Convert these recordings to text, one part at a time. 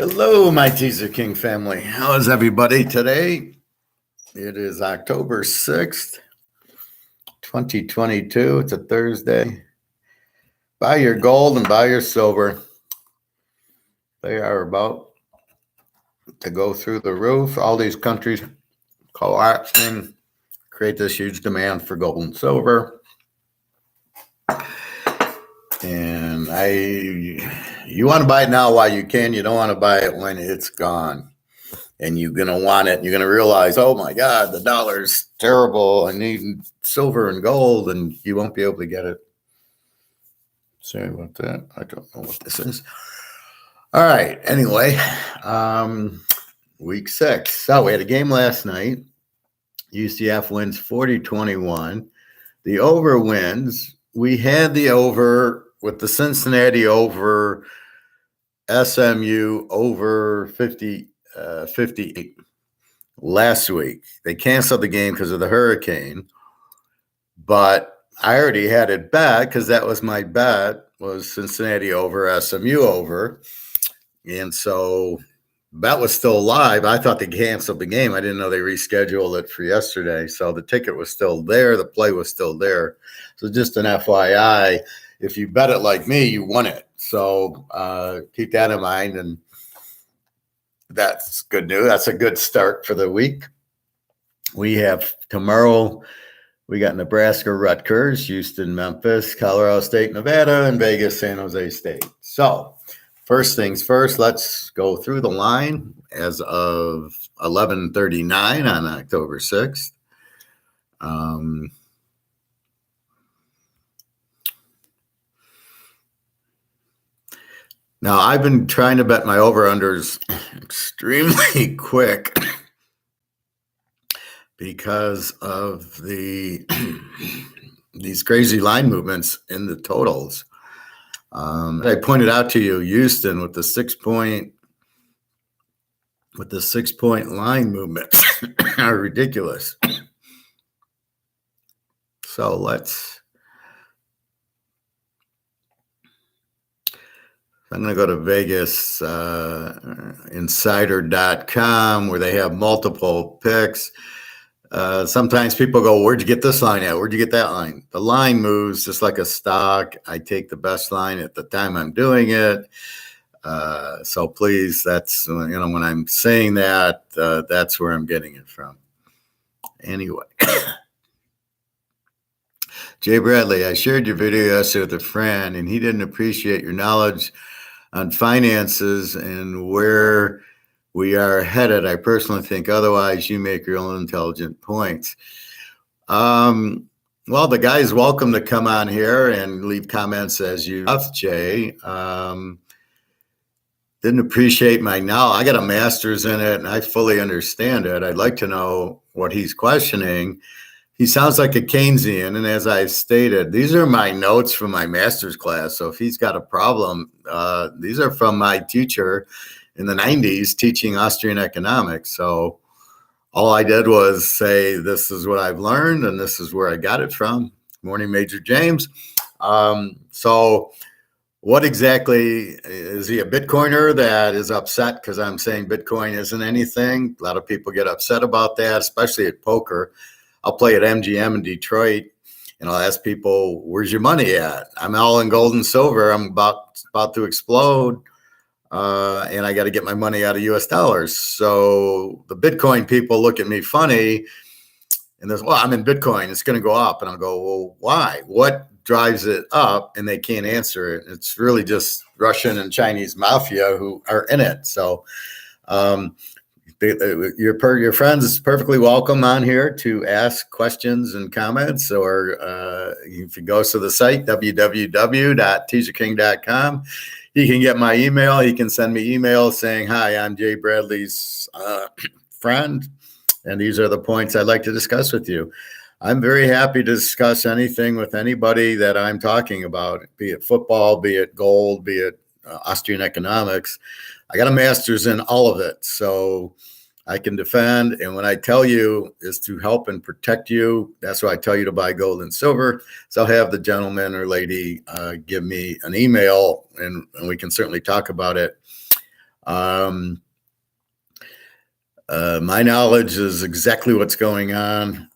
Hello, my Teaserking family. How is everybody today? It is October 6th, 2022. It's a Thursday. Buy your gold and buy your silver. They are about to go through the roof. All these countries collapsing, create this huge demand for gold and silver. And you want to buy it now while you can. You don't want to buy it when it's gone. And you're going to want it. You're going to realize, oh my God, the dollar's terrible. I need silver and gold, and you won't be able to get it. Sorry about that. I don't know what this is. All right. Anyway, week 6. So we had a game last night. UCF wins 40-21. The over wins. We had the over with the Cincinnati over, SMU over 58 last week. They canceled the game because of the hurricane, but I already had it bet because that was my bet, was Cincinnati over, SMU over. And so bet was still alive. I thought they canceled the game. I didn't know they rescheduled it for yesterday. So the ticket was still there. The play was still there. So just an FYI, if you bet it like me, you won it. So keep that in mind. And that's good news. That's a good start for the week. We have tomorrow, we got Nebraska, Rutgers, Houston, Memphis, Colorado State, Nevada, and Vegas, San Jose State. So first things first, let's go through the line as of 11:39 on October 6th. Now, I've been trying to bet my over-unders extremely quick because of these crazy line movements in the totals. I pointed out to you, Houston with the 6-point line movement are ridiculous. So I'm going to go to Vegas insider.com where they have multiple picks. Sometimes people go, where'd you get this line at? Where'd you get that line? The line moves just like a stock. I take the best line at the time I'm doing it. So please, that's, when I'm saying that, that's where I'm getting it from. Anyway. Jay Bradley, I shared your video yesterday with a friend, and he didn't appreciate your knowledge on finances and where we are headed. I personally think otherwise. You make your own intelligent points. Well, the guy's welcome to come on here and leave comments as you have, Jay. Didn't appreciate my knowledge. I got a master's in it, and I fully understand it. I'd like to know what he's questioning. He sounds like a Keynesian, and as I stated, these are my notes from my master's class. So if he's got a problem, these are from my teacher in the 90s teaching Austrian economics. So all I did was say, this is what I've learned, and this is where I got it from. Morning, Major James. So what exactly, is he a Bitcoiner that is upset because I'm saying Bitcoin isn't anything? A lot of people get upset about that, especially at poker. I'll play at MGM in Detroit, and I'll ask people, where's your money at? I'm all in gold and silver. I'm about to explode, and I got to get my money out of U.S. dollars. So the Bitcoin people look at me funny, and there's, well, I'm in Bitcoin. It's going to go up. And I'll go, well, why? What drives it up? And they can't answer it. It's really just Russian and Chinese mafia who are in it. So your friends is perfectly welcome on here to ask questions and comments, or if you go to the site, www.teaserking.com, he can get my email. He can send me emails saying, hi, I'm Jay Bradley's friend, and these are the points I'd like to discuss with you. I'm very happy to discuss anything with anybody that I'm talking about, be it football, be it gold, be it Austrian economics. I got a master's in all of it, so I can defend. And when I tell you is to help and protect you, that's why I tell you to buy gold and silver. So I'll have the gentleman or lady give me an email, and we can certainly talk about it. My knowledge is exactly what's going on.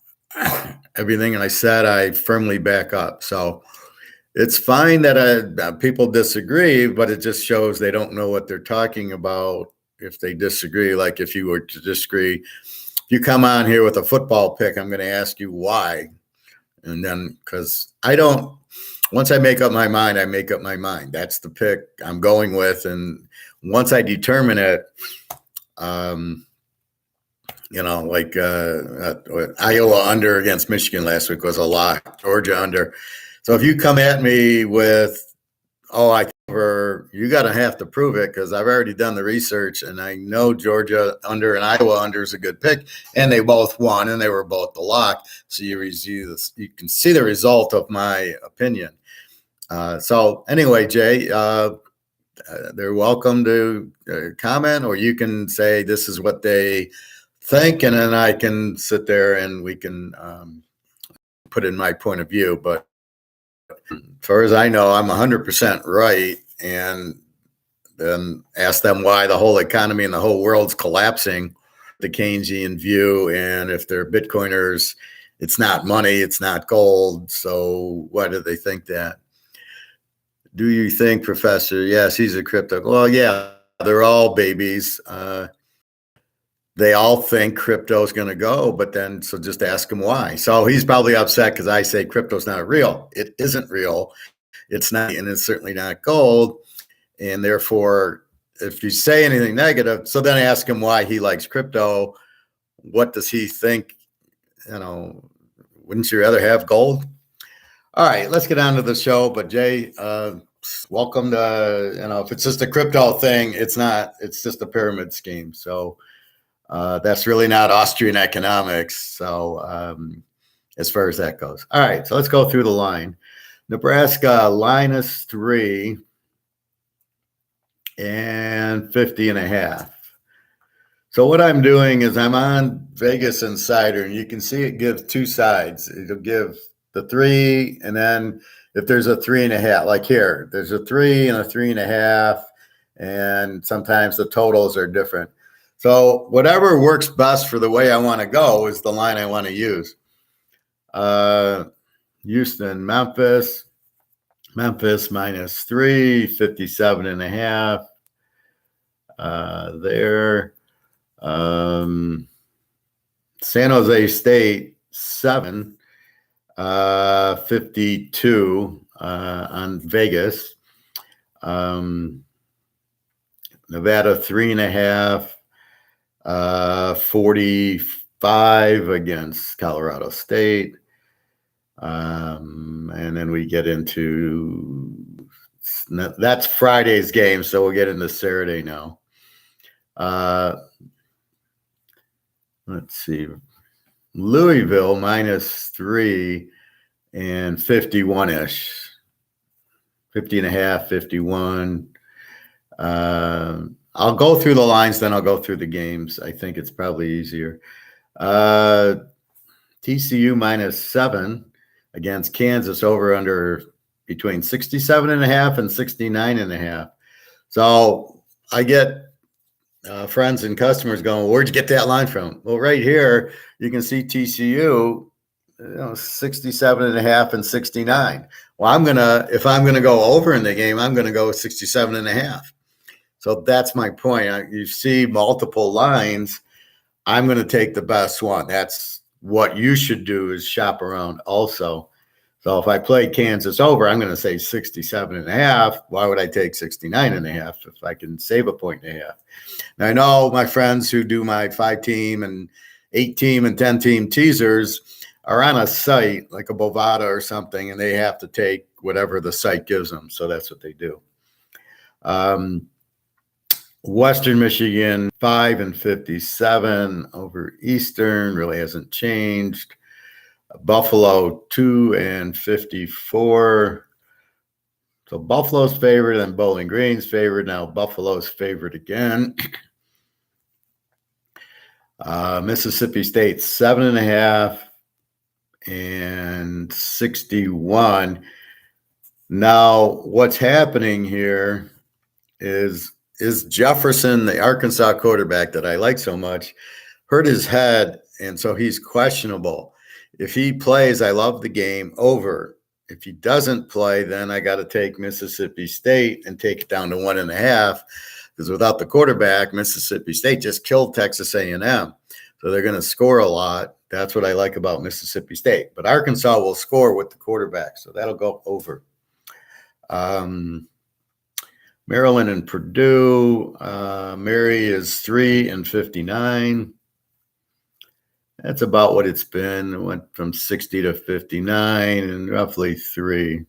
Everything I said, I firmly back up. So it's fine that people disagree, but it just shows they don't know what they're talking about if they disagree. Like if you were to disagree, if you come on here with a football pick, I'm going to ask you why. And then because once I make up my mind, I make up my mind. That's the pick I'm going with. And once I determine it, like Iowa under against Michigan last week was a lock, Georgia under. So if you come at me with, I cover, you got to have to prove it because I've already done the research and I know Georgia under and Iowa under is a good pick, and they both won and they were both the lock. So you can see the result of my opinion. So anyway, Jay, they're welcome to comment, or you can say this is what they think, and then I can sit there and we can put in my point of view. But as far as I know, I'm 100% right, and then ask them why the whole economy and the whole world's collapsing, the Keynesian view, and if they're Bitcoiners, it's not money, it's not gold. So why do they think that? Do you think, Professor? Yes, he's a crypto. Well, yeah, they're all babies. They all think crypto is going to go, but then, so just ask him why. So he's probably upset because I say crypto's not real. It isn't real. It's not, and it's certainly not gold. And therefore, if you say anything negative, so then ask him why he likes crypto. What does he think? Wouldn't you rather have gold? All right, let's get on to the show. But Jay, welcome to, if it's just a crypto thing, it's not, it's just a pyramid scheme. So that's really not Austrian economics. So as far as that goes. All right, so let's go through the line. Nebraska -3 and 50.5. So what I'm doing is I'm on Vegas Insider, and you can see it gives two sides. It'll give the 3, and then if there's a 3.5, like here, there's a 3 and a 3.5, and sometimes the totals are different. So whatever works best for the way I want to go is the line I want to use. Houston, Memphis -3, 57.5. There. San Jose State 7, 52 on Vegas. Nevada 3.5, 45 against Colorado State. And then we get into, that's Friday's game, so we'll get into Saturday now. Let's see. Louisville -3 and 51-ish. 50.5, 51. I'll go through the lines, then I'll go through the games. I think it's probably easier. TCU -7 against Kansas, over under between 67.5 and 69.5. So I get friends and customers going, where'd you get that line from? Well, right here, you can see TCU, 67.5 and 69. Well, if I'm going to go over in the game, I'm going to go 67.5. So that's my point. You see multiple lines. I'm going to take the best one. That's what you should do, is shop around also. So if I play Kansas over, I'm going to say 67.5. Why would I take 69.5 if I can save a 1.5? Now, I know my friends who do my 5-team and 8-team and 10-team teasers are on a site like a Bovada or something, and they have to take whatever the site gives them. So that's what they do. Western Michigan 5 and 57 over Eastern, really hasn't changed. Buffalo 2 and 54. So Buffalo's favored and Bowling Green's favored. Now Buffalo's favored again. Mississippi State 7.5 and 61. Now what's happening here is is Jefferson, the Arkansas quarterback that I like so much, hurt his head, and so he's questionable. If he plays, I love the game over. If he doesn't play, then I got to take Mississippi State and take it down to 1.5, because without the quarterback, Mississippi State just killed Texas A&M. So they're going to score a lot. That's what I like about Mississippi State. But Arkansas will score with the quarterback, so that'll go over. Maryland and Purdue. Mary is 3-59. That's about what it's been. It went from 60 to 59 and roughly 3.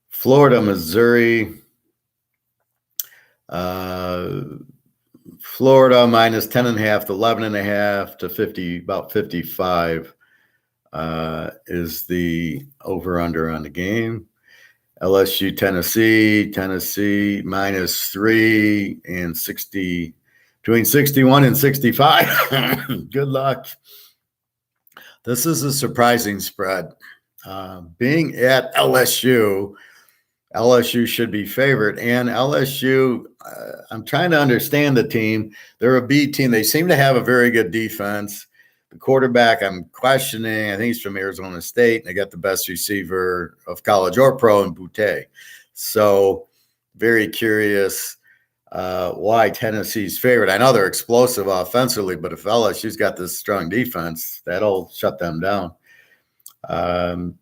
Florida, Missouri. Florida minus 10.5 to 11.5 to 50, about 55 is the over-under on the game. LSU, Tennessee minus 3 and 60, between 61 and 65. Good luck. This is a surprising spread. Being at LSU should be favored. And LSU, I'm trying to understand the team. They're a B team. They seem to have a very good defense. The quarterback, I'm questioning. I think he's from Arizona State, and they got the best receiver of college or pro in Butte. So very curious why Tennessee's favorite. I know they're explosive offensively, but if LSU's got this strong defense, that'll shut them down.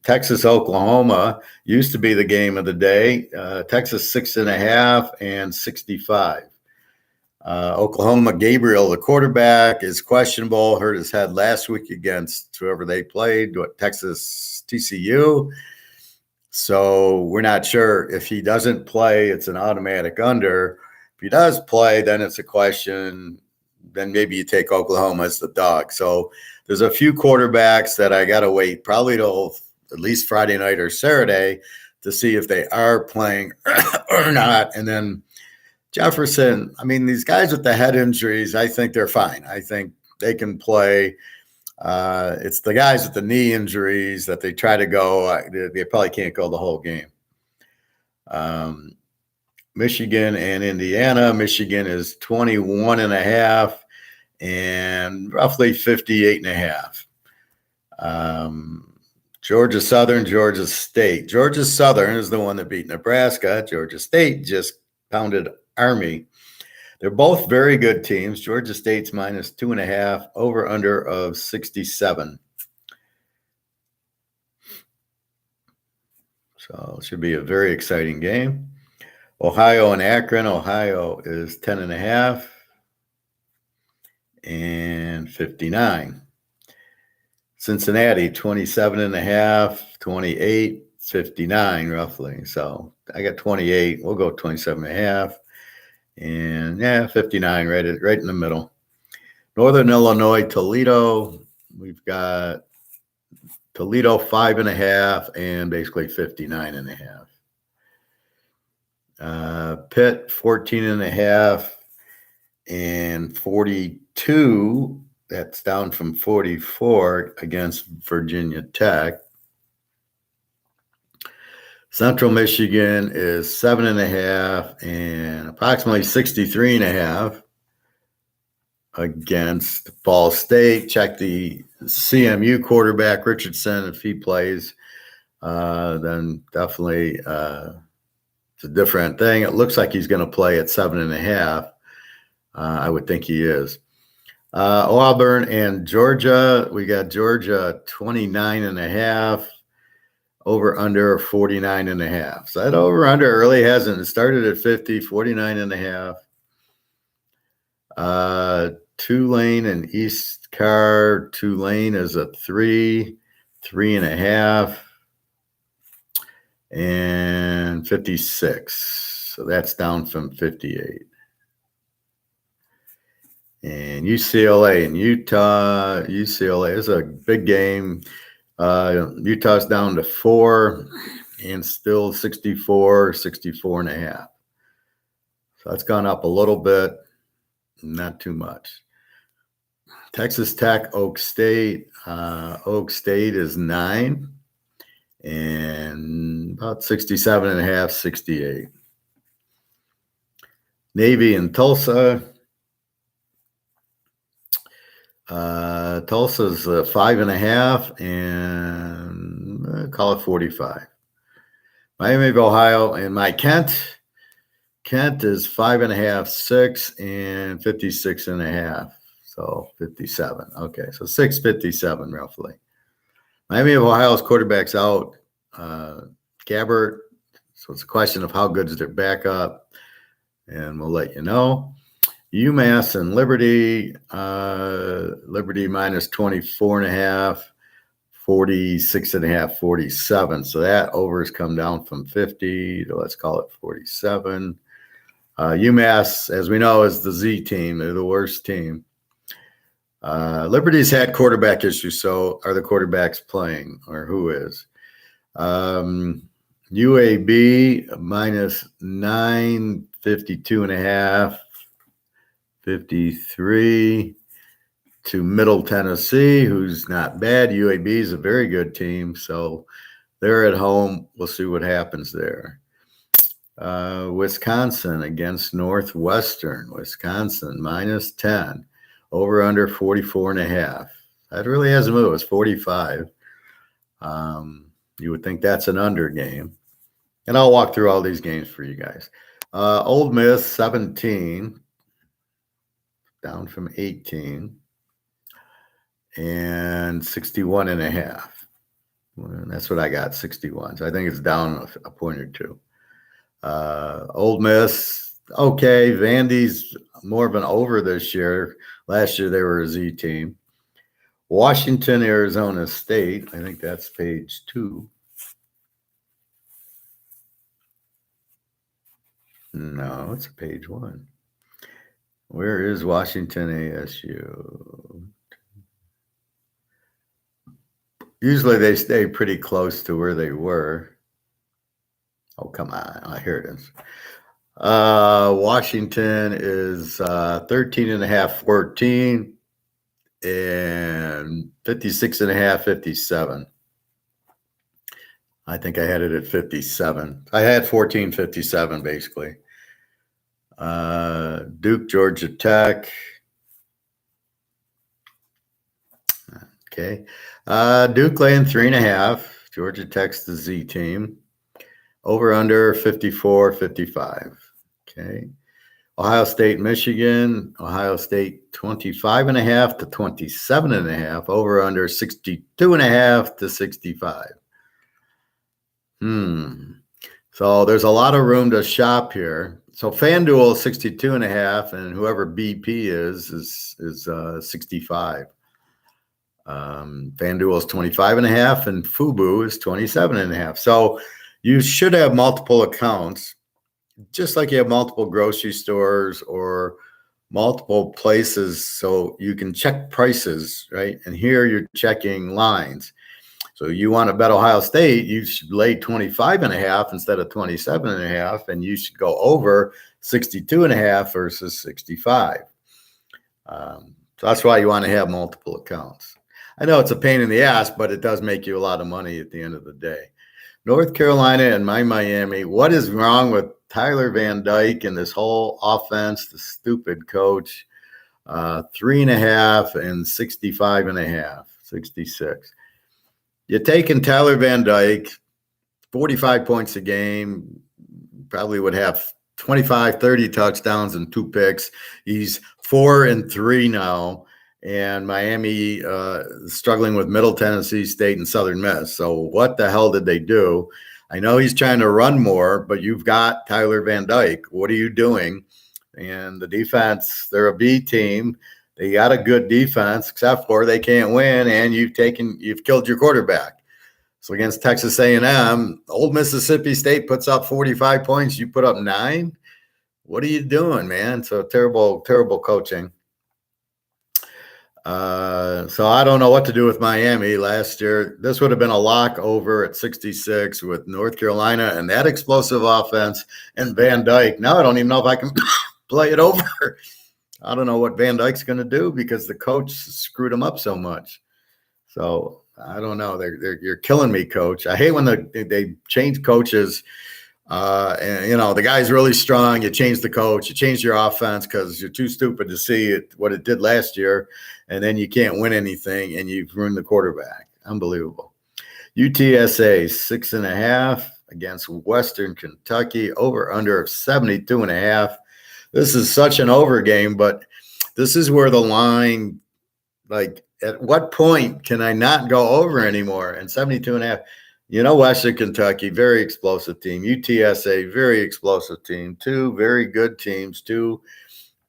Texas, Oklahoma used to be the game of the day. Texas 6.5 and 65. Oklahoma, Gabriel, the quarterback, is questionable. Hurt his head last week against whoever they played, Texas TCU. So we're not sure. If he doesn't play, it's an automatic under. If he does play, then it's a question. Then maybe you take Oklahoma as the dog. So there's a few quarterbacks that I got to wait probably till at least Friday night or Saturday to see if they are playing or not. And then Jefferson, I mean, these guys with the head injuries, I think they're fine. I think they can play. It's the guys with the knee injuries that they try to go. They probably can't go the whole game. Michigan and Indiana. Michigan is 21.5 and roughly 58.5. Georgia Southern, Georgia State. Georgia Southern is the one that beat Nebraska. Georgia State just pounded Army. They're both very good teams. Georgia State's minus 2.5, over under of 67. So it should be a very exciting game. Ohio and Akron. Ohio is 10.5 and 59. Cincinnati, 27.5, 28, 59 roughly. So I got 28. We'll go 27.5. And 59 right in the middle. Northern Illinois, Toledo. We've got Toledo 5.5 and basically 59.5. Pitt 14.5 and 42. That's down from 44 against Virginia Tech. Central Michigan is 7.5 and approximately 63.5 against Ball State. Check the CMU quarterback, Richardson. If he plays, then definitely it's a different thing. It looks like he's going to play at 7.5. I would think he is. Auburn and Georgia. We got Georgia 29.5. Over under 49.5. So that over under really hasn't. It started at 50, 49.5. Tulane and East Carr. Tulane is a 3.5, and 56. So that's down from 58. And UCLA and Utah. UCLA is a big game. Utah's down to 4 and still 64.5. So that's gone up a little bit, not too much. Texas Tech, Oak State. Oak State is 9 and about 67.5, 68. Navy and Tulsa. Tulsa's 5.5, and call it 45. Miami of Ohio and my Kent. Kent is 5.5, 6, and 56.5. So 57. Okay, so 657 roughly. Miami of Ohio's quarterback's out. Gabbert. So it's a question of how good is their backup, and we'll let you know. UMass and Liberty. Liberty minus 24.5. 46.5, 47. So that over's come down from 50 to, let's call it 47. UMass, as we know, is the Z team. They're the worst team. Liberty's had quarterback issues. So are the quarterbacks playing, or who is? UAB minus 9, 52.5, 53. To Middle Tennessee, who's not bad. UAB is a very good team, so they're at home. We'll see what happens there. Wisconsin against Northwestern. Wisconsin minus 10. Over under 44.5. That really hasn't moved. It's 45. You would think that's an under game. And I'll walk through all these games for you guys. Ole Miss 17. Down from 18. And 61.5. That's what I got, 61. So I think it's down a point or two. Ole Miss, okay. Vandy's more of an over this year. Last year they were a Z team. Washington, Arizona State. I think that's page 2. No, it's page 1. Where is Washington ASU? Usually they stay pretty close to where they were. Oh, come on. Here it is. Washington is 13.5, 14, and 56.5, 57. I think I had it at 57. I had 14.57 basically. Duke, Georgia Tech. Okay. Duke laying 3.5. Georgia Tech's the Z team. Over under 54, 55. Okay. Ohio State, Michigan. Ohio State 25.5 to 27.5. Over under 62.5 to 65. So there's a lot of room to shop here. So FanDuel is 62.5, and whoever BP is 65. FanDuel is 25.5, and Fubu is 27.5. So you should have multiple accounts, just like you have multiple grocery stores or multiple places, so you can check prices, right? And here you're checking lines. So you want to bet Ohio State, you should lay 25.5 instead of 27.5, and you should go over 62.5 versus 65. So that's why you want to have multiple accounts. I know it's a pain in the ass, but it does make you a lot of money at the end of the day. North Carolina and my Miami. What is wrong with Tyler Van Dyke and this whole offense, the stupid coach? 3.5 and 65.5, 66. You're taking Tyler Van Dyke, 45 points a game, probably would have 25, 30 touchdowns and 2 picks. He's 4-3 now. And Miami struggling with Middle Tennessee State and Southern Miss. So what the hell did they do? I know he's trying to run more, but you've got Tyler Van Dyke. What are you doing? And the defense, they're a B team. They got a good defense, except for they can't win, and you've killed your quarterback. So against Texas A&M, Old Mississippi State puts up 45 points. You put up 9. What are you doing, man? So terrible, terrible coaching. So I don't know what to do with Miami last year. This would have been a lock over at 66 with North Carolina and that explosive offense and Van Dyke. Now I don't even know if I can play it over. I don't know what Van Dyke's going to do because the coach screwed him up so much. So I don't know. You're killing me, Coach. I hate when they change coaches. And the guy's really strong. You change the coach, you change your offense because you're too stupid to see what it did last year, and then you can't win anything, and you've ruined the quarterback. Unbelievable. UTSA 6.5 against Western Kentucky, over under of 72.5. This is such an over game, but this is where the line, like, at what point can I not go over anymore? And 72.5. Western Kentucky, very explosive team. UTSA, very explosive team. Two very good teams, two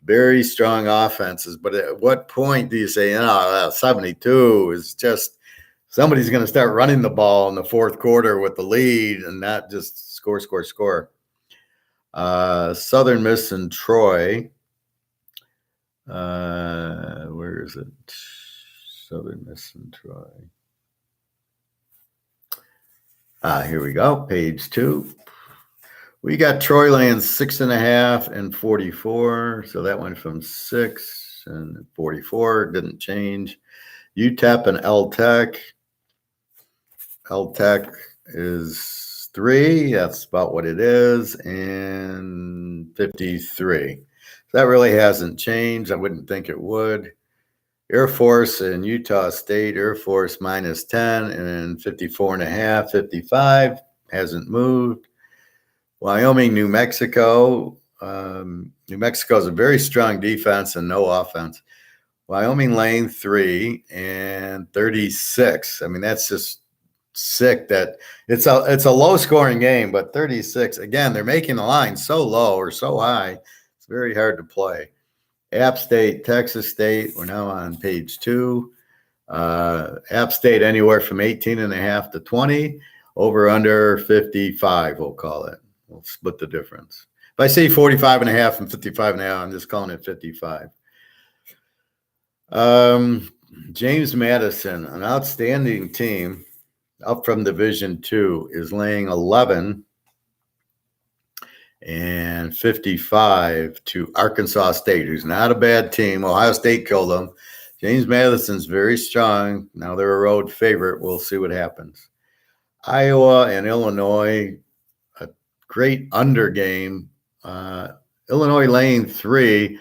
very strong offenses. But at what point do you say, 72 is just somebody's going to start running the ball in the fourth quarter with the lead and not just score. Southern Miss and Troy. Where is it? Southern Miss and Troy. Here we go. Page 2. We got Troy laying 6.5 and 44. So that went from 6 and 44. Didn't change. UTEP and L-Tech. L-Tech is 3. That's about what it is. And 53. So that really hasn't changed. I wouldn't think it would. Air Force and Utah State, Air Force -10 and 54.5, 55 hasn't moved. Wyoming, New Mexico. New Mexico is a very strong defense and no offense. Wyoming laying 3 and 36. I mean, that's just sick that it's a low scoring game, but 36. Again, they're making the line so low or so high. It's very hard to play. App State, Texas State. We're now on page 2. App State anywhere from 18.5 to 20. Over under 55, we'll call it. We'll split the difference. If I say 45.5 and 55.5, I'm just calling it 55. James Madison, an outstanding team up from Division II, is laying 11 and 55 to Arkansas State, who's not a bad team. Ohio State killed them. James Madison's very strong. Now they're a road favorite. We'll see what happens. Iowa and Illinois, a great under game. Illinois laying 3.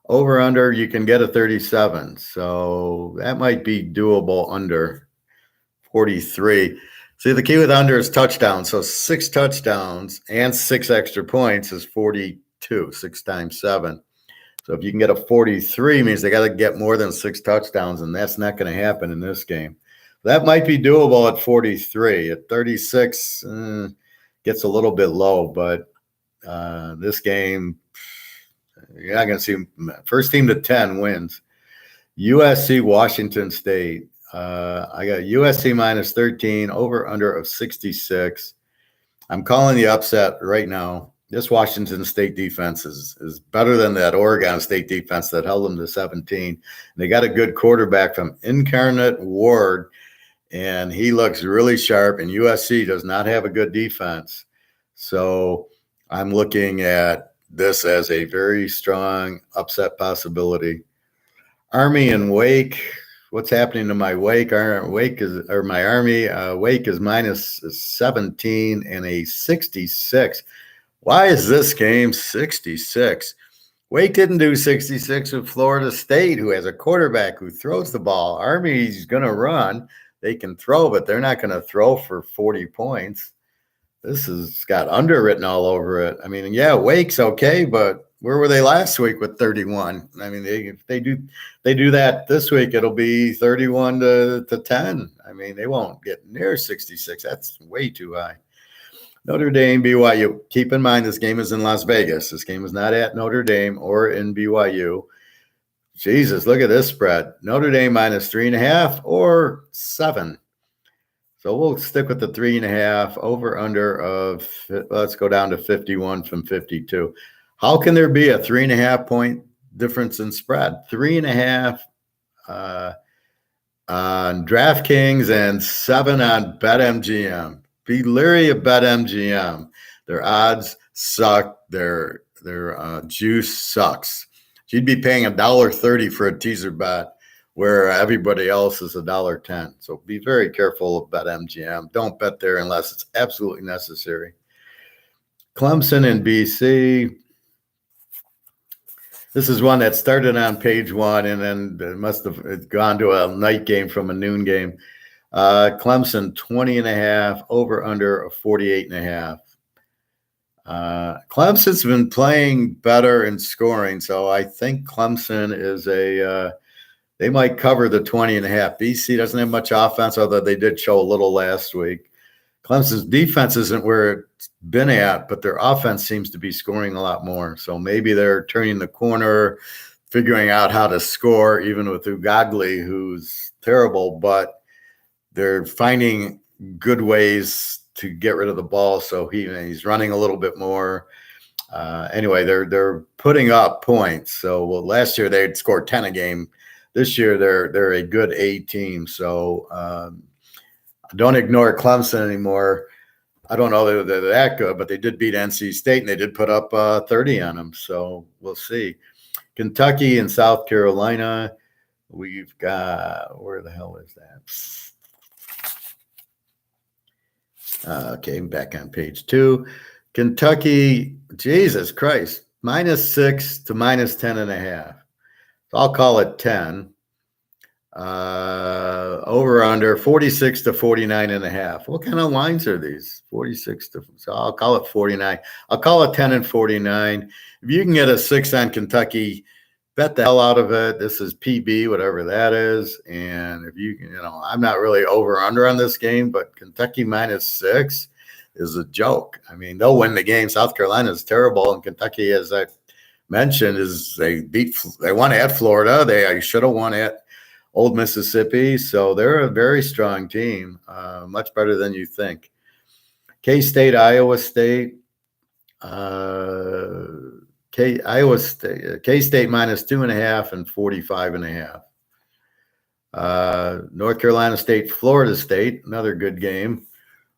Over under, you can get a 37. So that might be doable under 43. See, the key with under is touchdowns. So 6 touchdowns and 6 extra points is 42, 6 times 7. So if you can get a 43, means they got to get more than 6 touchdowns, and that's not going to happen in this game. That might be doable at 43. At 36, gets a little bit low, but this game, you're not going to see first team to 10 wins. USC, Washington State. I got USC -13, over under of 66. I'm calling the upset right now. This Washington State defense is better than that Oregon State defense that held them to 17. They got a good quarterback from Incarnate Ward, and he looks really sharp, and USC does not have a good defense. So I'm looking at this as a very strong upset possibility. Army and Wake. What's happening to my Wake? Wake is -17 and a 66. Why is this game 66? Wake didn't do 66 with Florida State, who has a quarterback who throws the ball. Army's going to run. They can throw, but they're not going to throw for 40 points. This has got under written all over it. I mean, yeah, Wake's okay, but where were they last week with 31? I mean, if they do that this week, it'll be 31 to 10. I mean, they won't get near 66. That's way too high. Notre Dame, BYU. Keep in mind, this game is in Las Vegas. This game is not at Notre Dame or in BYU. Jesus, look at this spread. Notre Dame -3.5 or 7. So we'll stick with the 3.5 over under of, let's go down to 51 from 52. How can there be a 3.5 point difference in spread? 3.5 on DraftKings and 7 on BetMGM. Be leery of BetMGM. Their odds suck. Their juice sucks. You'd be paying $1.30 for a teaser bet where everybody else is $1.10. So be very careful about MGM. Don't bet there unless it's absolutely necessary. Clemson and BC. This is one that started on page 1 and then it must have gone to a night game from a noon game. Clemson 20.5, over under a 48.5. Clemson's been playing better in scoring, so I think Clemson is they might cover the 20.5. BC doesn't have much offense, although they did show a little last week. Clemson's defense isn't where it's been at, but their offense seems to be scoring a lot more. So maybe they're turning the corner, figuring out how to score, even with Ucla, who's terrible, but they're finding good ways to get rid of the ball. So he's running a little bit more. Anyway, they're putting up points. So last year they'd scored 10 a game. This year they're a good A team. So don't ignore Clemson anymore. I don't know that they're that good, but they did beat NC State and they did put up 30 on them. So we'll see. Kentucky and South Carolina. We've got, where the hell is that? Okay, back on page 2. Kentucky, Jesus Christ, -6 to -10.5. So I'll call it 10. Over under 46 to 49.5. What kind of lines are these? 46 to, so I'll call it 49. I'll call it 10 and 49. If you can get a 6 on Kentucky, bet the hell out of it. This is PB, whatever that is. And if I'm not really over under on this game, but Kentucky -6 is a joke. I mean, they'll win the game. South Carolina is terrible, and Kentucky, as I mentioned, they won at Florida. They should have won at Old Mississippi, so they're a very strong team, much better than you think. K-State, Iowa State. K-State -2.5 and 45.5. North Carolina State, Florida State, another good game.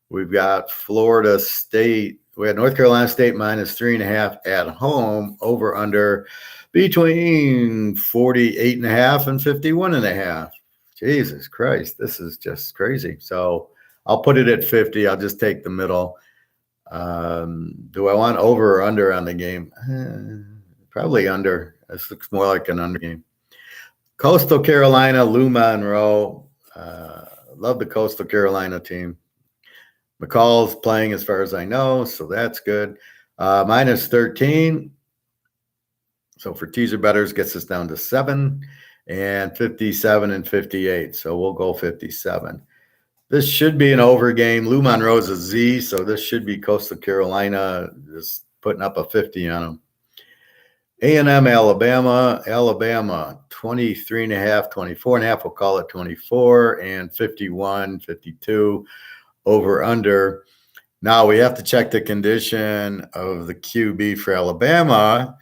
We've got Florida State. We had North Carolina State -3.5 at home, over under between 48.5 and 51.5. Jesus Christ, this is just crazy. So I'll put it at 50. I'll just take the middle. Do I want over or under on the game? Probably under. This looks more like an under game. Coastal Carolina, Lou Monroe. Love the Coastal Carolina team. McCall's playing as far as I know, so that's good. -13. So for teaser bettors, gets us down to 7, and 57 and 58. So we'll go 57. This should be an over game. Lou Monroe's a Z, so this should be Coastal Carolina just putting up a 50 on them. A&M, Alabama, 23.5, 24.5. We'll call it 24, and 51, 52 over under. Now we have to check the condition of the QB for Alabama.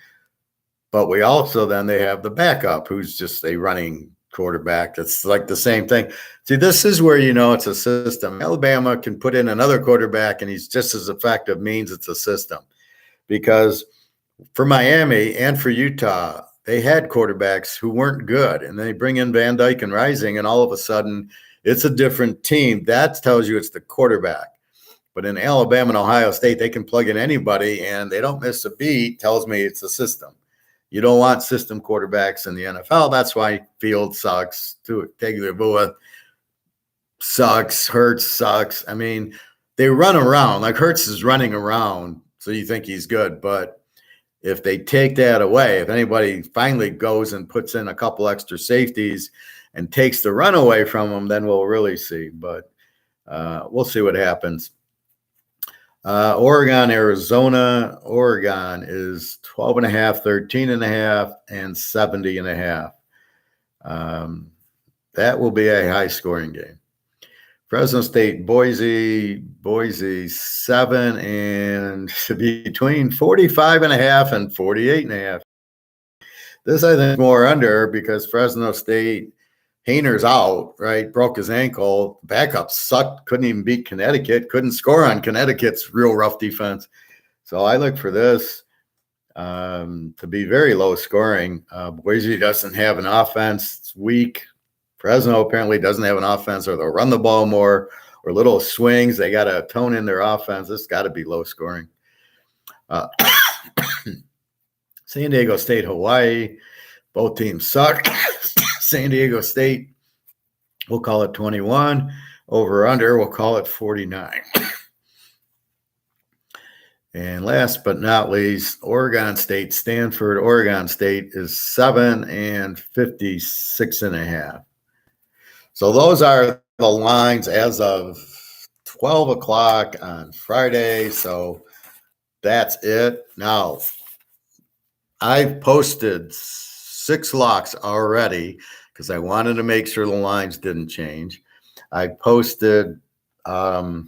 But we also they have the backup, who's just a running quarterback. That's like the same thing. See, this is where it's a system. Alabama can put in another quarterback, and he's just as effective, means it's a system. Because for Miami and for Utah, they had quarterbacks who weren't good, and they bring in Van Dyke and Rising, and all of a sudden it's a different team. That tells you it's the quarterback. But in Alabama and Ohio State, they can plug in anybody, and they don't miss a beat. Tells me it's a system. You don't want system quarterbacks in the NFL. That's why Fields sucks. Tagovailoa sucks. Hurts sucks. I mean, they run around. Like Hurts is running around, so you think he's good. But if they take that away, if anybody finally goes and puts in a couple extra safeties and takes the run away from them, then we'll really see. But we'll see what happens. Oregon, Arizona. Oregon is 12.5, 13.5, and 70.5. That will be a high scoring game. Fresno State, Boise 7 and between 45.5 and 48.5. This I think more under because Fresno State, Hayner's out, right? Broke his ankle. Backup sucked. Couldn't even beat Connecticut. Couldn't score on Connecticut's real rough defense. So I look for this to be very low scoring. Boise doesn't have an offense. It's weak. Fresno apparently doesn't have an offense, or they'll run the ball more, or little swings. They got to tone in their offense. This got to be low scoring. San Diego State, Hawaii, both teams suck. San Diego State, we'll call it 21. Over under, we'll call it 49. And last but not least, Oregon State, Stanford. Oregon State is 7 and 56.5. So those are the lines as of 12 o'clock on Friday. So that's it. Now, I've posted 6 locks already because I wanted to make sure the lines didn't change. I posted a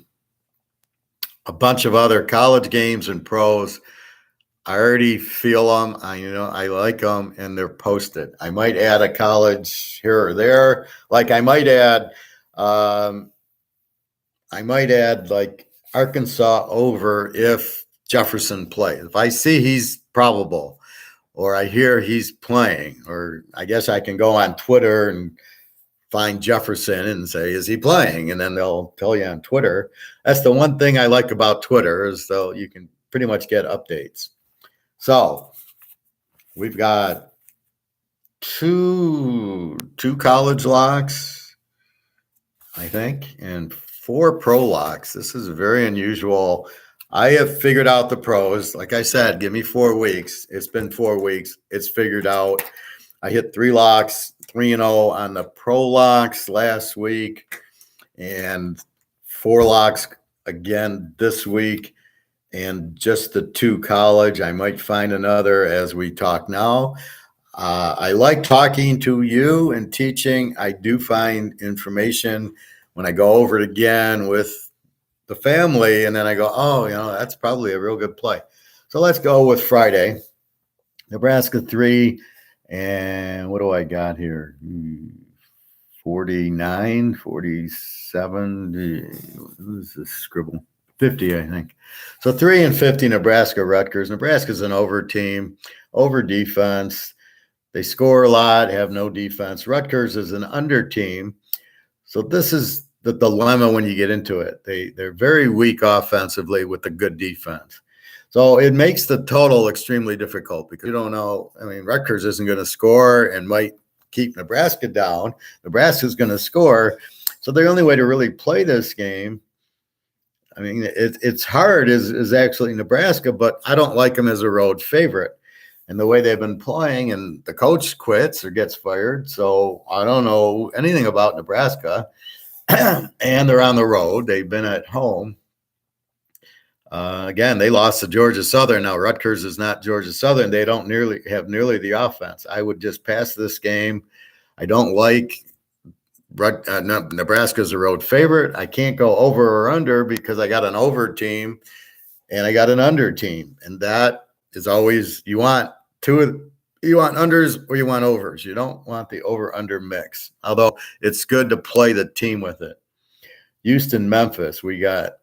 bunch of other college games and pros. I already feel them. I like them, and they're posted. I might add a college here or there. Like I might add like Arkansas over if Jefferson plays. If I see he's probable, or I hear he's playing, or I guess I can go on Twitter and find Jefferson and say, is he playing? And then they'll tell you on Twitter. That's the one thing I like about Twitter, is though you can pretty much get updates. So we've got two college locks, I think, and 4 pro locks. This is very unusual. I have figured out the pros. Like I said, give me 4 weeks. It's been 4 weeks. It's figured out. I hit 3 locks, 3-0 on the pro locks last week, and 4 locks again this week, and just the 2 college. I might find another as we talk now. I like talking to you and teaching. I do find information when I go over it again with the family, and then I go, oh, that's probably a real good play. So let's go with Friday. Nebraska 3. And what do I got here? 49, 47. Who's this scribble? 50, I think. So 3 and 50, Nebraska, Rutgers. Nebraska's an over team, over defense. They score a lot, have no defense. Rutgers is an under team. So this is the dilemma when you get into it. They're very weak offensively with a good defense. So it makes the total extremely difficult because you don't know. I mean, Rutgers isn't going to score and might keep Nebraska down. Nebraska's going to score. So the only way to really play this game, I mean, it's hard, is actually Nebraska, but I don't like them as a road favorite. And the way they've been playing, and the coach quits or gets fired. So I don't know anything about Nebraska. And they're on the road. They've been at home. Again, they lost to Georgia Southern. Now, Rutgers is not Georgia Southern. They don't have nearly the offense. I would just pass this game. I don't like Nebraska's a road favorite. I can't go over or under because I got an over team and I got an under team. And that is always, you want unders or you want overs. You don't want the over-under mix, although it's good to play the team with it. Houston, Memphis. We got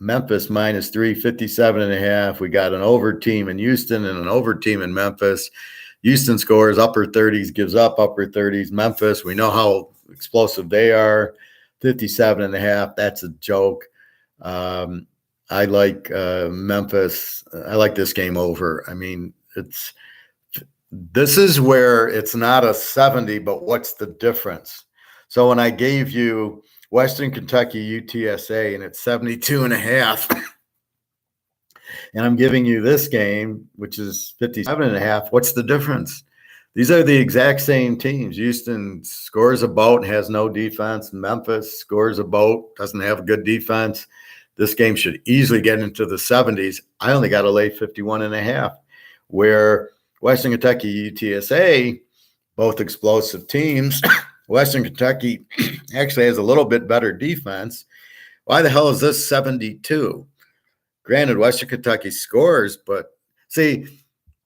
Memphis -3, 57.5. We got an over team in Houston and an over team in Memphis. Houston scores upper 30s, gives up upper 30s. Memphis, we know how explosive they are. 57.5. That's a joke. I like Memphis. I like this game over. I mean, this is where it's not a 70, but what's the difference? So when I gave you Western Kentucky UTSA and it's 72.5, and I'm giving you this game, which is 57.5, what's the difference? These are the exact same teams. Houston scores a boat and has no defense. Memphis scores a boat, doesn't have a good defense. This game should easily get into the 70s. I only got to lay 51.5, where Western Kentucky, UTSA, both explosive teams. Western Kentucky actually has a little bit better defense. Why the hell is this 72? Granted, Western Kentucky scores, but see,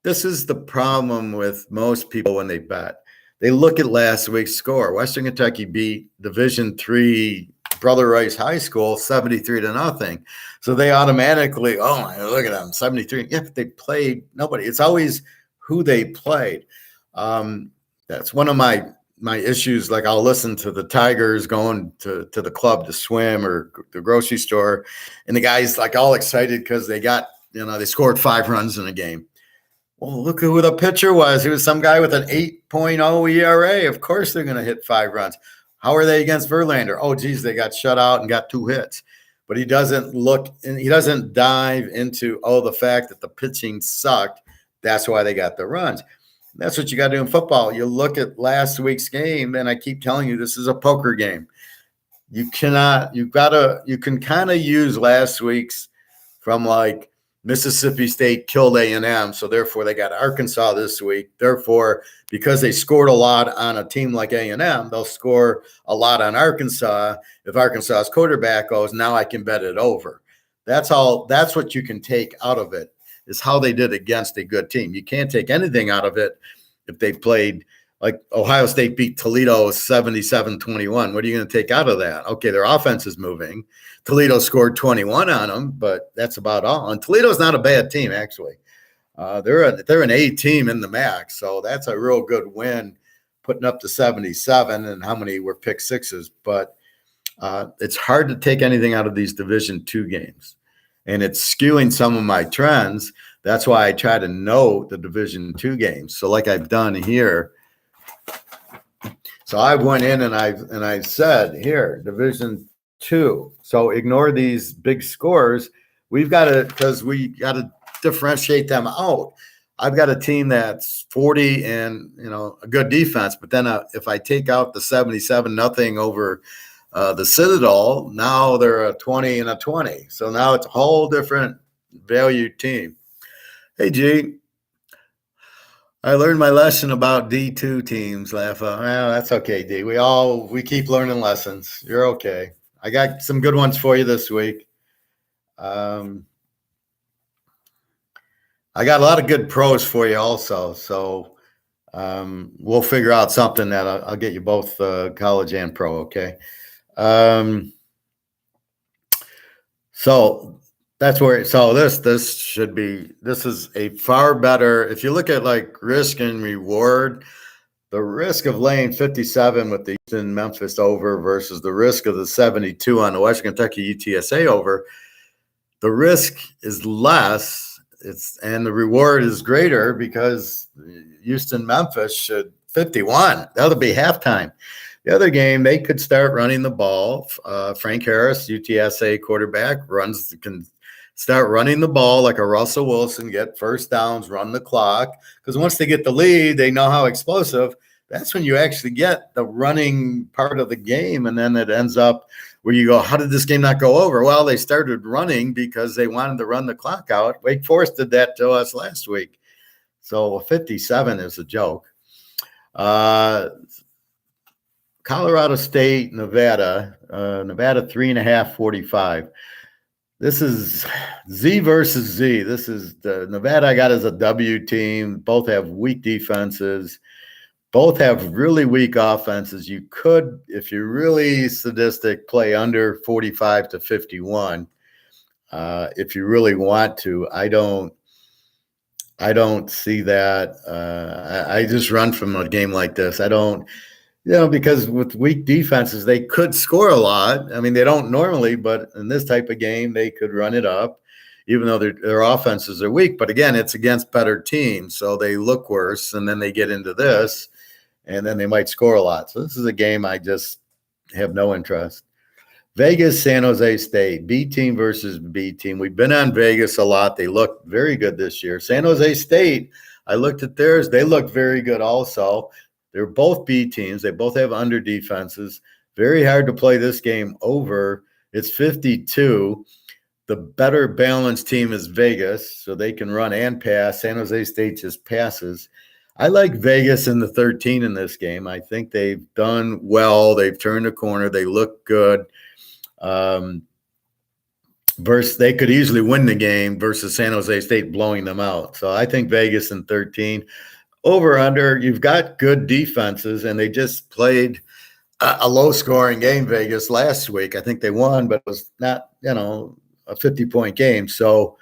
this is the problem with most people when they bet. They look at last week's score. Western Kentucky beat Division III Brother Rice High School 73-0. So they automatically, look at them, 73. Yeah, but they played nobody. It's always who they played. That's one of my my issues, like I'll listen to the Tigers going to the club to swim or the grocery store, and the guy's like all excited because they got, they scored 5 runs in a game. Well, look who the pitcher was. He was some guy with an 8.0 ERA. Of course they're going to hit 5 runs. How are they against Verlander? Oh, geez, they got shut out and got 2 hits. But he doesn't look, and he doesn't dive into, the fact that the pitching sucked. That's why they got the runs. That's what you got to do in football. You look at last week's game, and I keep telling you, this is a poker game. You can kind of use last week's from like Mississippi State killed A&M, so therefore they got Arkansas this week. Therefore, because they scored a lot on a team like A&M, they'll score a lot on Arkansas. If Arkansas's quarterback goes, now I can bet it over. That's all. That's what you can take out of it, is how they did against a good team. You can't take anything out of it if they played like Ohio State beat Toledo 77-21. What are you going to take out of that? Okay, their offense is moving. Toledo scored 21 on them, but that's about all. And Toledo's not a bad team, actually. They're an A team in the MAC, so that's a real good win, putting up to 77, and how many were pick sixes. But it's hard to take anything out of these Division II games, and it's skewing some of my trends. That's why I try to know the Division II games. So like I've done here. So I went in and I said, here, Division II. So ignore these big scores. We've got to, because we got to differentiate them out. I've got a team that's 40 and, a good defense. But then if I take out the 77-0 over the Citadel, now they're a 20 and a 20. So now it's a whole different value team. Hey, G, I learned my lesson about D2 teams, Laffa. Well, that's okay, D. We keep learning lessons. You're okay. I got some good ones for you this week. I got a lot of good pros for you also. So we'll figure out something that I'll get you both college and pro, okay? So that's where, so this is a far better, if you look at like risk and reward, the risk of laying 57 with the Houston Memphis over versus the risk of the 72 on the Western Kentucky UTSA over, the risk is less, and the reward is greater because Houston Memphis should 51. That'll be halftime. The other game, they could start running the ball. Frank Harris, UTSA quarterback, can start running the ball like a Russell Wilson, get first downs, run the clock. Because once they get the lead, they know how explosive. That's when you actually get the running part of the game. And then it ends up where you go, how did this game not go over? Well, they started running because they wanted to run the clock out. Wake Forest did that to us last week. So 57 is a joke. Colorado State, Nevada, 3.5, 45. This is Z versus Z. This is the Nevada I got as a W team. Both have weak defenses. Both have really weak offenses. You could, if you're really sadistic, play under 45 to 51. If you really want to. I don't see that. I just run from a game like this. I don't. Because with weak defenses, they could score a lot. I mean, they don't normally, but in this type of game, they could run it up, even though their offenses are weak. But again, it's against better teams, so they look worse, and then they get into this, and then they might score a lot. So this is a game I just have no interest. Vegas, San Jose State, B team versus B team. We've been on Vegas a lot. They look very good this year. San Jose State, I looked at theirs. They look very good also. They're both B teams. They both have under defenses. Very hard to play this game over. It's 52. The better balanced team is Vegas, so they can run and pass. San Jose State just passes. I like Vegas in the 13 in this game. I think they've done well. They've turned a corner. They look good. Versus they could easily win the game versus San Jose State blowing them out. So I think Vegas in 13. Over under, you've got good defenses, and they just played a low-scoring game, Vegas, last week. I think they won, but it was not, a 50-point game. So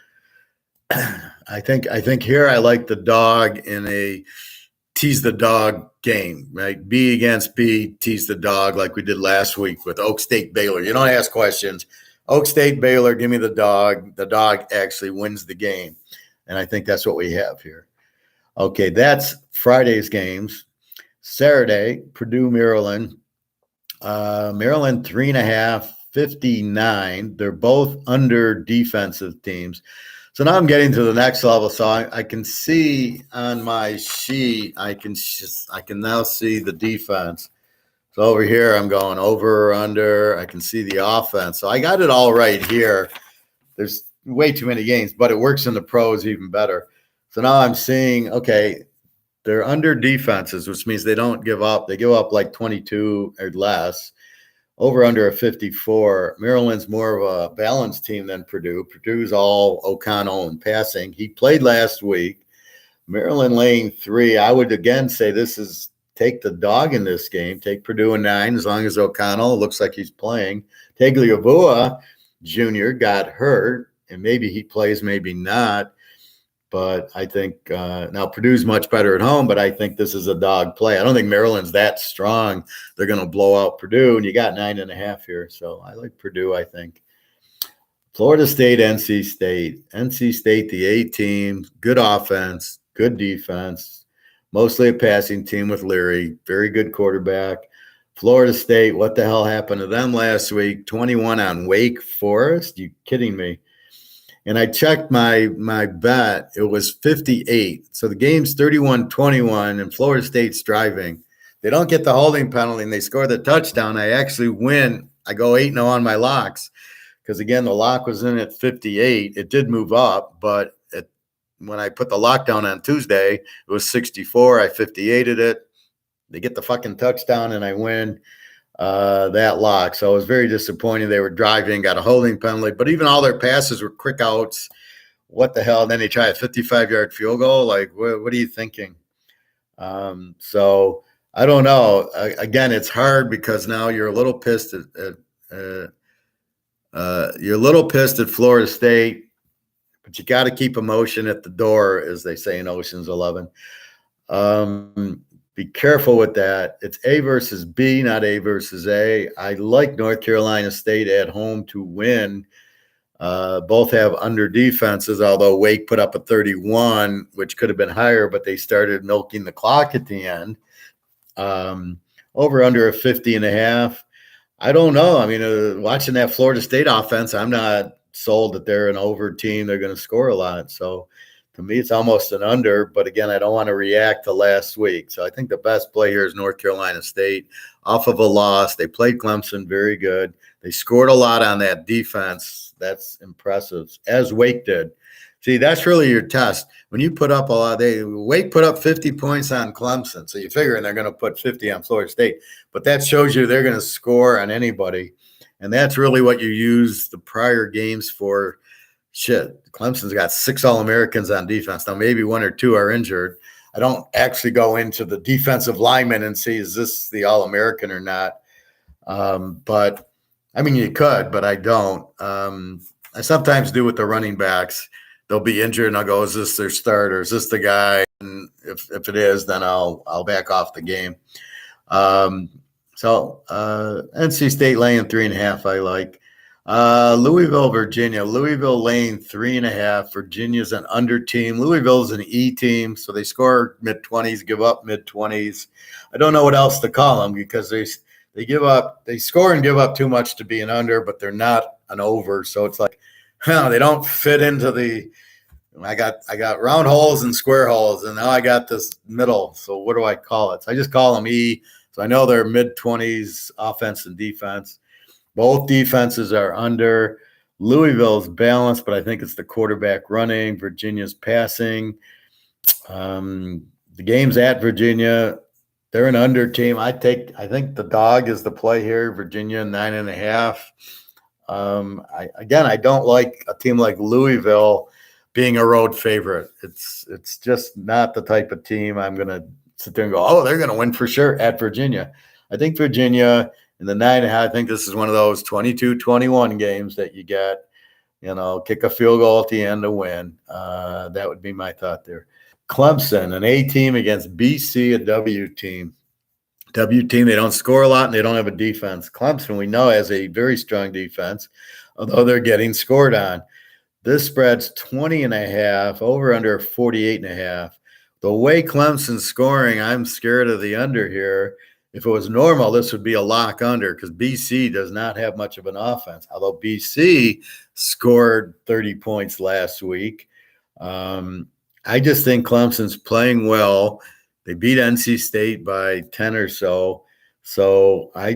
I think here I like the dog in a tease the dog game, right? B against B, tease the dog like we did last week with Oak State Baylor. You don't ask questions. Oak State Baylor, give me the dog. The dog actually wins the game. And I think that's what we have here. Okay, that's Friday's games. Saturday, Purdue, Maryland. Maryland 3.5, 59. They're both under defensive teams. So now I'm getting to the next level. So I can see on my sheet, I can now see the defense. So over here, I'm going over or under. I can see the offense. So I got it all right here. There's way too many games, but it works in the pros even better. So now I'm seeing, okay, they're under defenses, which means they don't give up. They give up like 22 or less. Over under a 54. Maryland's more of a balanced team than Purdue. Purdue's all O'Connell and passing. He played last week. Maryland laying 3. I would again say this is take the dog in this game. Take Purdue in 9 as long as O'Connell looks like he's playing. Tagliabue Jr. got hurt, and maybe he plays, maybe not. But I think now Purdue's much better at home, but I think this is a dog play. I don't think Maryland's that strong. They're going to blow out Purdue, and you got 9.5 here. So I like Purdue, I think. Florida State, NC State. NC State, the A team, good offense, good defense, mostly a passing team with Leary, very good quarterback. Florida State, what the hell happened to them last week? 21 on Wake Forest? You kidding me? And I checked my bet. It was 58. So the game's 31-21, and Florida State's driving. They don't get the holding penalty, and they score the touchdown. I actually win. I go 8-0 on my locks because, again, the lock was in at 58. It did move up, but when I put the lockdown on Tuesday, it was 64. I 58'd it. They get the fucking touchdown, and I win that lock. So I was very disappointed. They were driving, got a holding penalty, but even all their passes were quick outs. What the hell? And then they try a 55-yard field goal. Like, what are you thinking? So I don't know. Again, it's hard because now you're a little pissed at Florida State, but you got to keep emotion at the door, as they say in Ocean's 11. Be careful with that. It's A versus B, not A versus A. I like North Carolina State at home to win. Both have under defenses, although Wake put up a 31, which could have been higher, but they started milking the clock at the end. Over under a 50.5. I don't know. I mean, watching that Florida State offense, I'm not sold that they're an over team. They're going to score a lot. So to me, it's almost an under, but again, I don't want to react to last week. So I think the best play here is North Carolina State off of a loss. They played Clemson very good. They scored a lot on that defense. That's impressive, as Wake did. See, that's really your test. When you put up a lot, Wake put up 50 points on Clemson. So you figure they're going to put 50 on Florida State. But that shows you they're going to score on anybody. And that's really what you use the prior games for. Shit, Clemson's got 6 All-Americans on defense. Now, maybe 1 or 2 are injured. I don't actually go into the defensive linemen and see, is this the All-American or not? But, I mean, you could, but I don't. I sometimes do with the running backs. They'll be injured, and I'll go, is this their starter? Is this the guy? And if it is, then I'll back off the game. So NC State laying 3.5 I like. Louisville, Virginia. Louisville laying 3.5. Virginia's an under team. Louisville's an E team, so they score mid-20s, give up mid-20s. I don't know what else to call them because they score and give up too much to be an under, but they're not an over. So it's like, they don't fit into the. I got round holes and square holes, and now I got this middle. So what do I call it? So I just call them E. So I know they're mid-20s offense and defense. Both defenses are under. Louisville's balanced, but I think it's the quarterback running. Virginia's passing. The game's at Virginia. They're an under team. I think the dog is the play here. Virginia 9.5. I don't like a team like Louisville being a road favorite. It's just not the type of team I'm going to sit there and go, oh, they're going to win for sure at Virginia. I think Virginia in the 9.5, I think this is one of those 22-21 games that you get, kick a field goal at the end to win. That would be my thought there. Clemson, an A team against BC, a W team. W team, they don't score a lot and they don't have a defense. Clemson, we know, has a very strong defense, although they're getting scored on. This spread's 20.5, over under 48.5. The way Clemson's scoring, I'm scared of the under here. If it was normal, this would be a lock under because BC does not have much of an offense. Although BC scored 30 points last week. I just think Clemson's playing well. They beat NC State by 10 or so. So I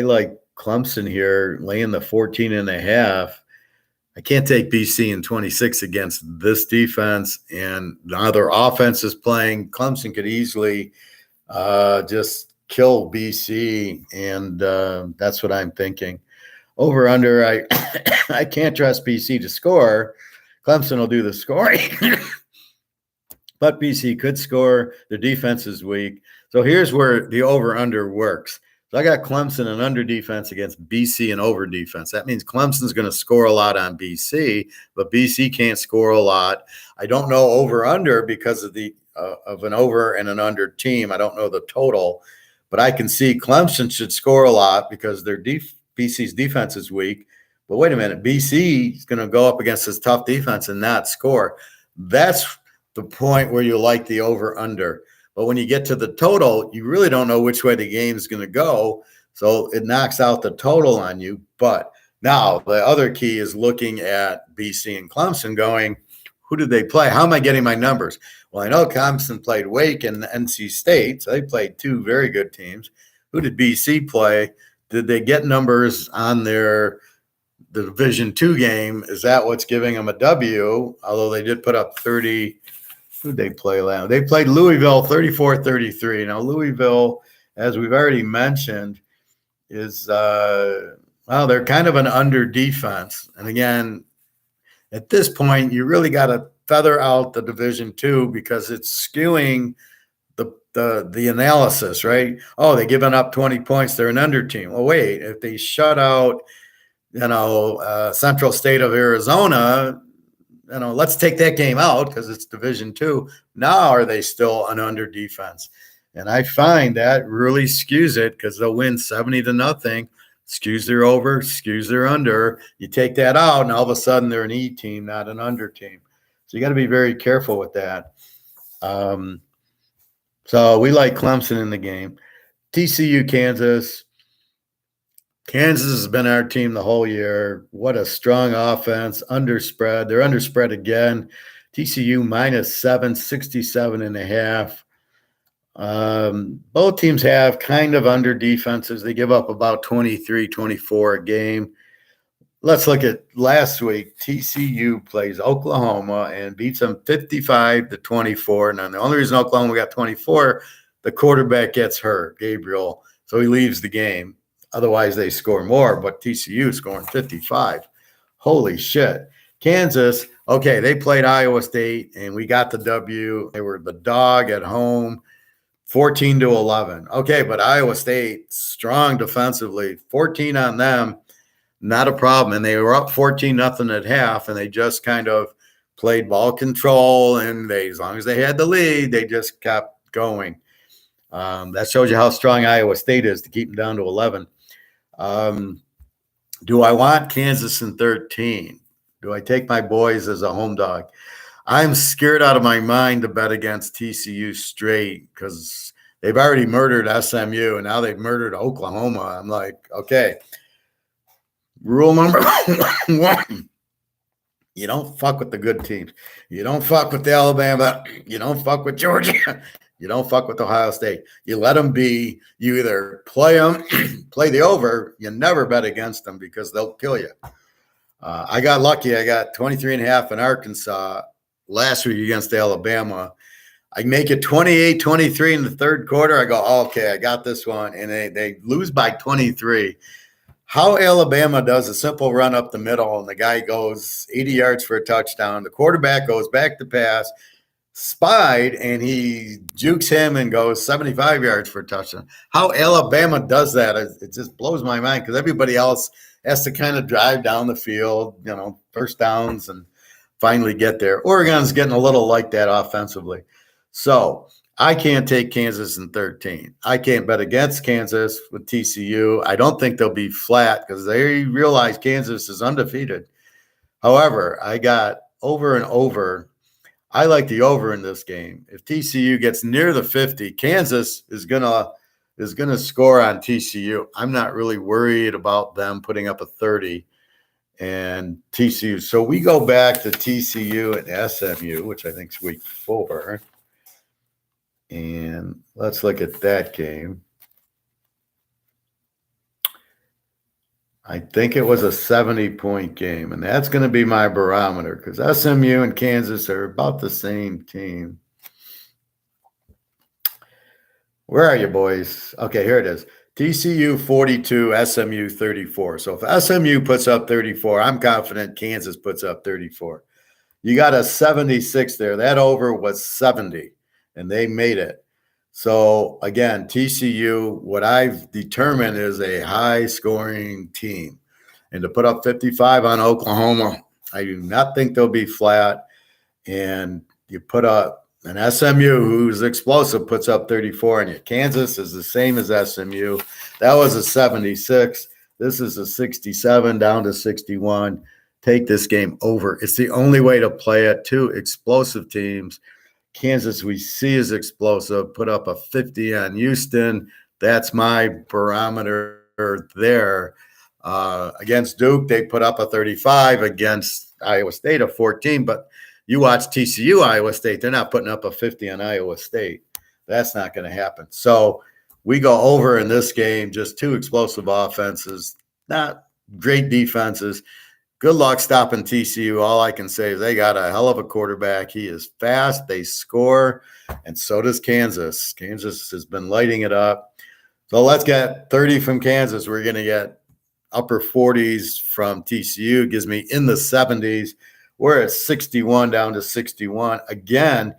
like Clemson here laying the 14.5. I can't take BC in 26 against this defense. And now their offense is playing. Clemson could easily just kill BC. And that's what I'm thinking. Over under, I can't trust BC to score. Clemson will do the scoring. But BC could score. Their defense is weak. So here's where the over-under works. So I got Clemson and under defense against BC and over defense. That means Clemson's going to score a lot on BC, but BC can't score a lot. I don't know over-under because of the of an over and an under team. I don't know the total, but I can see Clemson should score a lot because their BC's defense is weak. But wait a minute, BC is going to go up against this tough defense and not score. That's the point where you like the over-under. But when you get to the total, you really don't know which way the game is going to go. So it knocks out the total on you. But now the other key is looking at BC and Clemson going, who did they play? How am I getting my numbers? Well, I know Clemson played Wake and NC State. So they played two very good teams. Who did BC play? Did they get numbers on the Division II game? Is that what's giving them a W? Although they did put up 30. Who did they play last? They played Louisville 34-33. Now, Louisville, as we've already mentioned, is, they're kind of an under defense. And again, at this point, you really got to feather out the Division II because it's skewing the analysis, right? Oh, they're giving up 20 points. They're an under team. Well, wait, if they shut out, Central State of Arizona, let's take that game out because it's Division II. Now are they still an under defense? And I find that really skews it because they'll win 70-0, skews their over, skews their under. You take that out, and all of a sudden they're an E team, not an under team. So you got to be very careful with that. So we like Clemson in the game. TCU, Kansas. Kansas has been our team the whole year. What a strong offense. Under spread. They're under spread again. TCU -7, 67.5. Both teams have kind of under defenses. They give up about 23, 24 a game. Let's look at last week. TCU plays Oklahoma and beats them 55-24. Now, the only reason Oklahoma got 24, the quarterback gets hurt, Gabriel, so he leaves the game. Otherwise, they score more, but TCU scoring 55. Holy shit. Kansas, okay, they played Iowa State, and we got the W. They were the dog at home, 14-11. Okay, but Iowa State, strong defensively, 14 on them, not a problem. And they were up 14-0 at half, and they just kind of played ball control, and as long as they had the lead, they just kept going. That shows you how strong Iowa State is to keep them down to 11. Do I want Kansas in 13? Do I take my boys as a home dog? I'm scared out of my mind to bet against TCU straight because they've already murdered SMU and now they've murdered Oklahoma. I'm like, okay, rule number one, you don't fuck with the good teams. You don't fuck with Alabama. You don't fuck with Georgia. You don't fuck with Ohio State. You let them be. You either play them, play the over. You never bet against them because they'll kill you. I got lucky. I got 23.5 in Arkansas last week against Alabama. I make it 28-23 in the third quarter. I go, oh, okay, I got this one. And they lose by 23. How Alabama does a simple run up the middle and the guy goes 80 yards for a touchdown. The quarterback goes back to pass. Spied, and he jukes him and goes 75 yards for a touchdown. How Alabama does that, it just blows my mind because everybody else has to kind of drive down the field, first downs and finally get there. Oregon's getting a little like that offensively. So I can't take Kansas in 13. I can't bet against Kansas with TCU. I don't think they'll be flat because they realize Kansas is undefeated. However, I got over and over. I like the over in this game. If TCU gets near the 50, Kansas is gonna score on TCU. I'm not really worried about them putting up a 30 and TCU. So we go back to TCU and SMU, which I think is week 4. And let's look at that game. I think it was a 70-point game, and that's going to be my barometer because SMU and Kansas are about the same team. Where are you, boys? Okay, here it is. TCU 42, SMU 34. So if SMU puts up 34, I'm confident Kansas puts up 34. You got a 76 there. That over was 70, and they made it. So, again, TCU, what I've determined is a high-scoring team. And to put up 55 on Oklahoma, I do not think they'll be flat. And you put up an SMU who's explosive, puts up 34 on you. Kansas is the same as SMU. That was a 76. This is a 67 down to 61. Take this game over. It's the only way to play it. 2 explosive teams. Kansas, we see is explosive, put up a 50 on Houston. That's my barometer there. Against Duke, they put up a 35. Against Iowa State, a 14. But you watch TCU, Iowa State, they're not putting up a 50 on Iowa State. That's not going to happen. So we go over in this game, just 2 explosive offenses, not great defenses. Good luck stopping TCU. All I can say is they got a hell of a quarterback. He is fast. They score, and so does Kansas. Kansas has been lighting it up. So let's get 30 from Kansas. We're going to get upper 40s from TCU. It gives me in the 70s. We're at 61 down to 61. Again,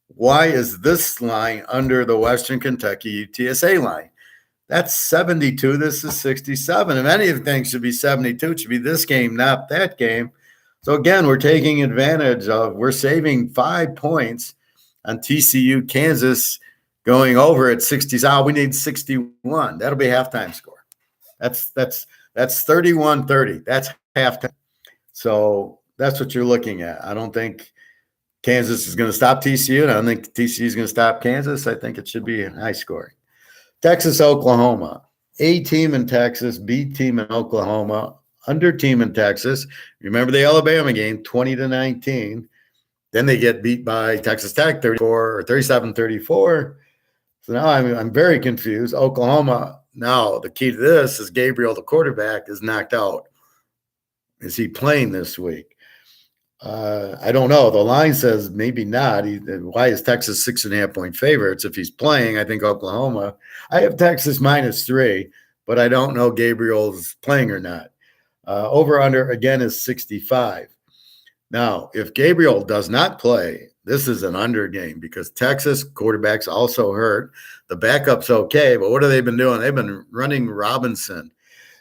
why is this line under the Western Kentucky UTSA line? That's 72. This is 67. If anything should be 72, it should be this game, not that game. So, again, we're taking advantage of, we're saving 5 points on TCU, Kansas going over at 60. Oh, we need 61. That'll be halftime score. That's 31-30. That's halftime. So that's what you're looking at. I don't think Kansas is going to stop TCU, and I don't think TCU is going to stop Kansas. I think it should be high scoring. Texas, Oklahoma, A team in Texas, B team in Oklahoma, under team in Texas. Remember the Alabama game, 20-19. Then they get beat by Texas Tech 34 or 37-34. So now I'm very confused. Oklahoma, now the key to this is Gabriel, the quarterback, is knocked out. Is he playing this week? I don't know. The line says maybe not. Why is Texas 6.5-point favorites? If he's playing, I think Oklahoma. I have Texas -3, but I don't know Gabriel's playing or not. Over under again is 65. Now, if Gabriel does not play, this is an under game because Texas quarterback's also hurt. The backup's okay, but what have they been doing? They've been running Robinson,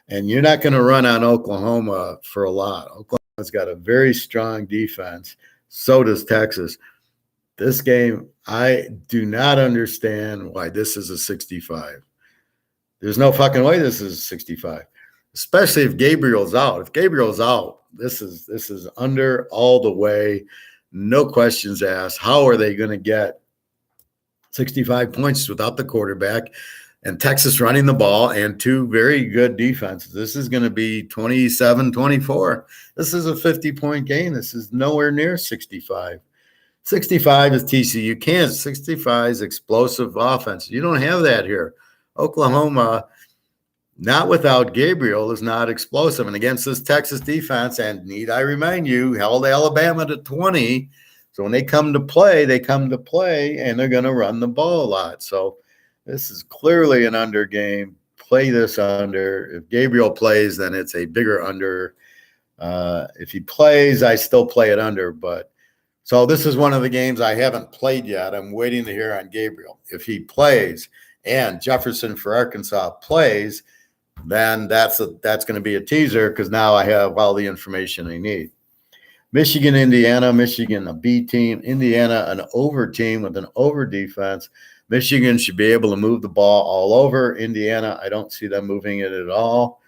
and you're not going to run on Oklahoma for a lot. Oklahoma's got a very strong defense. So does Texas. This game, I do not understand why this is a 65. There's no fucking way this is a 65, especially if Gabriel's out. If Gabriel's out, this is under all the way, no questions asked. How are they going to get 65 points without the quarterback and Texas running the ball and 2 very good defenses? This is going to be 27-24. This is a 50-point game. This is nowhere near 65. 65 is TCU. Kansas, 65 is explosive offense. You don't have that here. Oklahoma, not without Gabriel, is not explosive. And against this Texas defense, and need I remind you, held Alabama to 20. So when they come to play, and they're going to run the ball a lot. So this is clearly an under game. Play this under. If Gabriel plays, then it's a bigger under. If he plays, I still play it under. But so this is one of the games I haven't played yet. I'm waiting to hear on Gabriel. If he plays and Jefferson for Arkansas plays, then that's going to be a teaser because now I have all the information I need. Michigan, Indiana, Michigan, a B team, Indiana, an over team with an over defense. Michigan should be able to move the ball all over. Indiana, I don't see them moving it at all.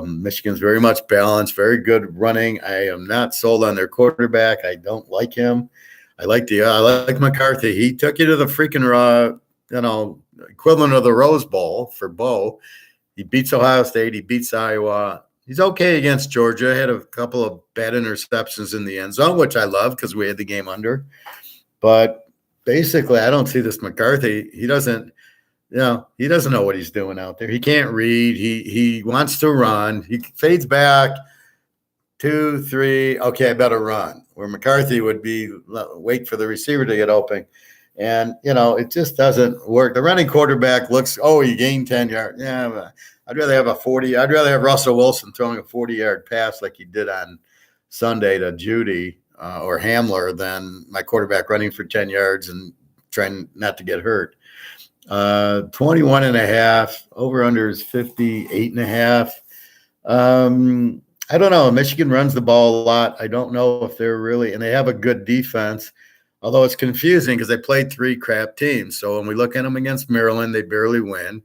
Michigan's very much balanced, very good running. I am not sold on their quarterback. I don't like him. I like McCarthy. He took you to the freaking equivalent of the Rose Bowl for Bo. He beats Ohio State. He beats Iowa. He's okay against Georgia. Had a couple of bad interceptions in the end zone, which I love because we had the game under. But basically, I don't see this McCarthy. He doesn't know what he's doing out there. He can't read. He wants to run. He fades back, 2, 3. Okay, I better run. Where McCarthy would be wait for the receiver to get open. And, it just doesn't work. The running quarterback looks, he gained 10 yards. Yeah, I'd rather have I'd rather have Russell Wilson throwing a 40-yard pass like he did on Sunday to Judy or Hamler than my quarterback running for 10 yards and trying not to get hurt. 21.5, over under is 58.5. I don't know. Michigan runs the ball a lot. I don't know if they're really, and they have a good defense, although it's confusing because they played 3 crap teams. So when we look at them against Maryland, they barely win.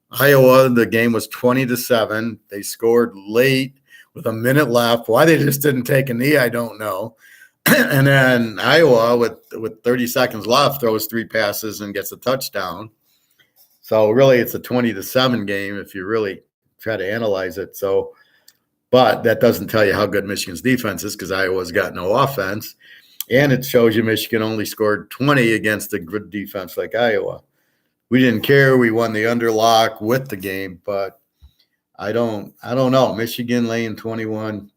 Iowa, the game was 20-7. They scored late with a minute left. Why they just didn't take a knee, I don't know. And then Iowa, with 30 seconds left, throws 3 passes and gets a touchdown. So really, it's a 20-7 game if you really try to analyze it. So, but that doesn't tell you how good Michigan's defense is because Iowa's got no offense, and it shows you Michigan only scored 20 against a good defense like Iowa. We didn't care. We won the underlock with the game, but I don't know. Michigan laying 21.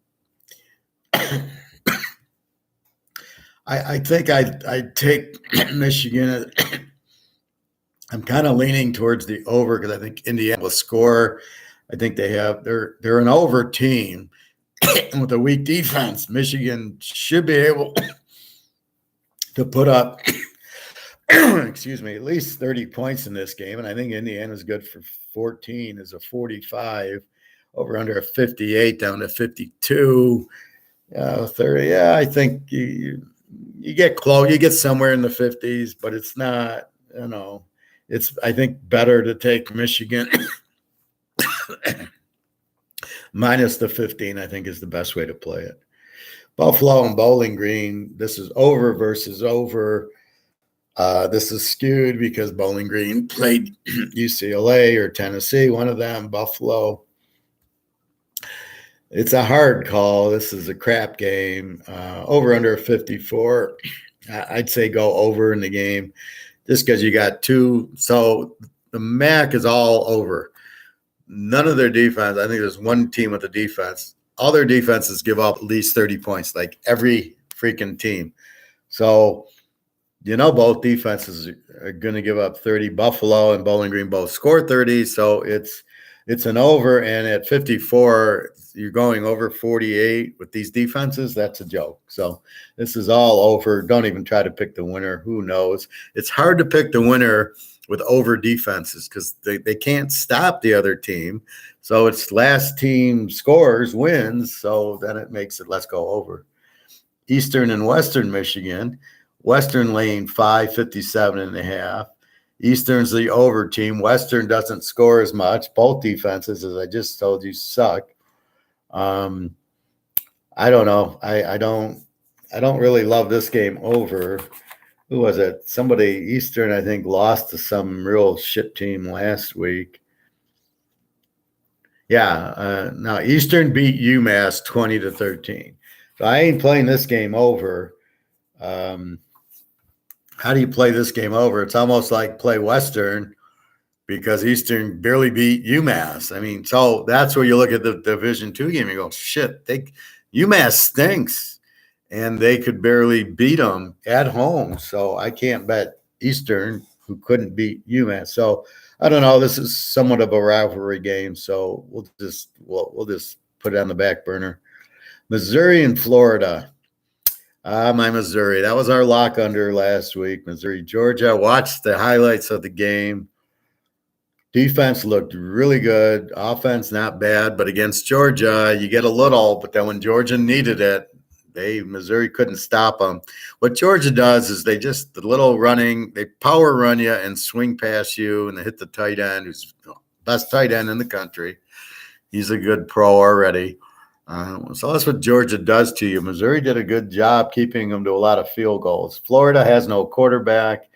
I think I'd take Michigan. I'm kind of leaning towards the over because I think Indiana will score. I think they're an over team with a weak defense. Michigan should be able to put up excuse me, at least 30 points in this game. And I think Indiana's good for 14 is a 45, over under a 58 down to 52, 30. Yeah, I think you get close, you get somewhere in the 50s, but it's not, it's, I think, better to take Michigan minus the 15, I think is the best way to play it. Buffalo and Bowling Green, this is over versus over. This is skewed because Bowling Green played UCLA or Tennessee, one of them, Buffalo. It's a hard call. This is a crap game. Over under 54. I'd say go over in the game just because you got 2. So the MAC is all over. None of their defense, I think there's one team with a defense. All their defenses give up at least 30 points, like every freaking team. So, both defenses are going to give up 30. Buffalo and Bowling Green both score 30. So it's an over. And at 54, you're going over 48 with these defenses. That's a joke. So this is all over. Don't even try to pick the winner. Who knows? It's hard to pick the winner with over defenses because they can't stop the other team. So it's last team scores, wins. So then it makes it, let's go over. Eastern and Western Michigan. Western laying 5, 57.5. Eastern's the over team. Western doesn't score as much. Both defenses, as I just told you, suck. I don't know. I don't really love this game over. Who was it? Somebody, Eastern, I think, lost to some real shit team last week. Yeah. Now Eastern beat UMass 20-13. So I ain't playing this game over. How do you play this game over? It's almost like play Western because Eastern barely beat UMass. I mean, so that's where you look at the Division II game and go, shit, UMass stinks, and they could barely beat them at home. So I can't bet Eastern, who couldn't beat UMass. So I don't know. This is somewhat of a rivalry game, so we'll just put it on the back burner. Missouri and Florida. My Missouri. That was our lock under last week. Missouri, Georgia. Watched the highlights of the game. Defense looked really good. Offense, not bad. But against Georgia, you get a little. But then when Georgia needed it, Missouri couldn't stop them. What Georgia does is they just the little running, they power run you and swing past you, and they hit the tight end, who's the best tight end in the country. He's a good pro already. So that's what Georgia does to you. Missouri did a good job keeping them to a lot of field goals. Florida has no quarterback.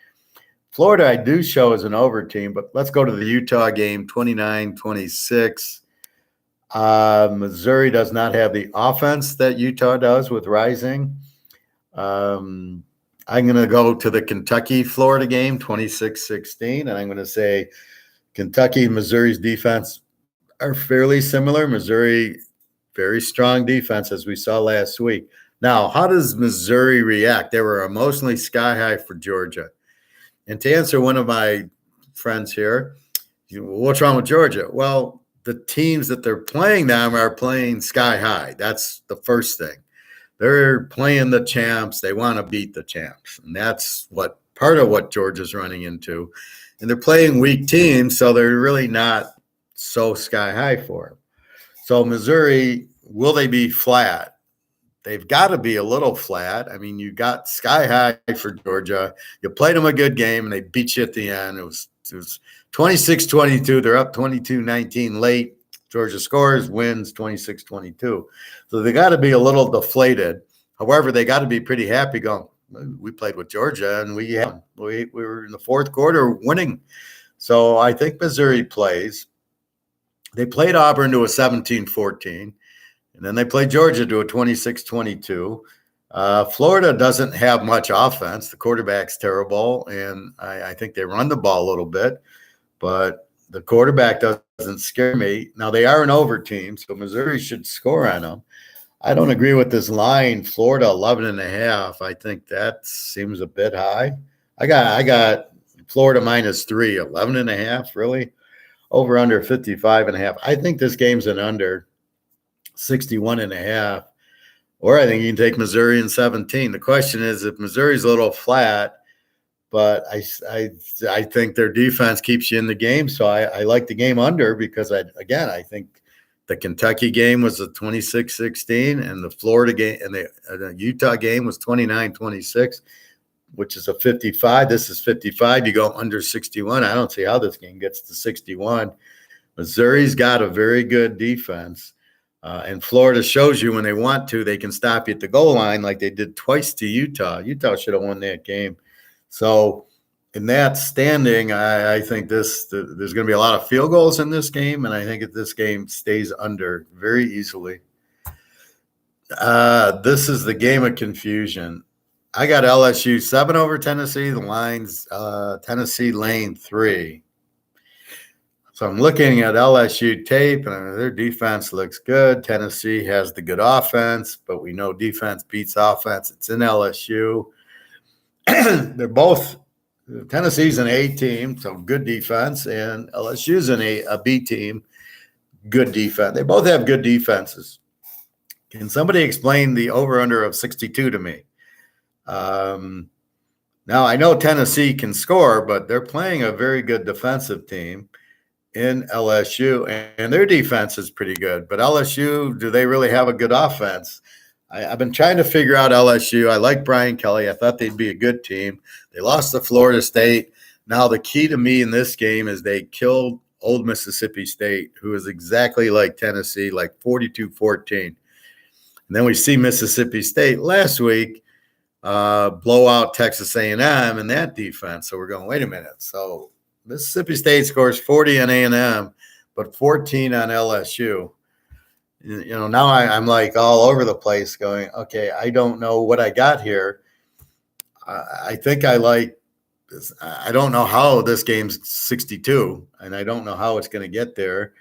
Florida, I do show as an over team, but let's go to the Utah game, 29-26. Missouri does not have the offense that Utah does with Rising. I'm going to go to the Kentucky-Florida game, 26-16, and I'm going to say Kentucky and Missouri's defense are fairly similar. Missouri, very strong defense, as we saw last week. Now, how does Missouri react? They were emotionally sky high for Georgia. And to answer one of my friends here, what's wrong with Georgia? Well, the teams that they're playing them are playing sky high. That's the first thing. They're playing the champs. They want to beat the champs. And that's what part of what Georgia's running into. And they're playing weak teams, so they're really not so sky high for them. So Missouri, will they be flat? They've got to be a little flat. I mean, you got sky high for Georgia. You played them a good game, and they beat you at the end. It was 26-22. They're up 22-19 late. Georgia scores, wins 26-22. So they got to be a little deflated. However, they got to be pretty happy going, we played with Georgia, and we were in the fourth quarter winning. So I think Missouri plays. They played Auburn to a 17-14, and then they played Georgia to a 26-22. Florida doesn't have much offense. The quarterback's terrible, and I think they run the ball a little bit, but the quarterback doesn't scare me. Now, they are an over team, so Missouri should score on them. I don't agree with this line, Florida 11.5. I think that seems a bit high. I got Florida -3, 11.5, really? Over under 55.5. I think this game's an under 61.5. Or I think you can take Missouri in 17. The question is if Missouri's a little flat, but I think their defense keeps you in the game. So I like the game under because I think the Kentucky game was a 26-16, and the Florida game and the Utah game was 29-26, which is a 55. This is 55. You go under 61. I don't see how this game gets to 61. Missouri's got a very good defense. And Florida shows you when they want to, they can stop you at the goal line like they did twice to Utah. Utah should have won that game. So in that standing, I think there's going to be a lot of field goals in this game, and I think this game stays under very easily. This is the game of confusion. I got LSU 7 over Tennessee. The line's Tennessee lane 3. So I'm looking at LSU tape, and their defense looks good. Tennessee has the good offense, but we know defense beats offense. It's in LSU. They're both – Tennessee's an A team, so good defense, and LSU's a B team, good defense. They both have good defenses. Can somebody explain the over-under of 62 to me? Now, I know Tennessee can score, but they're playing a very good defensive team in LSU, and their defense is pretty good. But LSU, do they really have a good offense? I've been trying to figure out LSU. I like Brian Kelly. I thought they'd be a good team. They lost to Florida State. Now, the key to me in this game is they killed Old Mississippi State, who is exactly like Tennessee, like 42-14. And then we see Mississippi State last week blow out Texas A&M in that defense. So we're going, wait a minute. So Mississippi State scores 40 on A&M, but 14 on LSU. Now I'm like all over the place going, okay, I don't know what I got here. I think I like this. I don't know how this game's 62, and I don't know how it's going to get there.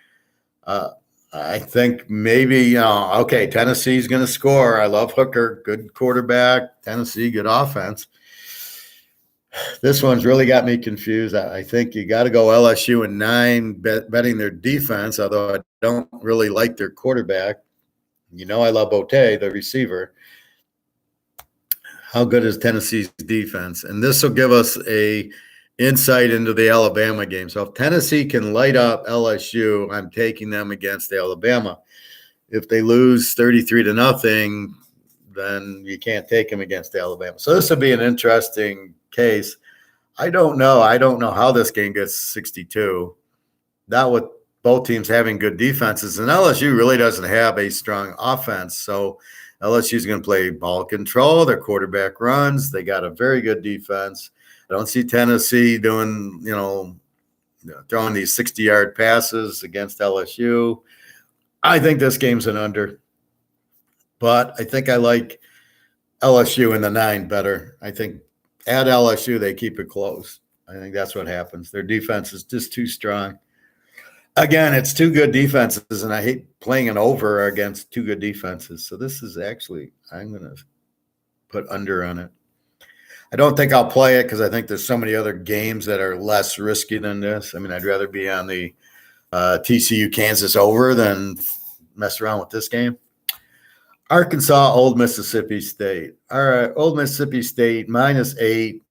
I think maybe, okay, Tennessee's going to score. I love Hooker, good quarterback. Tennessee, good offense. This one's really got me confused. I think you got to go LSU in 9, betting their defense, although I don't really like their quarterback. I love Bote, the receiver. How good is Tennessee's defense? And this will give us a insight into the Alabama game. So if Tennessee can light up LSU, I'm taking them against Alabama. If they lose 33-0, then you can't take him against Alabama. So this would be an interesting case. I don't know. I don't know how this game gets 62. Not with both teams having good defenses. And LSU really doesn't have a strong offense. So LSU is going to play ball control. Their quarterback runs. They got a very good defense. I don't see Tennessee doing, throwing these 60-yard passes against LSU. I think this game's an under. But I think I like LSU in the 9 better. I think at LSU, they keep it close. I think that's what happens. Their defense is just too strong. Again, it's two good defenses, and I hate playing an over against two good defenses. So this is actually, I'm going to put under on it. I don't think I'll play it because I think there's so many other games that are less risky than this. I mean, I'd rather be on the TCU Kansas over than mess around with this game. Arkansas, Old Mississippi State. All right, Old Mississippi State -8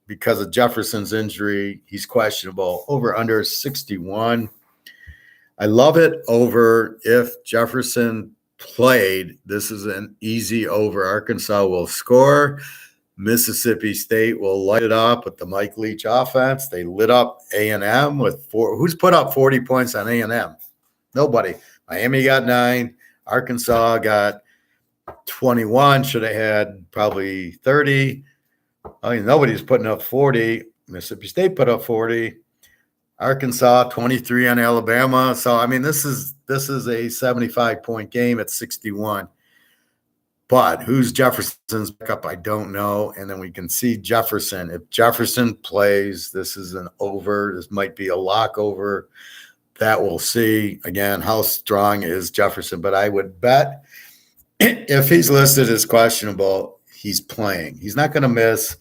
because of Jefferson's injury. He's questionable. Over under 61. I love it over if Jefferson played. This is an easy over. Arkansas will score. Mississippi State will light it up with the Mike Leach offense. They lit up A&M with 4. Who's put up 40 points on A&M? Nobody. Miami got 9. Arkansas got 21. Should have had probably 30. I mean, nobody's putting up 40. Mississippi State put up 40. Arkansas 23 on Alabama. So I mean, this is a 75-point game at 61. But who's Jefferson's backup? I don't know. And then we can see Jefferson. If Jefferson plays, this is an over. This might be a lock over. That we'll see. Again, how strong is Jefferson? But I would bet if he's listed as questionable, he's playing. He's not going to miss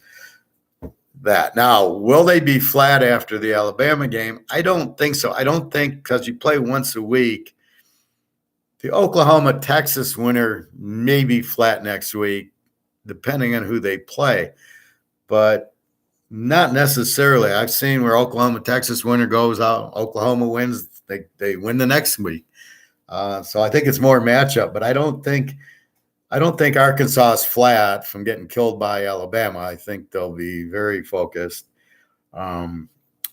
that. Now, will they be flat after the Alabama game? I don't think so. I don't think because you play once a week. The Oklahoma-Texas winner may be flat next week, depending on who they play. But not necessarily. I've seen where Oklahoma-Texas winner goes out, Oklahoma wins, they win the next week. So I think it's more matchup. But I don't think Arkansas is flat from getting killed by Alabama. I think they'll be very focused. And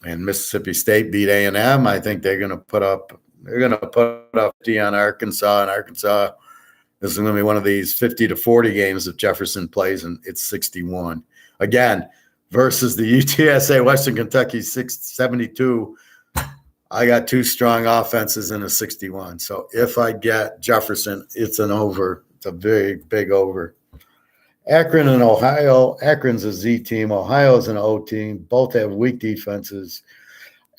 Mississippi State beat A&M. I think they're going to put up 50 on Arkansas, and Arkansas is going to be one of these 50 to 40 games if Jefferson plays, and it's 61. Again, versus the UTSA Western Kentucky 72. I got two strong offenses in a 61. So if I get Jefferson, it's an over. It's a very big over. Akron and Ohio. Akron's a Z team. Ohio's an O team. Both have weak defenses.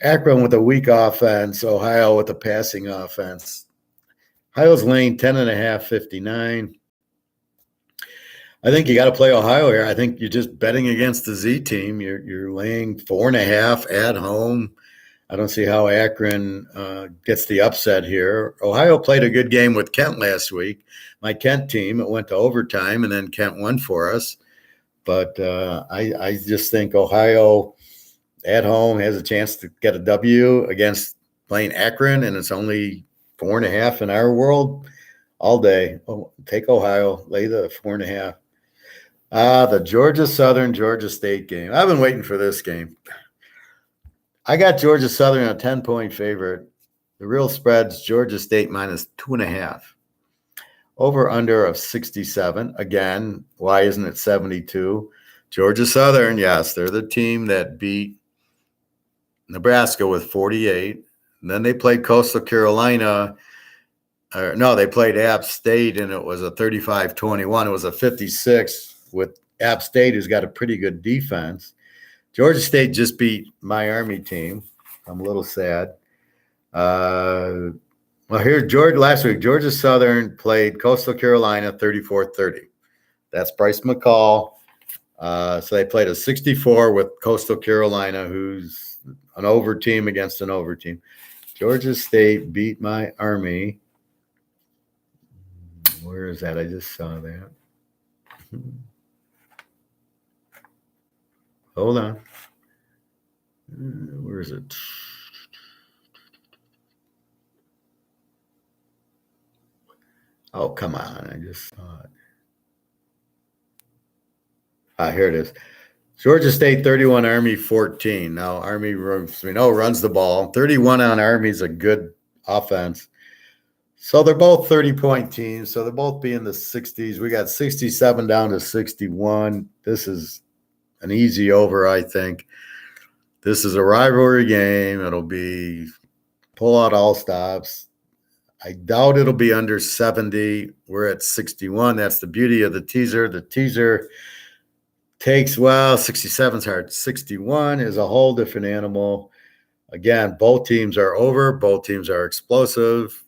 Akron with a weak offense. Ohio with a passing offense. Ohio's laying 10.5, 59. I think you got to play Ohio here. I think you're just betting against the Z team. You're laying 4.5 at home. I don't see how Akron gets the upset here. Ohio played a good game with Kent last week. My Kent team, it went to overtime, and then Kent won for us. But I just think Ohio at home has a chance to get a W against playing Akron, and it's only 4.5 in our world all day. Oh, take Ohio, lay the 4.5. The Georgia Southern, Georgia State game. I've been waiting for this game. I got Georgia Southern a 10-point favorite. The real spread's Georgia State -2.5. Over under of 67. Again, why isn't it 72? Georgia Southern, yes, they're the team that beat Nebraska with 48. And then they played Coastal Carolina. They played App State, and it was a 35-21. It was a 56 with App State, who's got a pretty good defense. Georgia State just beat my Army team. I'm a little sad. Last week, Georgia Southern played Coastal Carolina 34-30. That's Bryce McCall. So they played a 64 with Coastal Carolina, who's an over team against an over team. Georgia State beat my Army. Where is that? I just saw that. Hold on. Where is it? Oh, come on. I just saw it. Here it is. Georgia State 31, Army 14. Now, Army, we know, runs the ball. 31 on Army's a good offense. So they're both 30-point teams. So they'll both be in the 60s. We got 67 down to 61. This is an easy over, I think. This is a rivalry game. It'll be pull out all stops. I doubt it'll be under 70. We're at 61. That's the beauty of the teaser. The teaser takes, 67's hard. 61 is a whole different animal. Again, both teams are over. Both teams are explosive.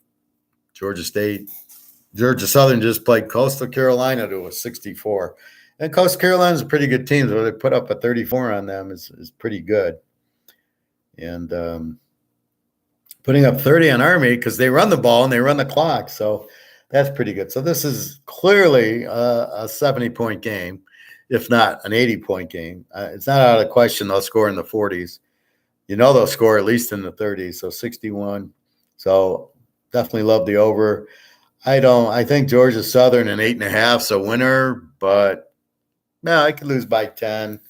Georgia Southern just played Coastal Carolina to a 64. And Coastal Carolina's a pretty good team. So they put up a 34 on them is pretty good. And putting up 30 on Army because they run the ball and they run the clock. So that's pretty good. So this is clearly a 70-point game, if not an 80-point game. It's not out of question they'll score in the 40s. You know they'll score at least in the 30s, so 61. So definitely love the over. I think Georgia Southern an 8.5's a winner, but no, I could lose by 10.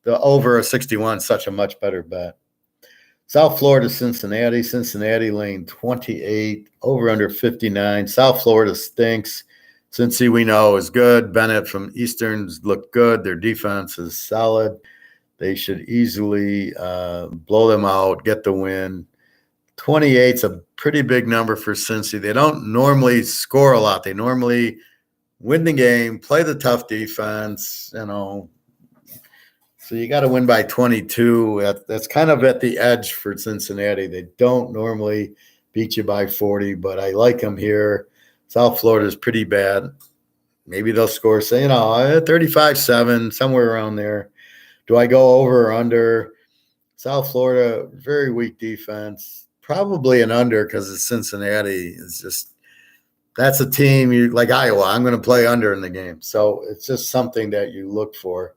The over a 61 is such a much better bet. South Florida, Cincinnati. Cincinnati lane 28, over under 59. South Florida stinks. Cincy, we know, is good. Bennett from Easterns look good. Their defense is solid. They should easily blow them out, get the win. 28's a pretty big number for Cincy. They don't normally score a lot. They normally win the game, play the tough defense, So you got to win by 22. That's kind of at the edge for Cincinnati. They don't normally beat you by 40, but I like them here. South Florida is pretty bad. Maybe they'll score, 35-7, somewhere around there. Do I go over or under? South Florida, very weak defense. Probably an under because it's Cincinnati. That's a team you like Iowa. I'm going to play under in the game. So it's just something that you look for.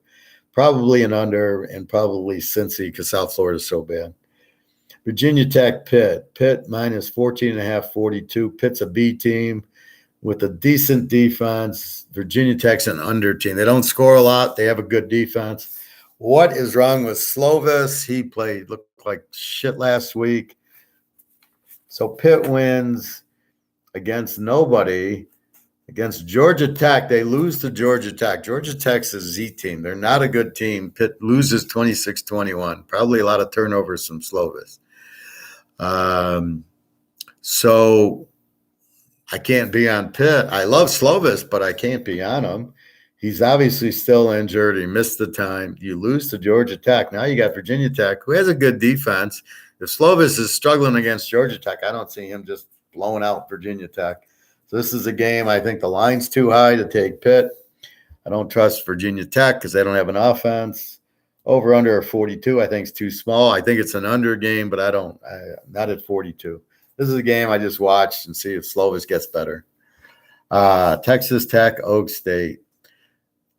Probably an under and probably Cincy because South Florida is so bad. Virginia Tech, Pitt. Pitt minus 14.5, 42. Pitt's a B team with a decent defense. Virginia Tech's an under team. They don't score a lot. They have a good defense. What is wrong with Slovis? He looked like shit last week. So Pitt wins against nobody. Against Georgia Tech, they lose to Georgia Tech. Georgia Tech's a Z team. They're not a good team. Pitt loses 26-21. Probably a lot of turnovers from Slovis. So I can't be on Pitt. I love Slovis, but I can't be on him. He's obviously still injured. He missed the time. You lose to Georgia Tech. Now you got Virginia Tech, who has a good defense. If Slovis is struggling against Georgia Tech, I don't see him just blowing out Virginia Tech. So this is a game, I think the line's too high to take Pitt. I don't trust Virginia Tech because they don't have an offense. Over under 42, I think is too small. I think it's an under game, but not at 42. This is a game I just watched and see if Slovis gets better. Texas Tech, Oak State.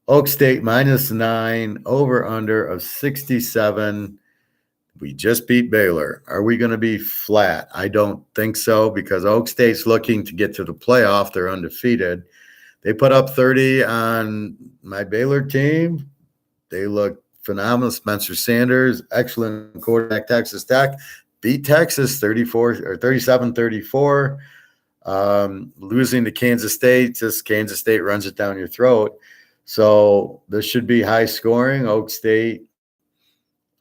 Oak State minus 9, over under of 67. We just beat Baylor. Are we going to be flat? I don't think so because Oak State's looking to get to the playoff. They're undefeated. They put up 30 on my Baylor team. They look phenomenal. Spencer Sanders, excellent quarterback. Texas Tech beat Texas 37-34. Losing to Kansas State, just Kansas State runs it down your throat. So this should be high scoring. Oak State.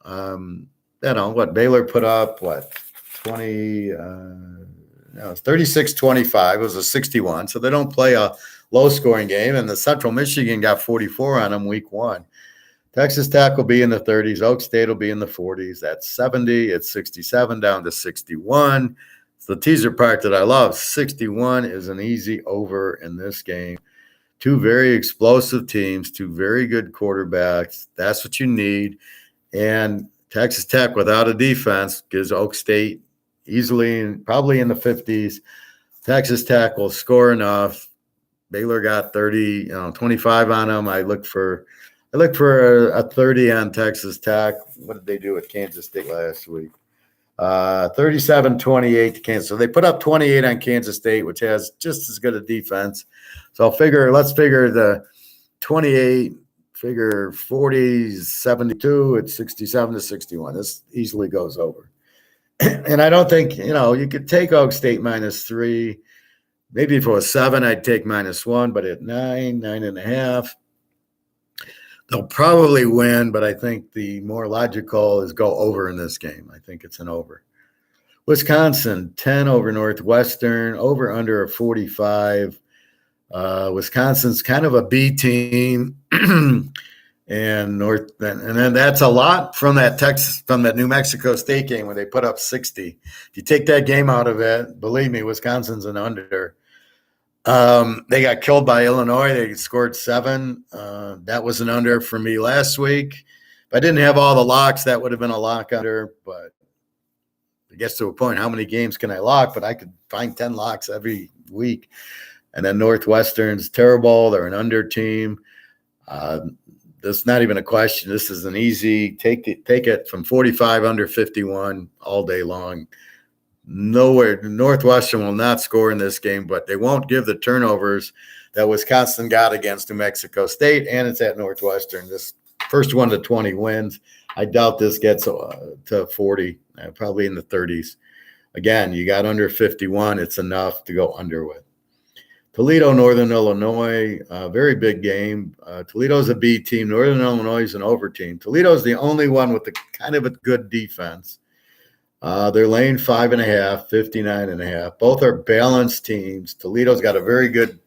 Baylor put up, 20, it's 36-25. It was a 61. So they don't play a low-scoring game. And the Central Michigan got 44 on them week 1. Texas Tech will be in the 30s. Oak State will be in the 40s. That's 70. It's 67 down to 61. It's the teaser part that I love. 61 is an easy over in this game. Two very explosive teams, two very good quarterbacks. That's what you need. And Texas Tech, without a defense, gives Oak State easily, probably in the 50s. Texas Tech will score enough. Baylor got 30, 25 on them. I look for a 30 on Texas Tech. What did they do at Kansas State last week? 37-28 to Kansas. So they put up 28 on Kansas State, which has just as good a defense. So let's figure the 28 figure 40-72, it's 67-61. This easily goes over. And I don't think, you could take Oak State -3. Maybe if it was 7, I'd take -1, but at 9.5, they'll probably win, but I think the more logical is go over in this game. I think it's an over. Wisconsin, 10 over Northwestern, over under a 45. Wisconsin's kind of a B team. And then that's a lot from that New Mexico State game where they put up 60. If you take that game out of it, believe me, Wisconsin's an under. They got killed by Illinois. They scored 7. That was an under for me last week. If I didn't have all the locks, that would have been a lock under. But it gets to a point, how many games can I lock? But I could find 10 locks every week. And then Northwestern's terrible. They're an under team. That's not even a question. This is an easy take it from 45 under 51 all day long. Nowhere. Northwestern will not score in this game, but they won't give the turnovers that Wisconsin got against New Mexico State, and it's at Northwestern. This first 1 to 20 wins. I doubt this gets to 40, probably in the 30s. Again, you got under 51. It's enough to go under with. Toledo, Northern Illinois, very big game. Toledo's a B team. Northern Illinois is an over team. Toledo's the only one with kind of a good defense. They're laying 5.5, 59.5. Both are balanced teams. Toledo's got a very good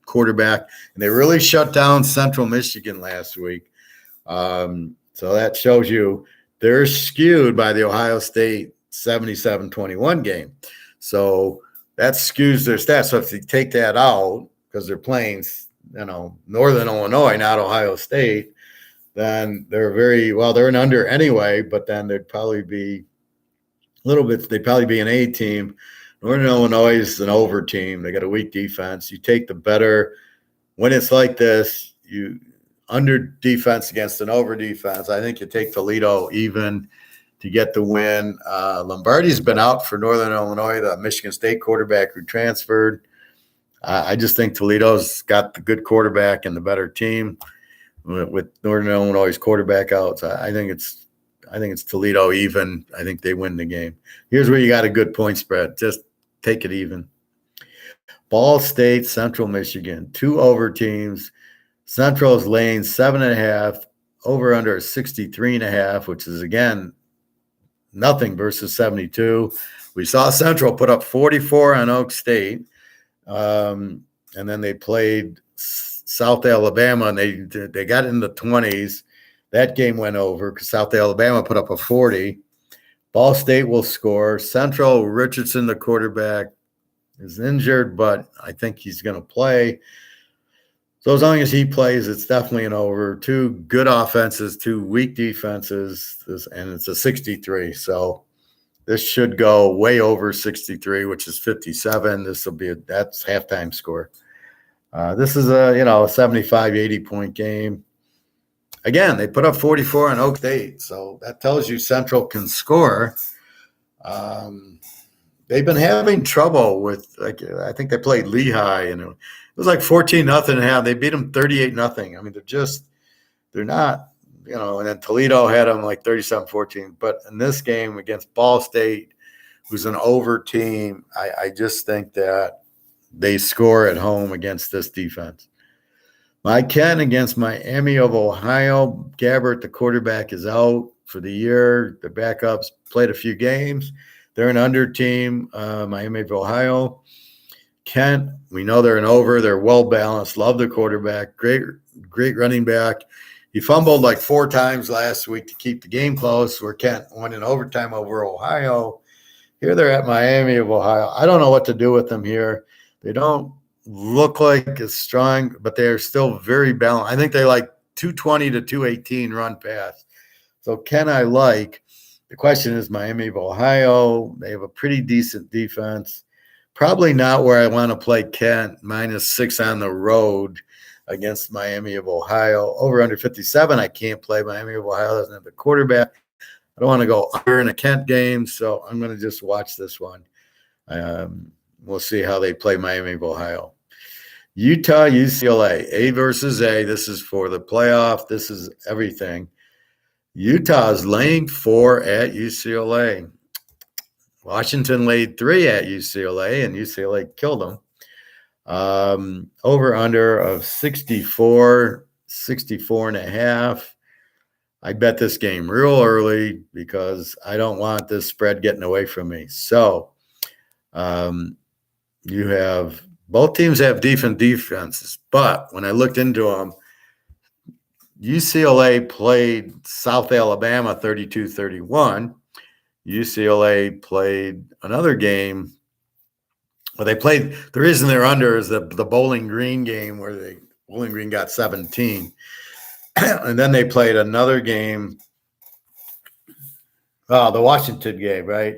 quarterback, and they really shut down Central Michigan last week. So that shows you they're skewed by the Ohio State 77-21 game. So that skews their stats. So if you take that out, because they're playing, Northern Illinois, not Ohio State, then they're they're an under anyway, but then they'd probably be they'd probably be an A team. Northern Illinois is an over team. They got a weak defense. You take the better, when it's like this, you under defense against an over defense. I think you take Toledo even to get the win. Lombardi's been out for Northern Illinois, the Michigan State quarterback who transferred. I just think Toledo's got the good quarterback and the better team with Northern Illinois' quarterback out. So I think it's Toledo even. I think they win the game. Here's where you got a good point spread. Just take it even. Ball State, Central Michigan, 2 over teams. Central is laying 7.5, over under 63.5, which is, again, nothing versus 72. We saw Central put up 44 on Oak State, and then they played South Alabama, and they got in the 20s. That game went over because South Alabama put up a 40. Ball State will score. Central, Richardson, the quarterback, is injured, but I think he's going to play. So as long as he plays, it's definitely an over. 2 good offenses, 2 weak defenses, and it's a 63. So this should go way over 63, which is 57. That's halftime score. This is a 75, 80 point game. Again, they put up 44 on Oak State, so that tells you Central can score. They've been having trouble with, I think they played Lehigh, and it was like 14-0. They beat them 38-0. I mean, they're not, and then Toledo had them like 37-14. But in this game against Ball State, who's an over team, I just think that they score at home against this defense. Mike Kent against Miami of Ohio. Gabbert, the quarterback, is out for the year. The backups played a few games. They're an under team, Miami of Ohio. Kent, we know they're an over. They're well-balanced. Love the quarterback. Great running back. He fumbled like 4 times last week to keep the game close, where Kent won in overtime over Ohio. Here they're at Miami of Ohio. I don't know what to do with them here. They don't look like as strong, but they are still very balanced. I think they like 220 to 218 run pass. So Ken I like. The question is Miami of Ohio. They have a pretty decent defense. Probably not where I want to play Kent, -6 on the road against Miami of Ohio. Over under 57, I can't play. Miami of Ohio doesn't have the quarterback. I don't want to go under in a Kent game, so I'm going to just watch this one. We'll see how they play Miami of Ohio. Utah, UCLA, A versus A. This is for the playoff. This is everything. Utah is laying 4 at UCLA. Washington laid 3 at UCLA, and UCLA killed them. Over under of 64, 64 and a half. I bet this game real early because I don't want this spread getting away from me. So you have both teams have different defenses, but when I looked into them, UCLA played South Alabama 32-31. UCLA played another game. Well, they played, the reason they're under is the Bowling Green game where Bowling Green got 17. And then they played another game. Oh, the Washington game, right?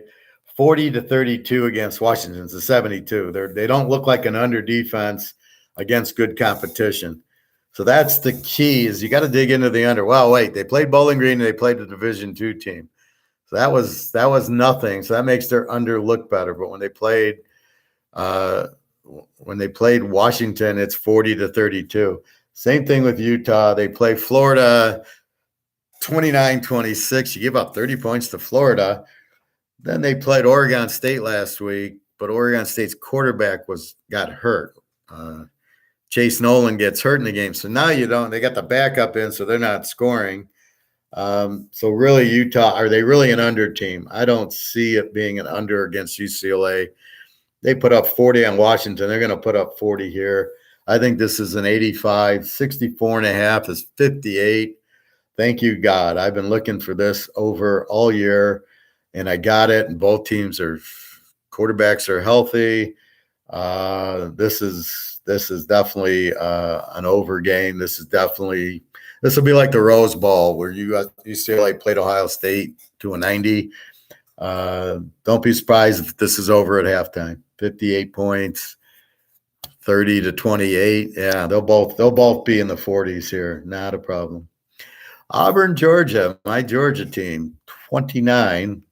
40-32 against Washington. It's a 72. They don't look like an under defense against good competition. So that's the key, is you got to dig into the under. Well, wait, they played Bowling Green and they played the Division II team. So that was nothing. So that makes their under look better. But when they played Washington, it's 40-32. Same thing with Utah. They play Florida 29-26. You give up 30 points to Florida. Then they played Oregon State last week, but Oregon State's quarterback got hurt. Chase Nolan gets hurt in the game. So now they got the backup in, so they're not scoring. So really Utah, are they really an under team? I don't see it being an under against UCLA. They put up 40 on Washington. They're going to put up 40 here. I think this is an 85. 64 and a half is 58. Thank you, God. I've been looking for this over all year, and I got it. And both teams quarterbacks are healthy. This is definitely an over game. This will be like the Rose Bowl where UCLA played Ohio State to a 90. Don't be surprised if this is over at halftime. 58 points, 30-28. Yeah, they'll both be in the 40s here. Not a problem. Auburn, Georgia, my Georgia team, 29.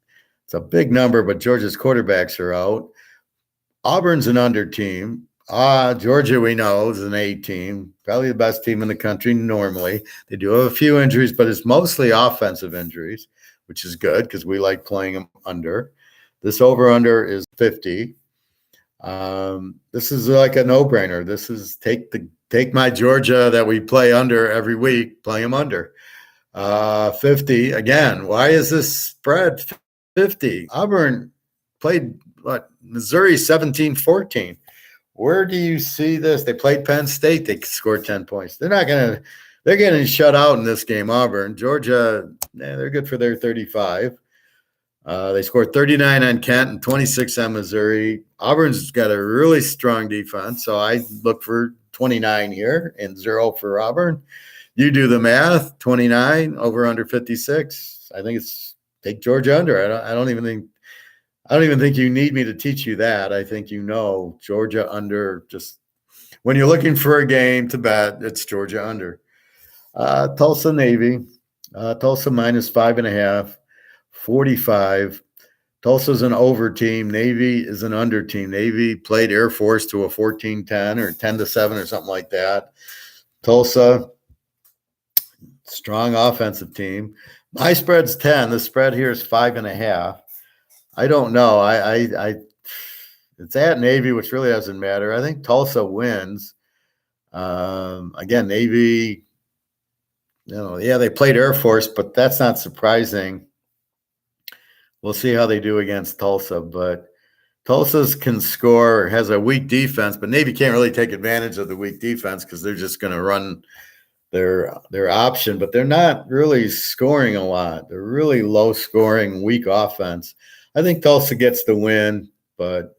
It's a big number, but Georgia's quarterbacks are out. Auburn's an under team. Georgia, we know, is an A team, probably the best team in the country normally. They do have a few injuries, but it's mostly offensive injuries, which is good because we like playing them under. This over-under is 50. This is like a no-brainer. This is take my Georgia that we play under every week, play them under. 50. Again, why is this spread 50? Auburn played, Missouri 17-14. Where do you see this? They played Penn State. They scored 10 points. They're getting shut out in this game, Auburn. Georgia, they're good for their 35. They scored 39 on Kent and 26 on Missouri. Auburn's got a really strong defense, so I look for 29 here and 0 for Auburn. You do the math, 29 over under 56. I think take Georgia under. I don't even think you need me to teach you that. I think Georgia under. Just when you're looking for a game to bet, it's Georgia under. Tulsa Navy, Tulsa minus 5.5, 45. Tulsa's an over team. Navy is an under team. Navy played Air Force to a 14-10 or 10-7 or something like that. Tulsa, strong offensive team. My spread's 10. The spread here is 5.5. I don't know. It's at Navy, which really doesn't matter. I think Tulsa wins. Again, Navy, they played Air Force, but that's not surprising. We'll see how they do against Tulsa, but Tulsa's can score, has a weak defense, but Navy can't really take advantage of the weak defense because they're just going to run their option, but they're not really scoring a lot. They're really low scoring, weak offense. I think Tulsa gets the win, but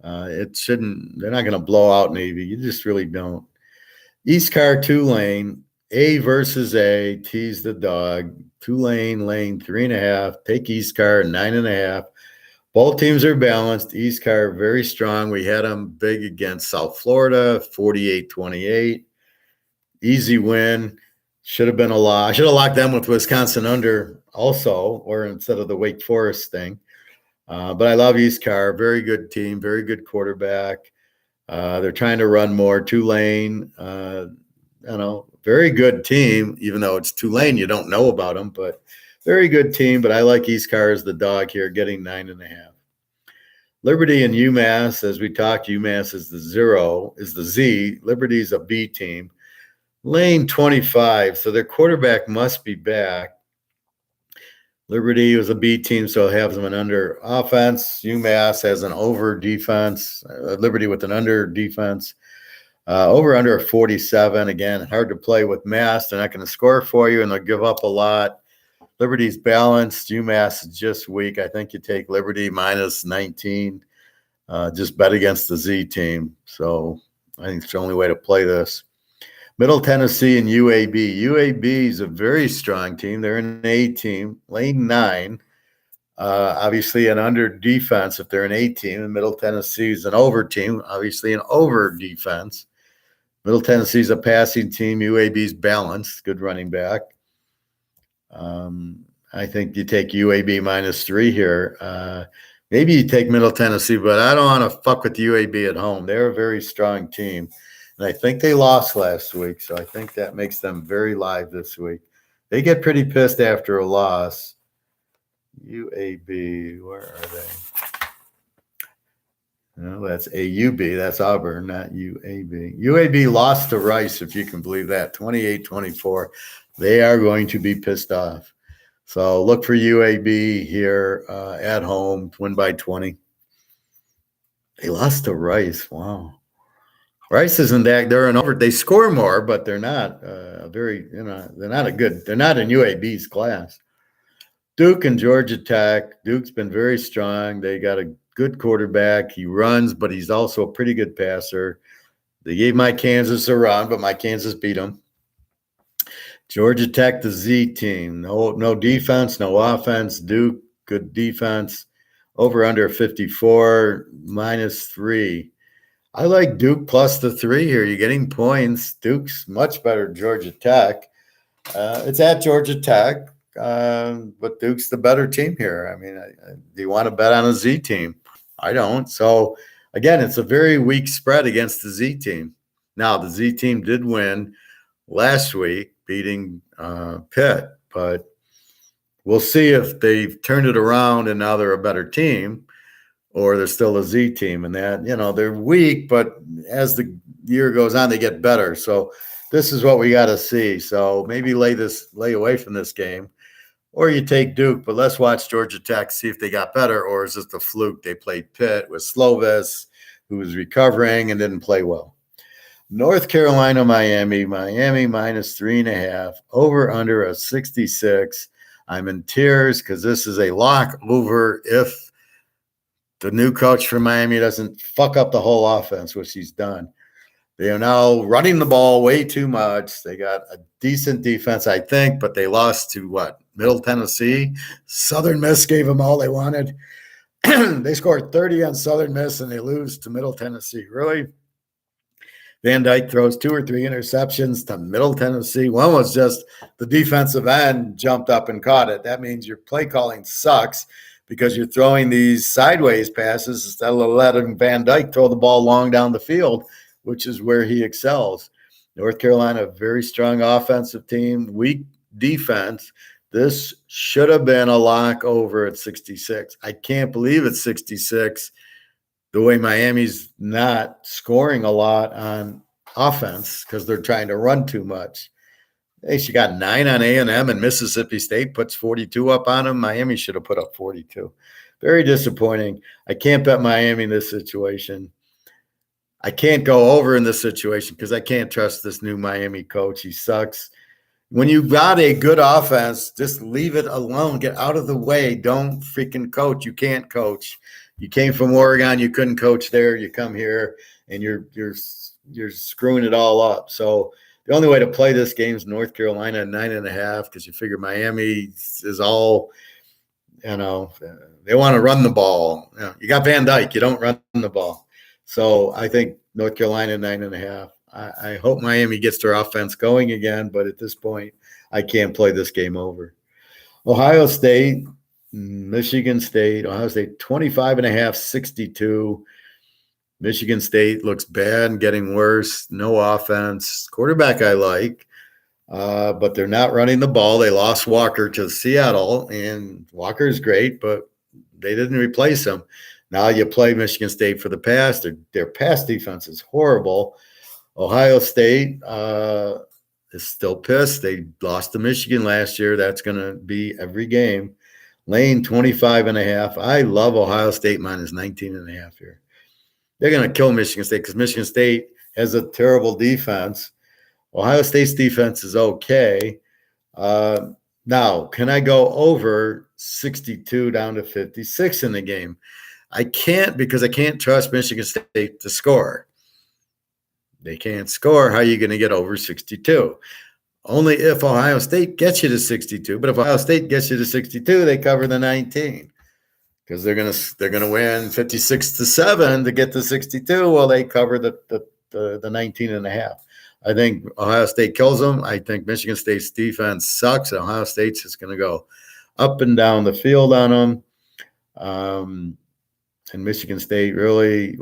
they're not going to blow out Navy. You just really don't. East Car, Tulane, A versus A, tease the dog. Tulane lane 3.5. Take East Car 9.5. Both teams are balanced. East Car very strong. We had them big against South Florida, 48-28. Easy win. Should have been a lock. I should have locked them with Wisconsin under also, or instead of the Wake Forest thing. But I love East Car. Very good team. Very good quarterback. They're trying to run more. Tulane, very good team, even though it's Tulane, you don't know about them, but very good team. But I like East Car as the dog here, getting 9.5. Liberty and UMass, as we talked, UMass is the Z. Liberty's a B team. Lane 25, so their quarterback must be back. Liberty was a B team, so it has them an under offense. UMass has an over defense. Liberty with an under defense. Over under 47. Again, hard to play with Mass. They're not going to score for you, and they'll give up a lot. Liberty's balanced. UMass is just weak. I think you take Liberty minus 19. Just bet against the Z team. So I think it's the only way to play this. Middle Tennessee and UAB. UAB is a very strong team. They're an A team, lane 9. Obviously an under defense if they're an A team. And Middle Tennessee is an over team, obviously an over defense. Middle Tennessee is a passing team. UAB's balanced, good running back. I think you take UAB minus 3 here. Maybe you take Middle Tennessee, but I don't want to fuck with UAB at home. They're a very strong team. And I think they lost last week, so I think that makes them very live this week. They get pretty pissed after a loss. UAB, where are they? No, that's AUB. That's Auburn, not UAB. UAB lost to Rice, if you can believe that, 28-24. They are going to be pissed off. So look for UAB here at home, win by 20. They lost to Rice. Wow. Rice isn't that, they're an over, they score more, but they're not they're not in UAB's class. Duke and Georgia Tech. Duke's been very strong. They got a good quarterback. He runs, but he's also a pretty good passer. They gave my Kansas a run, but my Kansas beat them. Georgia Tech, the Z team. No defense, no offense. Duke, good defense. Over under 54, minus 3. I like Duke plus the 3 here. You're getting points. Duke's much better than Georgia Tech. It's at Georgia Tech, but Duke's the better team here. I mean, do you want to bet on a Z team? I don't. So, again, it's a very weak spread against the Z team. Now, the Z team did win last week, beating Pitt, but we'll see if they've turned it around and now they're a better team, or they're still a Z team, and that, they're weak, but as the year goes on, they get better. So this is what we got to see. So maybe lay away from this game, or you take Duke, but let's watch Georgia Tech, see if they got better, or is this a fluke? They played Pitt with Slovis, who was recovering and didn't play well. North Carolina, Miami minus 3.5, over under a 66. I'm in tears because this is a lock over if the new coach for Miami doesn't fuck up the whole offense, which he's done. They are now running the ball way too much. They got a decent defense, I think, but they lost to Middle Tennessee. Southern Miss gave them all they wanted. They scored 30 on Southern Miss, and they lose to Middle Tennessee. Really? Van Dyke throws 2 or 3 interceptions to Middle Tennessee. One was just the defensive end jumped up and caught it. That means your play calling sucks because you're throwing these sideways passes instead of letting Van Dyke throw the ball long down the field, which is where he excels. North Carolina, a very strong offensive team, weak defense. This should have been a lock over at 66. I can't believe it's 66. The way Miami's not scoring a lot on offense because they're trying to run too much. Hey, she got 9 on A&M, and Mississippi State puts 42 up on them. Miami should have put up 42. Very disappointing. I can't bet Miami in this situation. I can't go over in this situation because I can't trust this new Miami coach. He sucks. When you got a good offense, just leave it alone. Get out of the way. Don't freaking coach. You can't coach. You came from Oregon. You couldn't coach there. You come here, and you're screwing it all up. So the only way to play this game is North Carolina 9.5 because you figure Miami is all, they want to run the ball. You got Van Dyke. You don't run the ball. So I think North Carolina 9.5. I hope Miami gets their offense going again, but at this point, I can't play this game over. Ohio State, Michigan State, Ohio State 25.5, 62. Michigan State looks bad and getting worse. No offense. Quarterback I like, but they're not running the ball. They lost Walker to Seattle, and Walker is great, but they didn't replace him. Now you play Michigan State for the pass. Their pass defense is horrible. Ohio State is still pissed. They lost to Michigan last year. That's going to be every game. Lane 25.5. I love Ohio State minus 19.5 here. They're going to kill Michigan State because Michigan State has a terrible defense. Ohio State's defense is okay. Now, can I go over 62 down to 56 in the game? I can't because I can't trust Michigan State to score. They can't score. How are you going to get over 62? Only if Ohio State gets you to 62. But if Ohio State gets you to 62, they cover the 19 because they're gonna win 56-7 to get to 62. Well, they cover the 19 and a half. I think Ohio State kills them. I think Michigan State's defense sucks. Ohio State's just going to go up and down the field on them. And Michigan State really,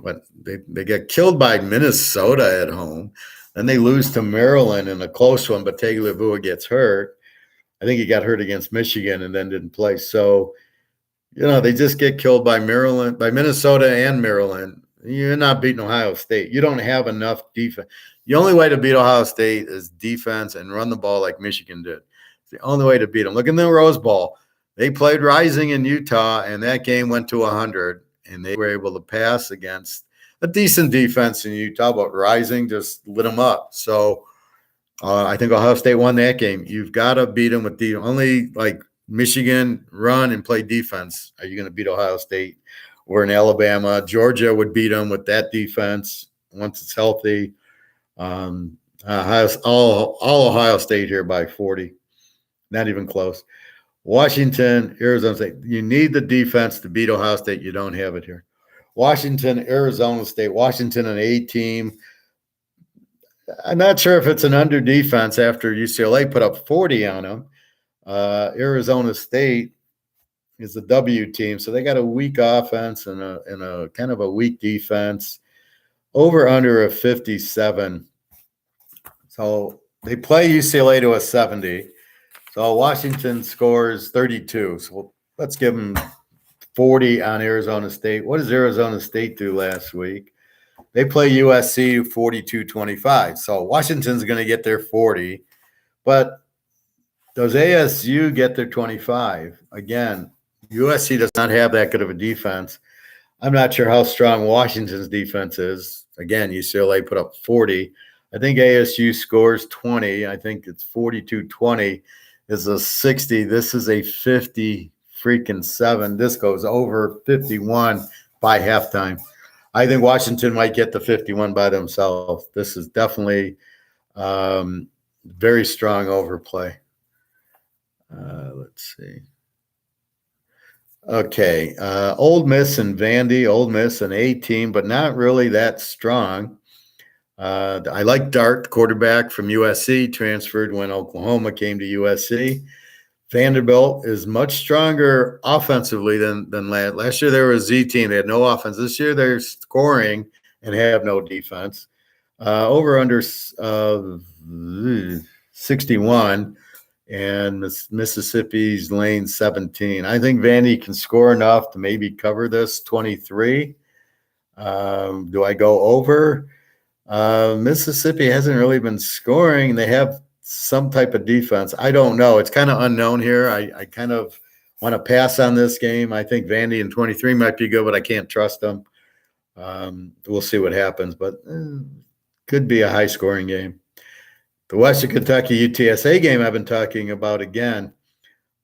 they get killed by Minnesota at home. Then they lose to Maryland in a close one, but Tagovailoa gets hurt. I think he got hurt against Michigan and then didn't play. So, they just get killed by Minnesota and Maryland. You're not beating Ohio State. You don't have enough defense. The only way to beat Ohio State is defense and run the ball like Michigan did. It's the only way to beat them. Look in the Rose Bowl. They played Rising in Utah, and that game went to 100, and they were able to pass against a decent defense in Utah, but Rising just lit them up. So I think Ohio State won that game. You've got to beat them with only like Michigan run and play defense. Are you going to beat Ohio State? Or in Alabama, Georgia would beat them with that defense once it's healthy. All Ohio State here by 40, not even close. Washington, Arizona State. You need the defense to beat Ohio State. You don't have it here. Washington, Arizona State. Washington, an A team. I'm not sure if it's an under defense after UCLA put up 40 on them. Arizona State is the W team, so they got a weak offense and a kind of a weak defense. Over under a 57. So they play UCLA to a 70. So Washington scores 32. So let's give them 40 on Arizona State. What does Arizona State do last week? They play USC 42-25. So Washington's going to get their 40. But does ASU get their 25? Again, USC does not have that good of a defense. I'm not sure how strong Washington's defense is. Again, UCLA put up 40. I think ASU scores 20. I think it's 42-20 is a 60. This is a 50-7. This goes over 51 by halftime. I think Washington might get the 51 by themselves. This is definitely very strong overplay. Let's see. Okay, Ole Miss and Vandy. Ole Miss, an A team, but not really that strong. I like Dart, quarterback from USC, transferred when Oklahoma came to USC. Vanderbilt is much stronger offensively than last year. They were a Z team. They had no offense. This year they're scoring and have no defense. Over under 61. And Mississippi's lane 17. I think Vandy can score enough to maybe cover this 23. Do I go over? Mississippi hasn't really been scoring. They have some type of defense. I don't know. It's kind of unknown here. I kind of want to pass on this game. I think Vandy in 23 might be good, but I can't trust them. We'll see what happens, but could be a high-scoring game. The Western Kentucky UTSA game I've been talking about again.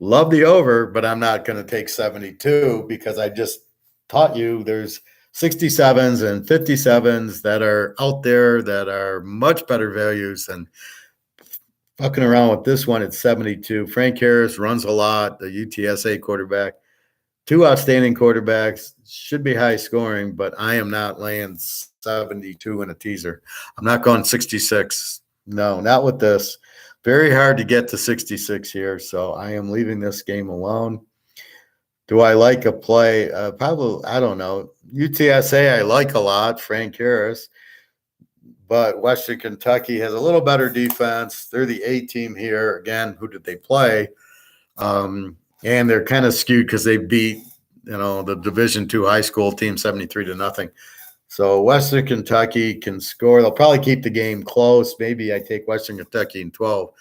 Love the over, but I'm not going to take 72 because I just taught you there's 67s and 57s that are out there that are much better values than fucking around with this one at 72. Frank Harris runs a lot, the UTSA quarterback. Two outstanding quarterbacks, should be high scoring, but I am not laying 72 in a teaser. I'm not going 66. No, not with this. Very hard to get to 66 here, so I am leaving this game alone. Do I like a play? Probably, I don't know. UTSA, I like a lot, Frank Harris, but Western Kentucky has a little better defense. They're the A team here. Again, who did they play? And they're kind of skewed because they beat, the Division II high school team 73-0. So Western Kentucky can score. They'll probably keep the game close. Maybe I take Western Kentucky in 12,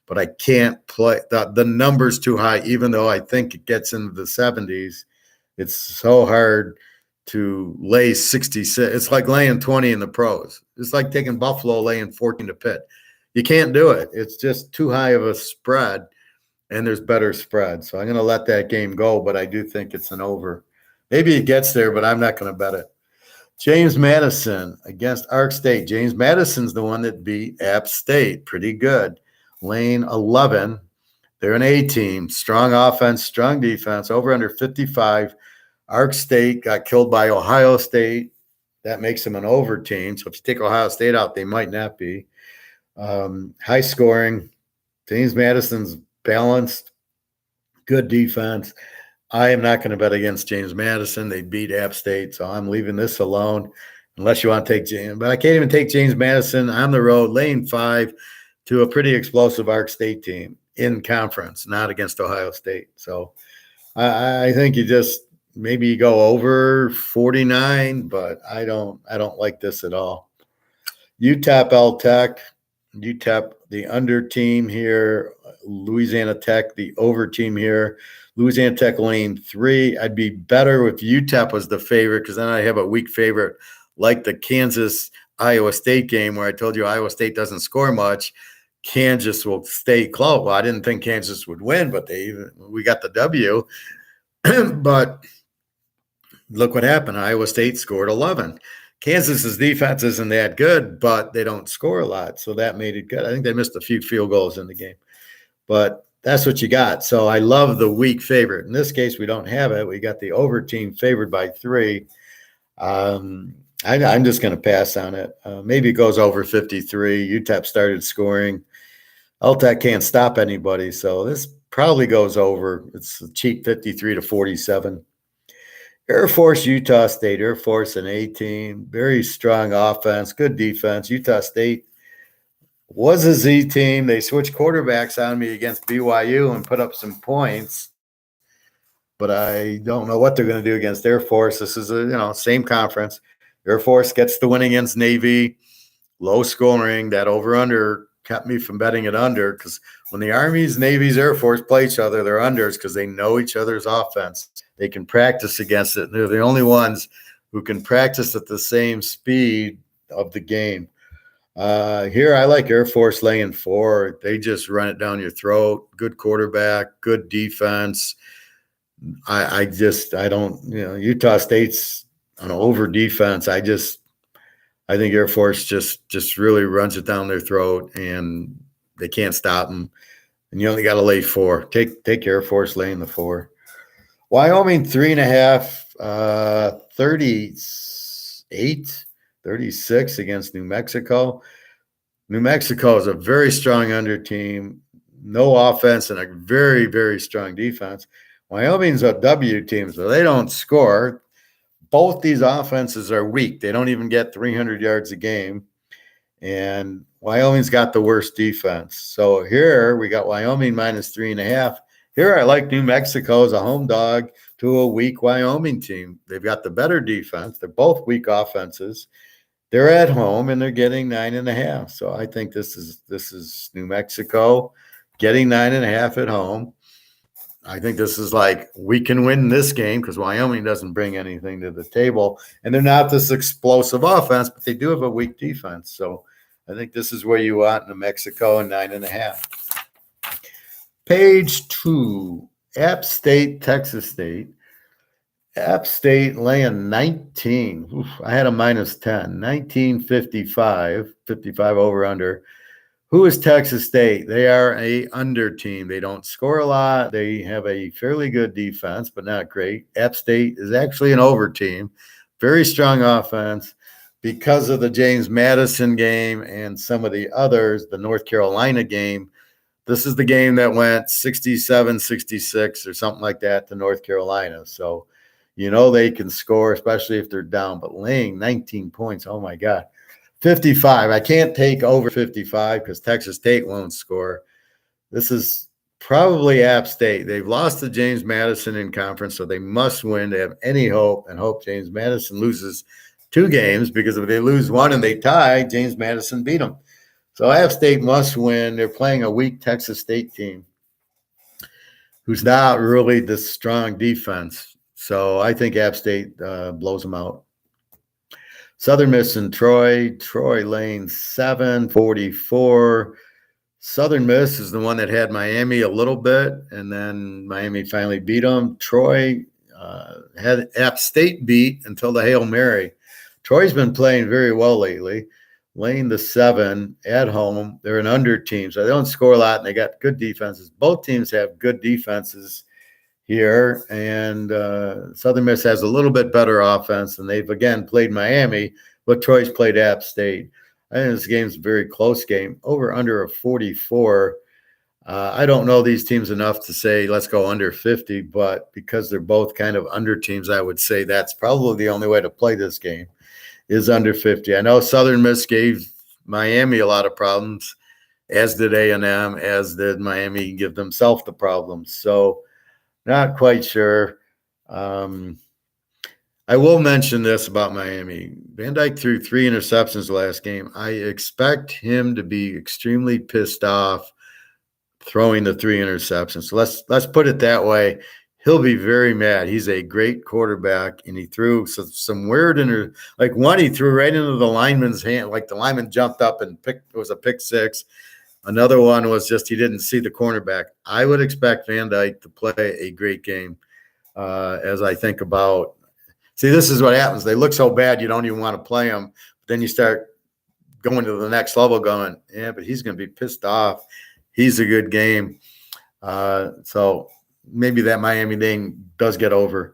but I can't play the number's too high, even though I think it gets into the 70s. It's so hard to lay 66. It's like laying 20 in the pros. It's like taking Buffalo, laying 14 to Pitt. You can't do it. It's just too high of a spread, and there's better spread. So I'm going to let that game go, but I do think it's an over. Maybe it gets there, but I'm not going to bet it. James Madison against Ark State. James Madison's the one that beat App State. Pretty good. Lane 11. They're an A team. Strong offense, strong defense. Over under 55. Ark State got killed by Ohio State. That makes them an over team. So if you take Ohio State out, they might not be. High scoring. James Madison's balanced. Good defense. I am not going to bet against James Madison. They beat App State, so I'm leaving this alone unless you want to take James. But I can't even take James Madison on the road, lane 5 to a pretty explosive Ark State team in conference, not against Ohio State. So I think you just maybe you go over 49, but I don't like this at all. UTEP L Tech, UTEP the under team here, Louisiana Tech the over team here. Louisiana Tech lane 3. I'd be better if UTEP was the favorite because then I have a weak favorite like the Kansas-Iowa State game where I told you Iowa State doesn't score much. Kansas will stay close. Well, I didn't think Kansas would win, but we got the W. But look what happened. Iowa State scored 11. Kansas's defense isn't that good, but they don't score a lot, so that made it good. I think they missed a few field goals in the game. But that's what you got. So I love the weak favorite. In this case, we don't have it. We got the over team favored by 3. I'm just going to pass on it. Maybe it goes over 53. UTEP started scoring. LTEC can't stop anybody, so this probably goes over. It's a cheap 53-47. Air Force, Utah State. Air Force, an A team. Very strong offense, good defense. Utah State was a Z team. They switched quarterbacks on me against BYU and put up some points, but I don't know what they're going to do against Air Force. This is same conference. Air Force gets the win against Navy, low scoring. That over/under kept me from betting it under because when the Army's, Navy's, Air Force play each other, they're unders because they know each other's offense. They can practice against it. They're the only ones who can practice at the same speed of the game. Here, I like Air Force laying 4. They just run it down your throat. Good quarterback, good defense. I don't, Utah State's an over defense. I think Air Force just really runs it down their throat, and they can't stop them. And you only got to lay 4. Take Air Force laying the 4. Wyoming 3.5, 36 against New Mexico. New Mexico is a very strong under team, no offense, and a very, very strong defense. Wyoming's a W team, so they don't score. Both these offenses are weak. They don't even get 300 yards a game. And Wyoming's got the worst defense. So here we got Wyoming minus 3.5. Here I like New Mexico as a home dog to a weak Wyoming team. They've got the better defense. They're both weak offenses. They're at home and they're getting 9.5. So I think this is New Mexico getting 9.5 at home. I think this is like we can win this game because Wyoming doesn't bring anything to the table. And they're not this explosive offense, but they do have a weak defense. So I think this is where you want New Mexico and 9.5. Page 2, App State, Texas State. App State laying 19. Oof, I had a minus 10. 19.55, 55 over under. Who is Texas State? They are a under team. They don't score a lot. They have a fairly good defense, but not great. App State is actually an over team. Very strong offense. Because of the James Madison game and some of the others, the North Carolina game, This is the game that went 67-66 or something like that to North Carolina. So, they can score, especially if they're down. But laying 19 points, oh, my God. 55. I can't take over 55 because Texas State won't score. This is probably App State. They've lost to James Madison in conference, so they must win to have any hope, and hope James Madison loses 2 games, because if they lose 1 and they tie, James Madison beat them. So App State must win. They're playing a weak Texas State team who's not really the strong defense. So I think App State blows them out. Southern Miss and Troy. Troy laying 7, 44. Southern Miss is the one that had Miami a little bit, and then Miami finally beat them. Troy had App State beat until the Hail Mary. Troy's been playing very well lately, laying the 7 at home. They're an under team, so they don't score a lot, and they got good defenses. Both teams have good defenses here, and Southern Miss has a little bit better offense, and they've, again, played Miami, but Troy's played App State. I think this game's a very close game. Over under a 44. I don't know these teams enough to say let's go under 50, but because they're both kind of under teams, I would say that's probably the only way to play this game is under 50. I know Southern Miss gave Miami a lot of problems, as did A&M, as did Miami give themselves the problems. So not quite sure. I will mention this about Miami. Van Dyke threw 3 interceptions last game. I expect him to be extremely pissed off throwing the 3 interceptions. So let's put it that way. He'll be very mad. He's a great quarterback, and he threw some weird like one he threw right into the lineman's hand, like the lineman jumped up and it was a pick 6. Another one was just he didn't see the cornerback. I would expect Van Dyke to play a great game as I think about. See, this is what happens. They look so bad you don't even want to play them. But then you start going to the next level going, yeah, but he's going to be pissed off. He's a good game. So maybe that Miami thing does get over.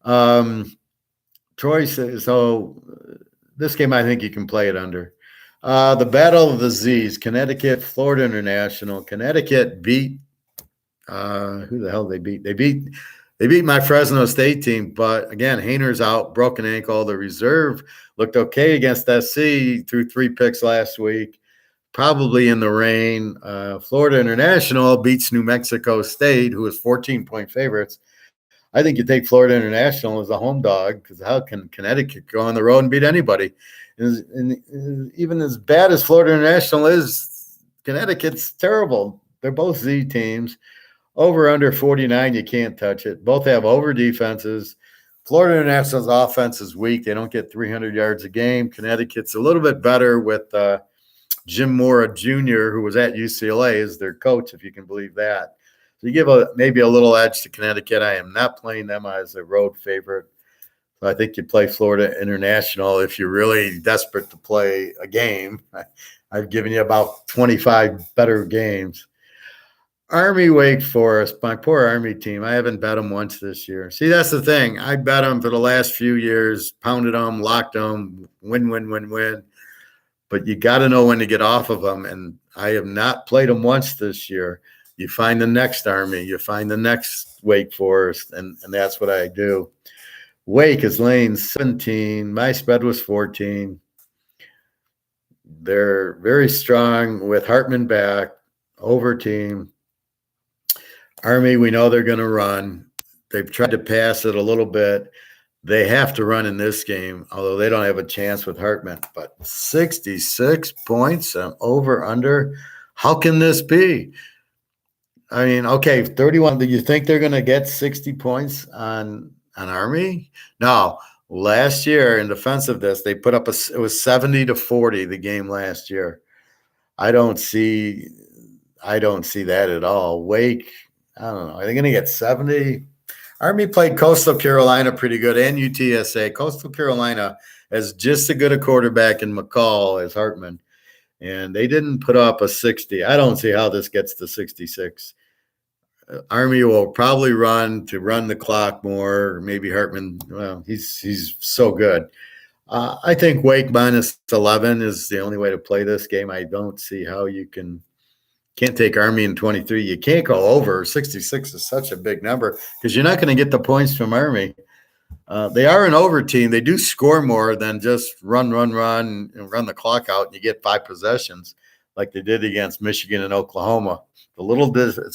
Troy says, so this game I think you can play it under. The Battle of the Z's, Connecticut, Florida International. Connecticut beat who the hell they beat? They beat my Fresno State team, but again, Hayner's out, broken ankle. The reserve looked okay against SC, threw 3 picks last week, probably in the rain. Florida International beats New Mexico State, who is 14-point favorites. I think you take Florida International as a home dog, because how can Connecticut go on the road and beat anybody? And even as bad as Florida International is, Connecticut's terrible. They're both Z teams. Over under 49, you can't touch it. Both have over defenses. Florida International's offense is weak. They don't get 300 yards a game. Connecticut's a little bit better with Jim Mora Jr., who was at UCLA, as their coach, if you can believe that. So you give maybe a little edge to Connecticut. I am not playing them as a road favorite. So I think you play Florida International if you're really desperate to play a game. I've given you about 25 better games. Army Wake Forest, my poor Army team. I haven't bet them once this year. See, that's the thing. I bet them for the last few years, pounded them, locked them, win. But you got to know when to get off of them, and I have not played them once this year. You find the next Army, you find the next Wake Forest, and that's what I do. Wake is laying 17. My spread was 14. They're very strong with Hartman back, over team. Army, we know they're going to run. They've tried to pass it a little bit. They have to run in this game, although they don't have a chance with Hartman. But 66 points over, under. How can this be? I mean, okay, 31. Do you think they're going to get 60 points on Army? No. Last year, in defense of this, they put up it was 70-40 the game last year. I don't see that at all. Wake, I don't know. Are they going to get 70? Army played Coastal Carolina pretty good, and UTSA. Coastal Carolina has just as good a quarterback in McCall as Hartman, and they didn't put up a 60. I don't see how this gets to 66. Army will probably run the clock more. Maybe Hartman, well, he's so good. I think Wake minus 11 is the only way to play this game. I don't see how you can Can't take Army in 23. You can't go over. 66 is such a big number because you're not going to get the points from Army. They are an over team. They do score more than just run, and run the clock out, and you get 5 possessions like they did against Michigan and Oklahoma. It's a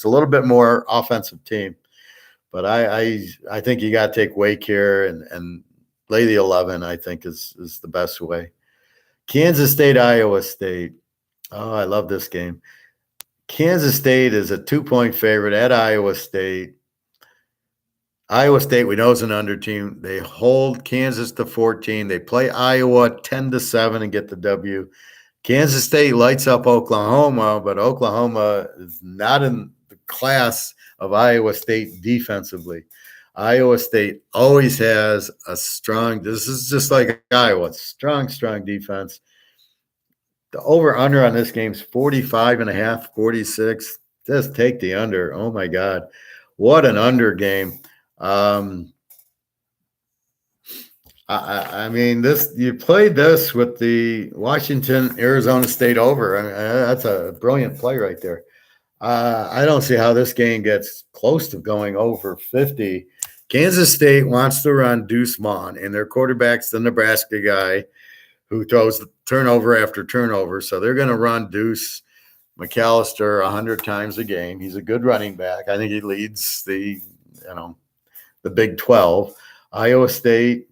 little bit more offensive team. But I think you got to take Wake here and lay the 11, I think, is the best way. Kansas State, Iowa State. Oh, I love this game. Kansas State is a 2-point favorite at Iowa State. Iowa State, we know, is an under team. They hold Kansas to 14. They play Iowa 10-7 and get the W. Kansas State lights up Oklahoma, but Oklahoma is not in the class of Iowa State defensively. Iowa State always has a strong – this is just like Iowa, strong defense. The over-under on this game is 45.5, 46. Just take the under. Oh, my God. What an under game. I mean, you played this with the Washington-Arizona State over. I mean, that's a brilliant play right there. I don't see how this game gets close to going over 50. Kansas State wants to run Deuce Vaughn, and their quarterback's the Nebraska guy who throws turnover after turnover. So they're going to run Deuce McAllister 100 times a game. He's a good running back. I think he leads the Big 12. Iowa State,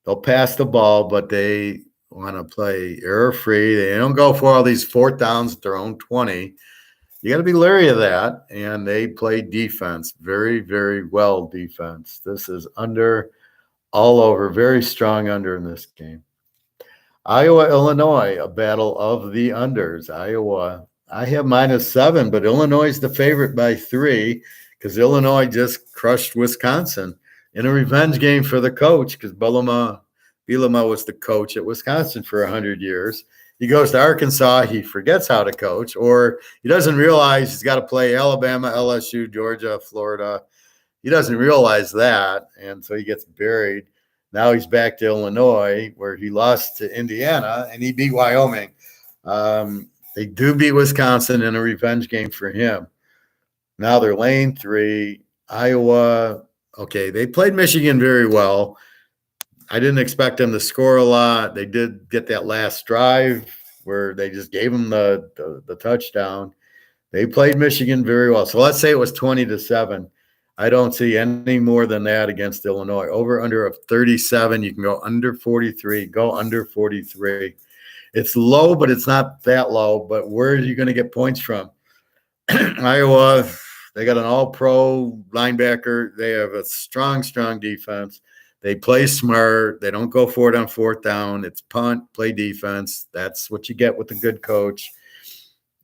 they'll pass the ball, but they want to play error-free. They don't go for all these 4th downs at their own 20. You got to be leery of that, and they play defense, very, very well defense. This is under all over, very strong under in this game. Iowa, Illinois, a battle of the unders. Iowa, I have -7, but Illinois is the favorite by 3 because Illinois just crushed Wisconsin in a revenge game for the coach because Bielema was the coach at Wisconsin for 100 years. He goes to Arkansas, he forgets how to coach, or he doesn't realize he's got to play Alabama, LSU, Georgia, Florida. He doesn't realize that, and so he gets buried. Now he's back to Illinois, where he lost to Indiana, and he beat Wyoming. They do beat Wisconsin in a revenge game for him. Now they're laying 3. Iowa, okay, they played Michigan very well. I didn't expect them to score a lot. They did get that last drive where they just gave them the touchdown. They played Michigan very well. So let's say it was 20-7. I don't see any more than that against Illinois. Over under of 37. You can go under 43. Go under 43. It's low, but it's not that low. But where are you going to get points from? Iowa, they got an all-pro linebacker. They have a strong defense. They play smart. They don't go for it on 4th down. It's punt, play defense. That's what you get with a good coach.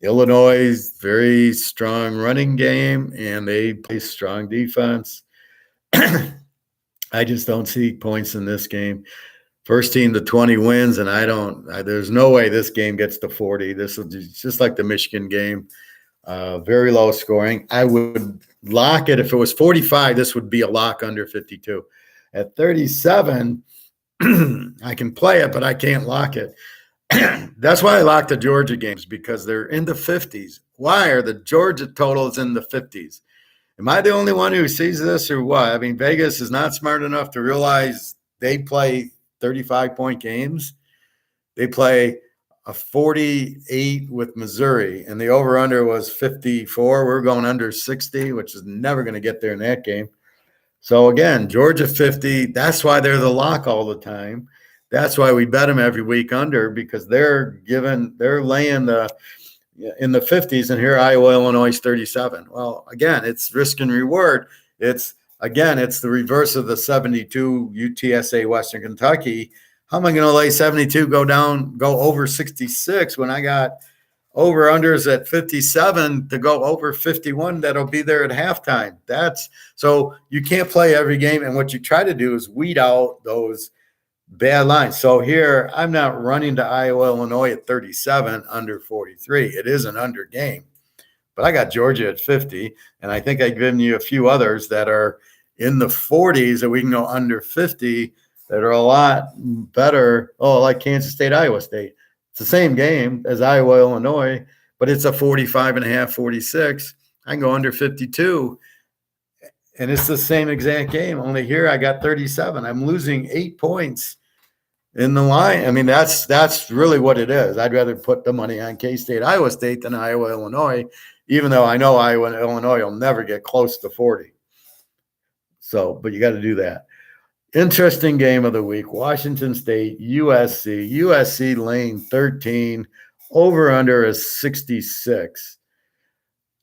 Illinois, very strong running game, and they play strong defense. I just don't see points in this game. First team to 20 wins, and there's no way this game gets to 40. This is just like the Michigan game. Very low scoring. I would lock it. If it was 45, this would be a lock under 52. At 37, I can play it, but I can't lock it. That's why I lock the Georgia games, because they're in the 50s. Why are the Georgia totals in the 50s? Am I the only one who sees this, or what? I mean, Vegas is not smart enough to realize they play 35-point games. They play a 48 with Missouri, and the over-under was 54. We're going under 60, which is never going to get there in that game. So, again, Georgia 50, that's why they're the lock all the time. That's why we bet them every week under, because they're laying in the 50s, and here Iowa, Illinois is 37. Well, again, it's risk and reward. It's the reverse of the 72 UTSA Western Kentucky. How am I going to lay 72, go over 66 when I got over-unders at 57 to go over 51 that'll be there at halftime? So you can't play every game, and what you try to do is weed out those bad lines. So here, I'm not running to Iowa, Illinois at 37, under 43. It is an under game. But I got Georgia at 50, and I think I've given you a few others that are in the 40s that we can go under 50 that are a lot better. Oh, like Kansas State, Iowa State. It's the same game as Iowa, Illinois, but it's a 45.5, 46. I can go under 52. And it's the same exact game. Only here I got 37. I'm losing 8 points in the line. I mean, that's really what it is. I'd rather put the money on K-State, Iowa State than Iowa, Illinois, even though I know Iowa and Illinois will never get close to 40. So, but you got to do that. Interesting game of the week, Washington State, USC. USC laying 13, over under is 66.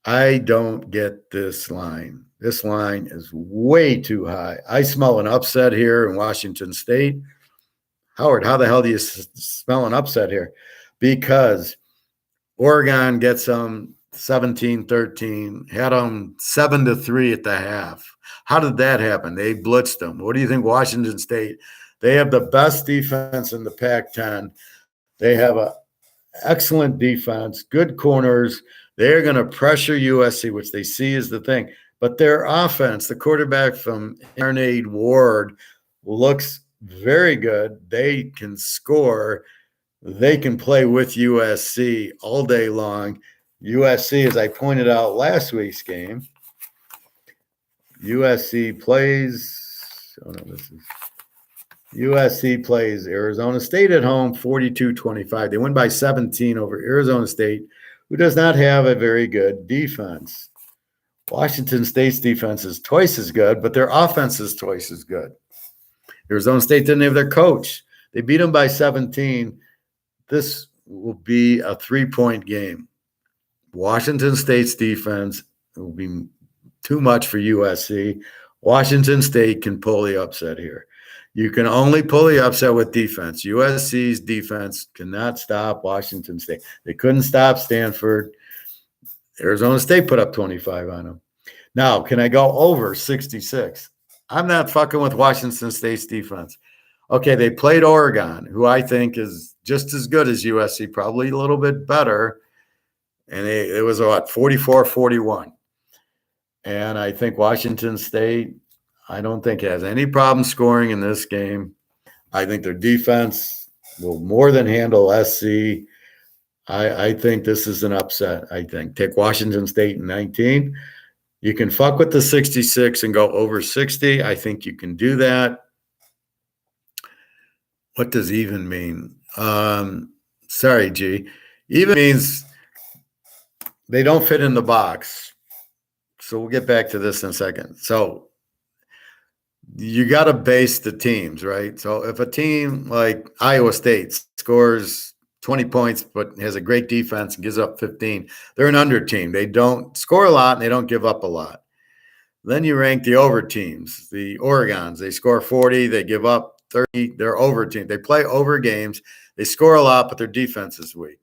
I don't get this line. This line is way too high. I smell an upset here in Washington State. Howard, how the hell do you smell an upset here? Because Oregon gets them 17-13, had them 7-3 at the half. How did that happen? They blitzed them. What do you think, Washington State? They have the best defense in the Pac-10. They have an excellent defense, good corners. They're going to pressure USC, which they see as the thing. But their offense, the quarterback from Arnade Ward, looks very good. They can score. They can play with USC all day long. USC, as I pointed out last week's game, USC plays Arizona State at home 42-25. They win by 17 over Arizona State, who does not have a very good defense. Washington State's defense is twice as good, but their offense is twice as good. Arizona State didn't have their coach. They beat them by 17. This will be a 3-point game. Washington State's defense will be too much for USC. Washington State can pull the upset here. You can only pull the upset with defense. USC's defense cannot stop Washington State. They couldn't stop Stanford. Arizona State put up 25 on them. Now, can I go over 66? I'm not fucking with Washington State's defense. Okay, they played Oregon, who I think is just as good as USC, probably a little bit better. And it was, 44-41. And I think Washington State, I don't think has any problem scoring in this game. I think their defense will more than handle SC. I think this is an upset, I think. Take Washington State in 19. You can fuck with the 66 and go over 60. I think you can do that. What does even mean? Sorry, G. Even means they don't fit in the box. So we'll get back to this in a second. So you got to base the teams, right? So if a team like Iowa State scores 20 points but has a great defense and gives up 15, they're an under team. They don't score a lot and they don't give up a lot. Then you rank the over teams, the Oregons. They score 40, they give up 30. They're over team. They play over games. They score a lot, but their defense is weak.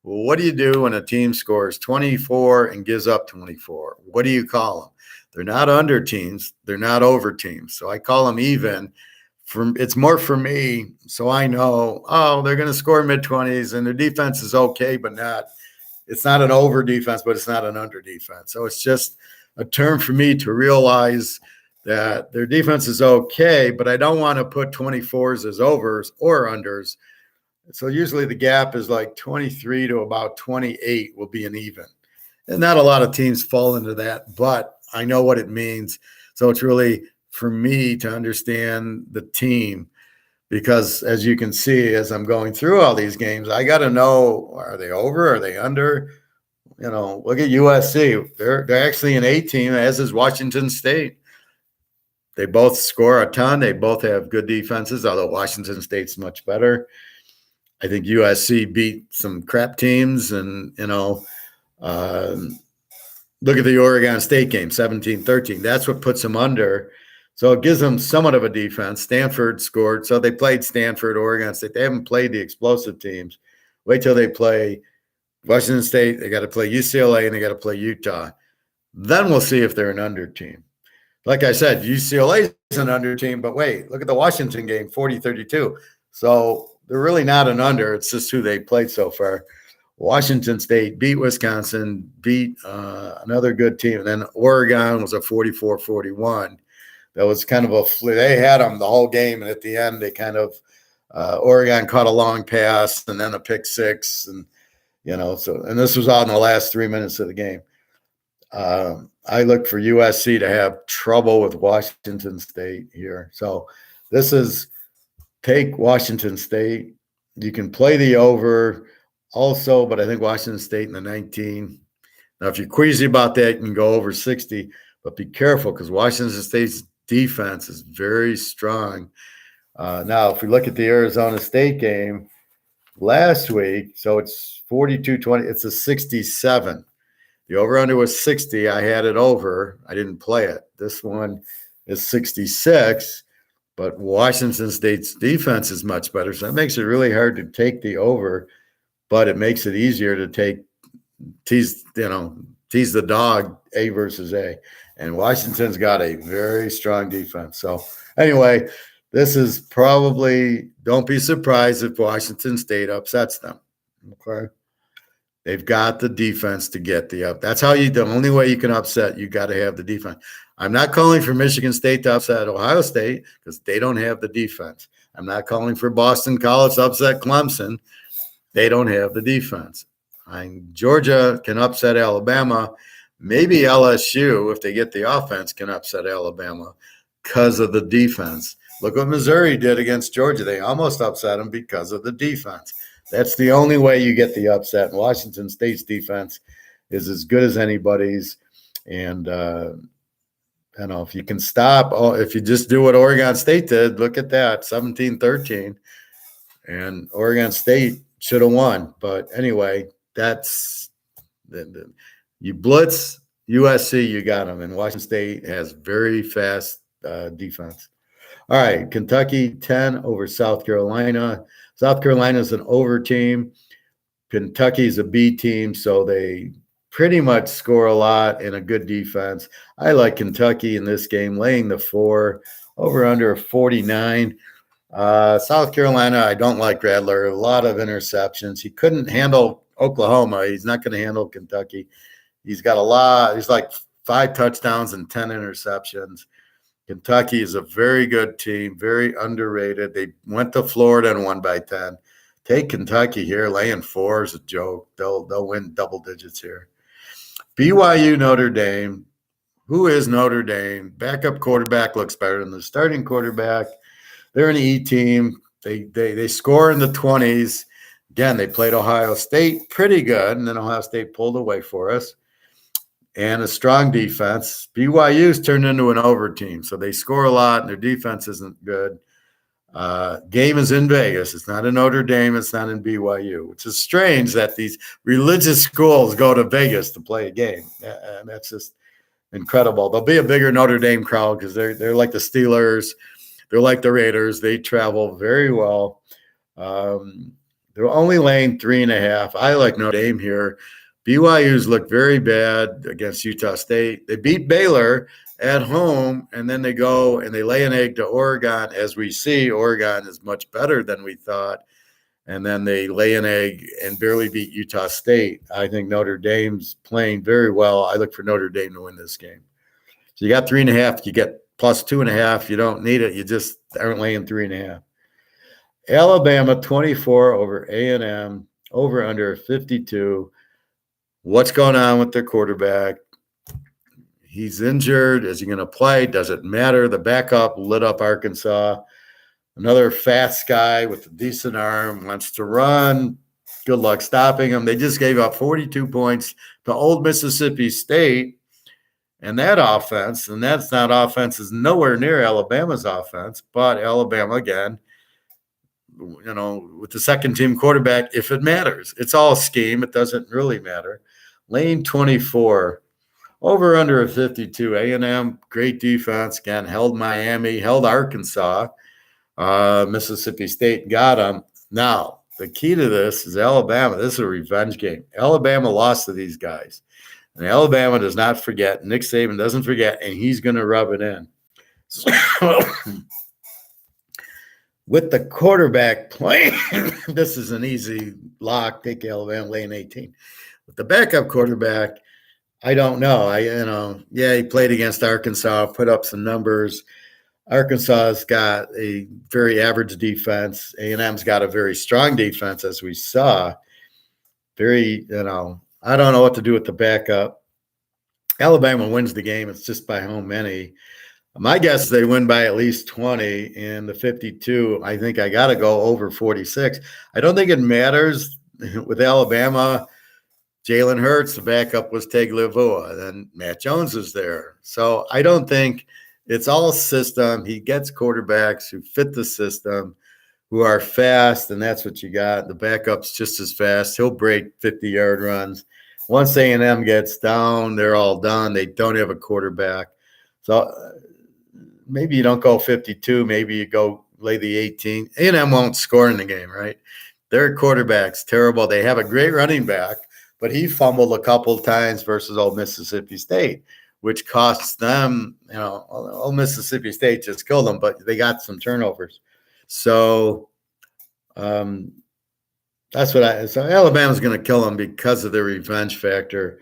Well, what do you do when a team scores 24 and gives up 24? What do you call them? They're not under teams. They're not over teams. So I call them even. It's more for me, so I know, they're going to score mid-20s, and their defense is okay, but it's not an over defense, but it's not an under defense. So it's just a term for me to realize that their defense is okay, but I don't want to put 24s as overs or unders. So usually the gap is like 23 to about 28 will be an even. And not a lot of teams fall into that, but I know what it means. So it's really for me to understand the team, because as you can see, as I'm going through all these games, I got to know, are they over? Are they under? Look at USC. They're actually an A team, as is Washington State. They both score a ton. They both have good defenses, although Washington State's much better. I think USC beat some crap teams, and, look at the Oregon State game, 17-13. That's what puts them under. So it gives them somewhat of a defense. Stanford scored. So they played Stanford, Oregon State. They haven't played the explosive teams. Wait till they play Washington State. They got to play UCLA, and they got to play Utah. Then we'll see if they're an under team. Like I said, UCLA is an under team, but wait, look at the Washington game, 40-32. So they're really not an under. It's just who they played so far. Washington State beat Wisconsin, beat another good team. And then Oregon was a 44-41. That was kind of they had them the whole game. And at the end, they kind of Oregon caught a long pass and then a pick six. And So, and this was all in the last 3 minutes of the game. I look for USC to have trouble with Washington State here. So this is take Washington State. You can play the over also, but I think Washington State in the 19. Now, if you're queasy about that, you can go over 60, but be careful because Washington State's defense is very strong. Now, if we look at the Arizona State game last week, so it's 42-20, it's a 67. The over-under was 60. I had it over. I didn't play it. This one is 66, but Washington State's defense is much better, so that makes it really hard to take the over, but it makes it easier to tease the dog, A versus A. And Washington's got a very strong defense. So anyway, this is probably, don't be surprised if Washington State upsets them. Okay. They've got the defense to get the up. That's the only way you can upset, you got to have the defense. I'm not calling for Michigan State to upset Ohio State because they don't have the defense. I'm not calling for Boston College to upset Clemson. They don't have the defense. Georgia can upset Alabama. Maybe LSU, if they get the offense, can upset Alabama because of the defense. Look what Missouri did against Georgia. They almost upset them because of the defense. That's the only way you get the upset. And Washington State's defense is as good as anybody's. And, if you can stop, if you just do what Oregon State did, look at that, 17-13. And Oregon State should have won. But anyway, that's you blitz USC, you got them. And Washington State has very fast defense. All right, Kentucky 10 over South Carolina. South Carolina is an over team. Kentucky is a B team, so they pretty much score a lot and a good defense. I like Kentucky in this game, laying the 4, over under 49. South Carolina, I don't like Rattler. A lot of interceptions. He couldn't handle Oklahoma. He's not going to handle Kentucky. He's got a lot. He's like 5 touchdowns and 10 interceptions. Kentucky is a very good team, very underrated. They went to Florida and won by 10. Take Kentucky here. Laying 4 is a joke. They'll win double digits here. BYU Notre Dame. Who is Notre Dame? Backup quarterback looks better than the starting quarterback. They're an E team. They score in the 20s. Again, they played Ohio State pretty good, and then Ohio State pulled away for us. And a strong defense. BYU's turned into an over team, so they score a lot, and their defense isn't good. Game is in Vegas. It's not in Notre Dame. It's not in BYU, which is strange that these religious schools go to Vegas to play a game. And that's just incredible. There'll be a bigger Notre Dame crowd because they're like the Steelers. They're like the Raiders. They travel very well. They're only laying 3.5. I like Notre Dame here. BYU's looked very bad against Utah State. They beat Baylor at home, and then they go and they lay an egg to Oregon. As we see, Oregon is much better than we thought. And then they lay an egg and barely beat Utah State. I think Notre Dame's playing very well. I look for Notre Dame to win this game. So you got 3.5. You get plus 2.5. You don't need it. You just aren't laying 3.5. Alabama 24 over A&M, over under 52. What's going on with their quarterback? He's injured. Is he going to play? Does it matter? The backup lit up Arkansas. Another fast guy with a decent arm, wants to run. Good luck stopping him. They just gave up 42 points to Old Mississippi State. And that offense, is nowhere near Alabama's offense. But Alabama, again, with the second-team quarterback, if it matters. It's all scheme. It doesn't really matter. Lane 24, over under a 52. A&M, great defense. Again, held Miami, held Arkansas. Mississippi State got them. Now, the key to this is Alabama. This is a revenge game. Alabama lost to these guys. And Alabama does not forget. Nick Saban doesn't forget, and he's going to rub it in. So, with the quarterback playing, this is an easy lock. Take Alabama laying 18. With the backup quarterback, I don't know. He played against Arkansas, put up some numbers. Arkansas's got a very average defense. A&M's got a very strong defense, as we saw. very, I don't know what to do with the backup. Alabama wins the game. It's just by how many. My guess is they win by at least 20 in the 52. I think I got to go over 46. I don't think it matters with Alabama. Jalen Hurts, the backup was Tagovailoa. Then Matt Jones is there. So I don't think it's all system. He gets quarterbacks who fit the system, who are fast, and that's what you got. The backup's just as fast. He'll break 50-yard runs. Once A&M gets down, they're all done. They don't have a quarterback. So maybe you don't go 52. Maybe you go lay the 18. A&M won't score in the game, right? Their quarterback's terrible. They have a great running back, but he fumbled a couple times versus Old Mississippi State, which costs them, Old Mississippi State just killed them, but they got some turnovers. So so Alabama's going to kill them because of their revenge factor.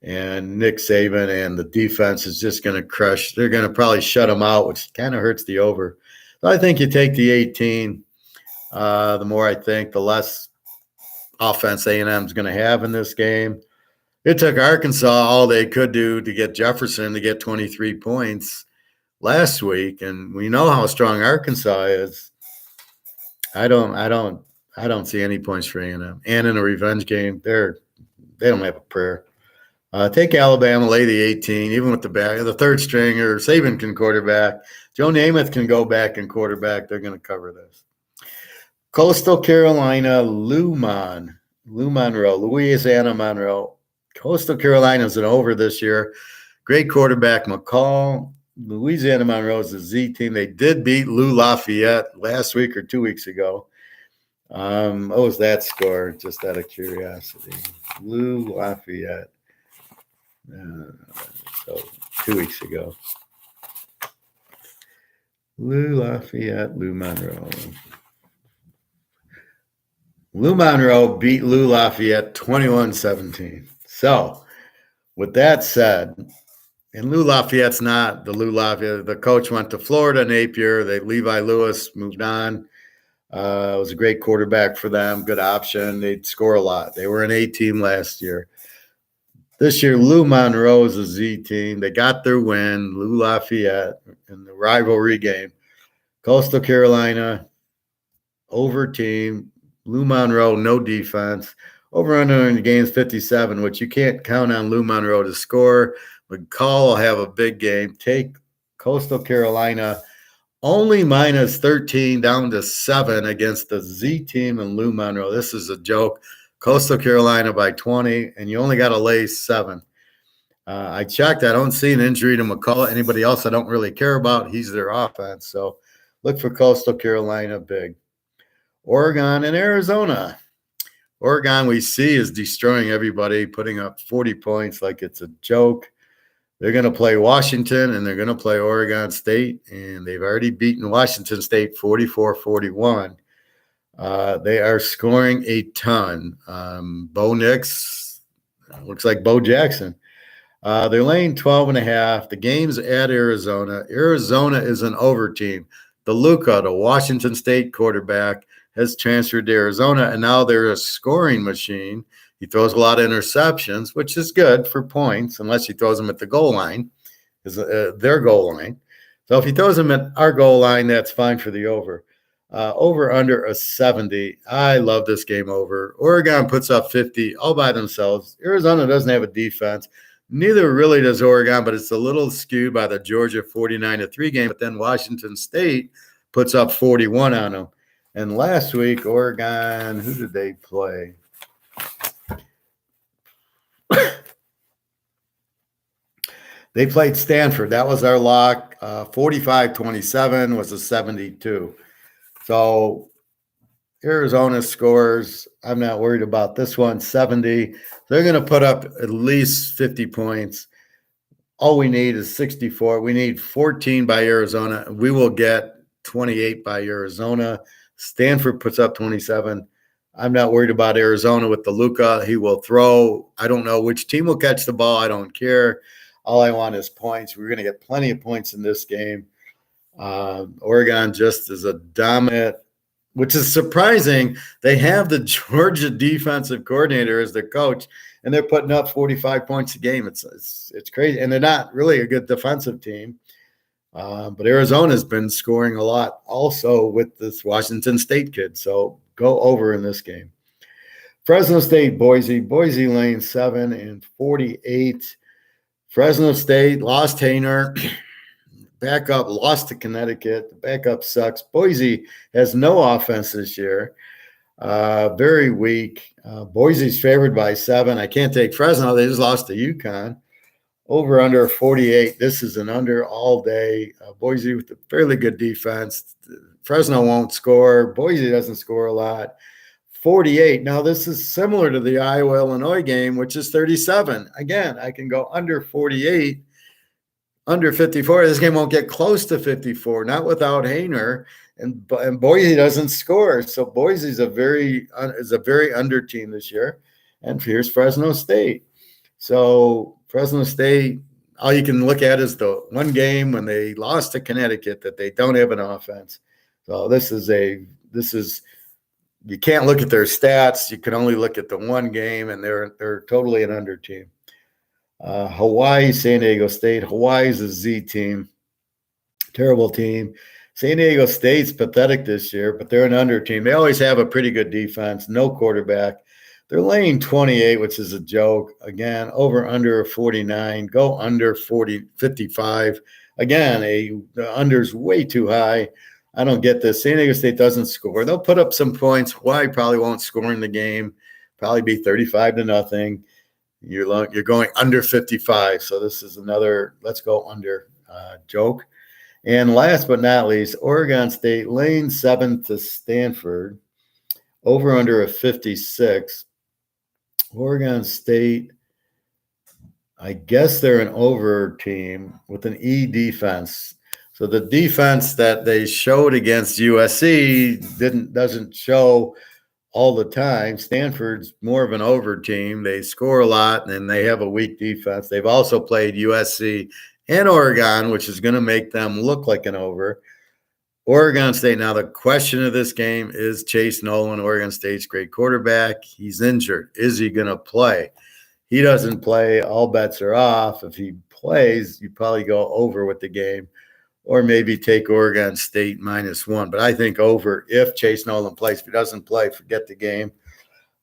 And Nick Saban and the defense is just going to crush. They're going to probably shut them out, which kind of hurts the over. So I think you take the 18. The more I think, the less offense A&M is going to have in this game. It took Arkansas all they could do to get Jefferson to get 23 points last week, and we know how strong Arkansas is. I don't see any points for A&M. And in a revenge game, they don't have a prayer. Take Alabama, lay the 18, even with the third stringer. Saban can quarterback. Joe Namath can go back and quarterback. They're going to cover this. Coastal Carolina, Louisiana Monroe. Coastal Carolina's an over this year. Great quarterback, McCall. Louisiana Monroe is a Z team. They did beat Lou Lafayette last week or 2 weeks ago. What was that score? Just out of curiosity. Lou Lafayette. So 2 weeks ago. Lou Lafayette, Lou Monroe. Lou Monroe beat Lou Lafayette 21-17. So, with that said, and Lou Lafayette's not the Lou Lafayette. The coach went to Florida, Napier. Levi Lewis moved on. It was a great quarterback for them. Good option. They'd score a lot. They were an A team last year. This year, Lou Monroe is a Z team. They got their win, Lou Lafayette, in the rivalry game. Coastal Carolina, over team. Lou Monroe, no defense. Over under in the game's 57, which you can't count on Lou Monroe to score. McCall will have a big game. Take Coastal Carolina only minus 13 down to 7 against the Z team and Lou Monroe. This is a joke. Coastal Carolina by 20, and you only got to lay 7. I checked. I don't see an injury to McCall. Anybody else I don't really care about. He's their offense. So look for Coastal Carolina big. Oregon and Arizona. Oregon, we see, is destroying everybody, putting up 40 points like it's a joke. They're going to play Washington, and they're going to play Oregon State, and they've already beaten Washington State 44-41. They are scoring a ton. Bo Nix looks like Bo Jackson. They're laying 12.5. The game's at Arizona. Arizona is an over team. The Ucla, the Washington State quarterback, has transferred to Arizona, and now they're a scoring machine. He throws a lot of interceptions, which is good for points, unless he throws them at the goal line, their goal line. So if he throws them at our goal line, that's fine for the over. Over under a 70. I love this game over. Oregon puts up 50 all by themselves. Arizona doesn't have a defense. Neither really does Oregon, but it's a little skewed by the Georgia 49-3 game. But then Washington State puts up 41 on them. And last week, Oregon, who did they play? They played Stanford. That was our lock. 45-27 was a 72. So Arizona scores. I'm not worried about this one, 70. They're going to put up at least 50 points. All we need is 64. We need 14 by Arizona. We will get 28 by Arizona. Stanford puts up 27. I'm not worried about Arizona with the Ucla. He will throw. I don't know which team will catch the ball. I don't care. All I want is points. We're going to get plenty of points in this game. Oregon just is a dominant which is surprising. They have the Georgia defensive coordinator as their coach, and they're putting up 45 points a game. It's crazy, and they're not really a good defensive team. But Arizona's been scoring a lot also with this Washington State kid. So go over in this game. Fresno State, Boise. Boise laying 7 and 48. Fresno State lost Hayner. Backup lost to Connecticut. The backup sucks. Boise has no offense this year. Very weak. Boise's favored by 7. I can't take Fresno. They just lost to UConn. Over under 48. This is an under all day. Boise with a fairly good defense. Fresno won't score. Boise doesn't score a lot. 48. Now, this is similar to the Iowa-Illinois game, which is 37. Again, I can go under 48, under 54. This game won't get close to 54, not without Hayner. And Boise doesn't score. So Boise's a very under team this year. And here's Fresno State. So Fresno State, all you can look at is the one game when they lost to Connecticut that they don't have an offense. So this is you can't look at their stats. You can only look at the one game, and they're totally an under team. Hawaii, San Diego State. Hawaii's a Z team. Terrible team. San Diego State's pathetic this year, but they're an under team. They always have a pretty good defense, no quarterback. They're laying 28, which is a joke. Again, over under 49. Go under 55. Again, the under's way too high. I don't get this. San Diego State doesn't score. They'll put up some points. Hawaii probably won't score in the game. Probably be 35-0. You're going under 55. So this is another let's go under joke. And last but not least, Oregon State laying 7 to Stanford. Over under a 56. Oregon State, I guess they're an over team with an E defense. So the defense that they showed against USC doesn't show all the time. Stanford's more of an over team. They score a lot, and they have a weak defense. They've also played USC and Oregon, which is going to make them look like an over. Oregon State. Now, the question of this game is Chase Nolan, Oregon State's great quarterback. He's injured. Is he going to play? He doesn't play. All bets are off. If he plays, you probably go over with the game, or maybe take Oregon State -1. But I think over if Chase Nolan plays. If he doesn't play, forget the game.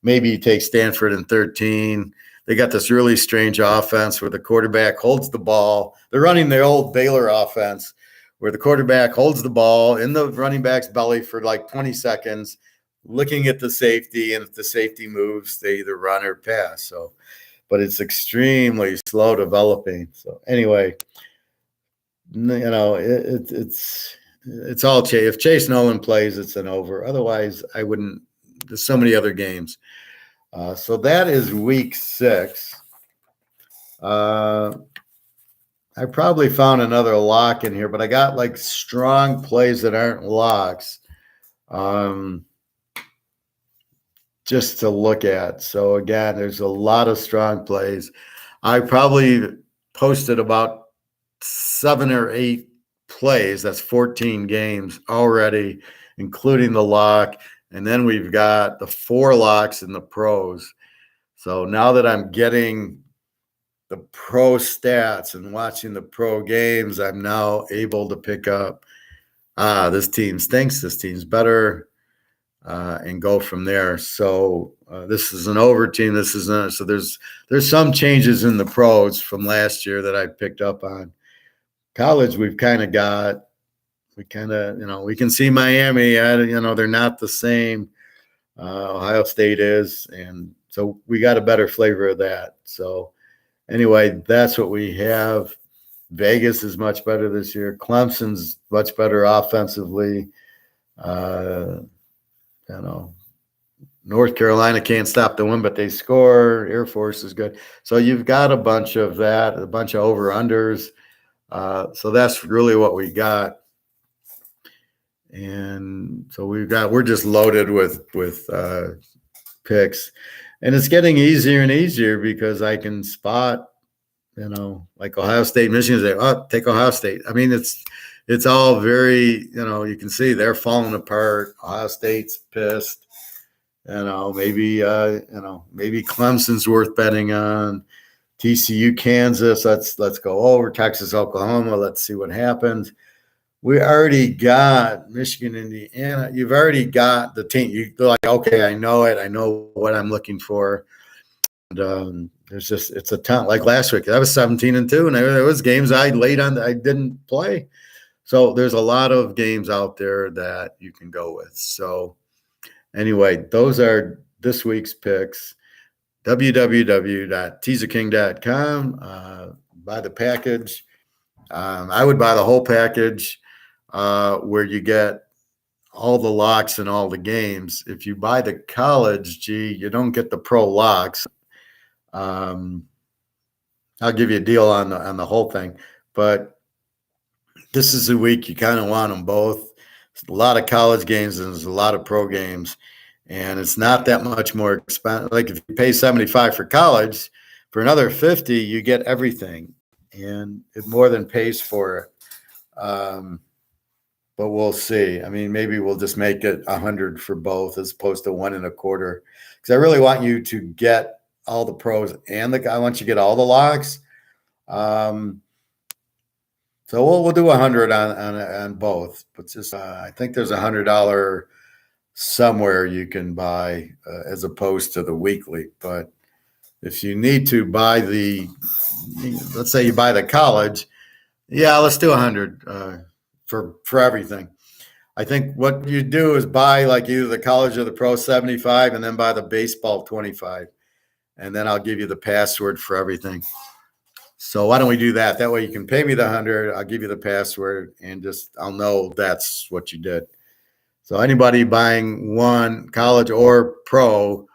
Maybe you take Stanford in 13. They got this really strange offense where the quarterback holds the ball. They're running the old Baylor offense, where the quarterback holds the ball in the running back's belly for like 20 seconds, looking at the safety, and if the safety moves, they either run or pass. So, but it's extremely slow developing. So anyway, it's all Chase. If Chase Nolan plays, it's an over. Otherwise, I wouldn't. There's so many other games. So that is week 6. I probably found another lock in here, but I got like strong plays that aren't locks just to look at. So again, there's a lot of strong plays. I probably posted about 7 or 8 plays. That's 14 games already, including the lock. And then we've got the 4 locks in the pros. So now that I'm getting the pro stats and watching the pro games, I'm now able to pick up, this team stinks, this team's better, and go from there. So this is an over team. This is not. So there's some changes in the pros from last year that I picked up on. College, we can see Miami. They're not the same. Ohio State is, and so we got a better flavor of that. So anyway, that's what we have. Vegas is much better this year. Clemson's much better offensively. North Carolina can't stop the win, but they score. Air Force is good. So you've got a bunch of that, a bunch of over-unders. So that's really what we got. And so we're just loaded with picks. And it's getting easier and easier because I can spot, like Ohio State, Michigan, say, take Ohio State. I mean, it's all very, you can see they're falling apart. Ohio State's pissed. Maybe Clemson's worth betting on. TCU, Kansas, let's go over. Texas, Oklahoma, let's see what happens. We already got Michigan, Indiana. You've already got the team. You're like, okay, I know it. I know what I'm looking for. And it's a ton. Like last week, I was 17-2, and there was games I laid on that I didn't play. So there's a lot of games out there that you can go with. So anyway, those are this week's picks. www.teaserking.com. Buy the package. I would buy the whole package where you get all the locks and all the games. If you buy the college, you don't get the pro locks. I'll give you a deal on the whole thing. But this is the week you kind of want them both. There's a lot of college games and there's a lot of pro games. And it's not that much more expensive. Like if you pay $75 for college, for another $50, you get everything. And it more than pays for it. But we'll see. I mean, maybe we'll just make it $100 for both as opposed to $1.25. Because I really want you to get all the pros and I want you to get all the locks. So we'll do $100 on both. But just I think there's $100 somewhere you can buy as opposed to the weekly. But if you need to buy let's say you buy the college, yeah, let's do $100 for everything. I think what you do is buy like either the college or the pro 75 and then buy the baseball 25. And then I'll give you the password for everything. So why don't we do that? That way you can pay me the $100. I'll give you the password and I'll know that's what you did. So anybody buying one college or pro,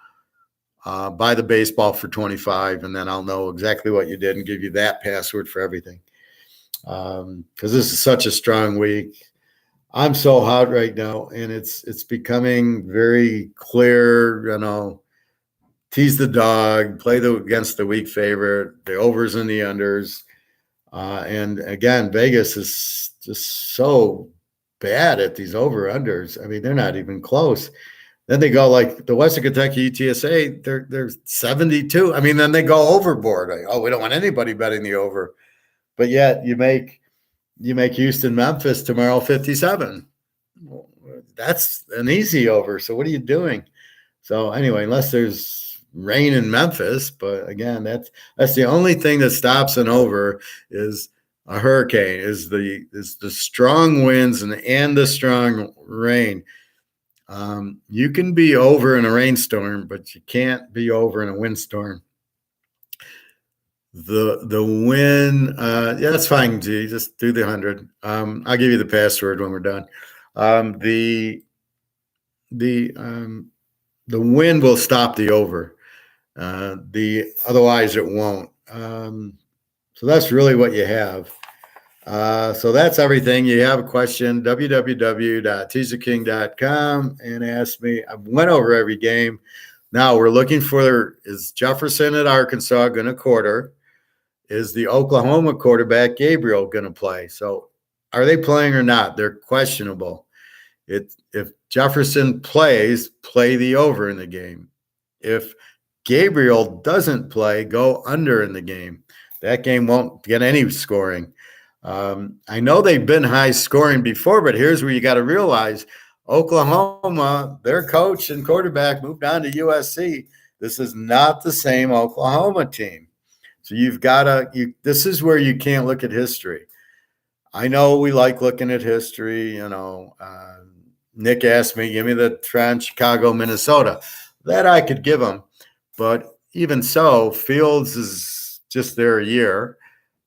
buy the baseball for 25, and then I'll know exactly what you did and give you that password for everything. Because this is such a strong week. I'm so hot right now, and it's becoming very clear. Tease the dog, play against the weak favorite, the overs and the unders, and again, Vegas is just so bad at these over-unders. I mean, they're not even close. Then they go like the Western Kentucky UTSA, they're 72. I mean, then they go overboard. Like, we don't want anybody betting the over. But yet you make Houston, Memphis tomorrow 57. Well, that's an easy over. So what are you doing? So anyway, unless there's rain in Memphis, but again, that's the only thing that stops an over is a hurricane, is the strong winds and the strong rain. You can be over in a rainstorm, but you can't be over in a windstorm. The wind, yeah, that's fine, G. Just do the 100. I'll give you the password when we're done. The wind will stop the over. Otherwise it won't. So that's really what you have. So that's everything. You have a question, www.teaserking.com, and ask me. I went over every game. Now we're looking for, is Jefferson at Arkansas going to quarter? Is the Oklahoma quarterback Gabriel going to play? So are they playing or not? They're questionable. If Jefferson plays, play the over in the game. If Gabriel doesn't play, go under in the game. That game won't get any scoring. I know they've been high scoring before, but here's where you got to realize Oklahoma, their coach and quarterback moved on to USC. This is not the same Oklahoma team. So you've got to, this is where you can't look at history. I know we like looking at history. Nick asked me, give me the trend, Chicago, Minnesota. That I could give him. But even so, Fields is just there a year.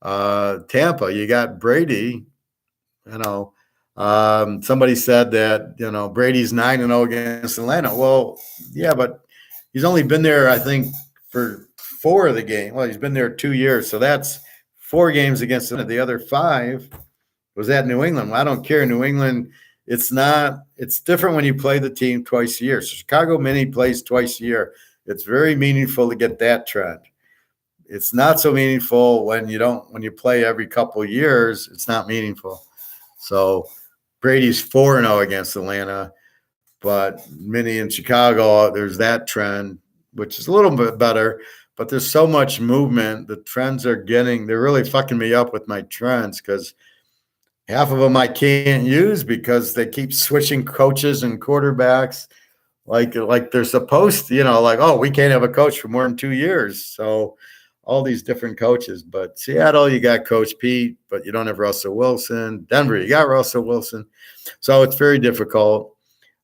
Tampa, you got Brady. Somebody said that Brady's 9-0 against Atlanta. Well, yeah, but he's only been there, I think, for 4 of the game. Well, he's been there 2 years, so that's 4 games against Atlanta. The other 5 was at New England. Well, I don't care. New England, it's different when you play the team twice a year. So Chicago Mini plays twice a year. It's very meaningful to get that trend. It's not so meaningful when you play every couple of years. It's not meaningful. So Brady's 4-0 against Atlanta, but Minnie in Chicago, there's that trend, which is a little bit better, but there's so much movement. The trends they're really fucking me up with my trends because half of them I can't use because they keep switching coaches and quarterbacks like they're supposed to, like, oh, we can't have a coach for more than 2 years. So all these different coaches. But Seattle, you got Coach Pete, but you don't have Russell Wilson. Denver, you got Russell Wilson. So it's very difficult.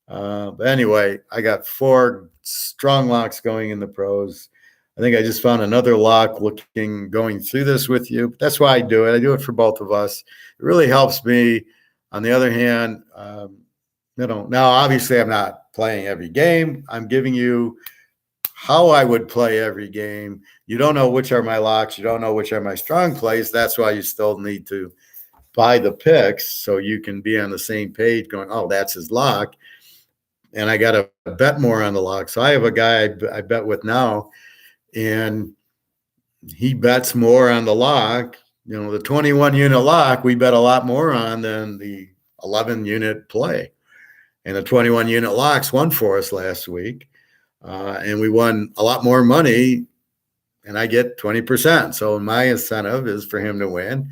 But anyway, I got 4 strong locks going in the pros. I think I just found another lock going through this with you. That's why I do it. I do it for both of us. It really helps me. On the other hand, now obviously I'm not playing every game. I'm giving you how I would play every game. You don't know which are my locks. You don't know which are my strong plays. That's why you still need to buy the picks so you can be on the same page going, oh, that's his lock. And I got to bet more on the lock. So I have a guy I bet with now, and he bets more on the lock. The 21-unit lock, we bet a lot more on than the 11-unit play. And the 21-unit locks won for us last week. And we won a lot more money, and I get 20%. So my incentive is for him to win.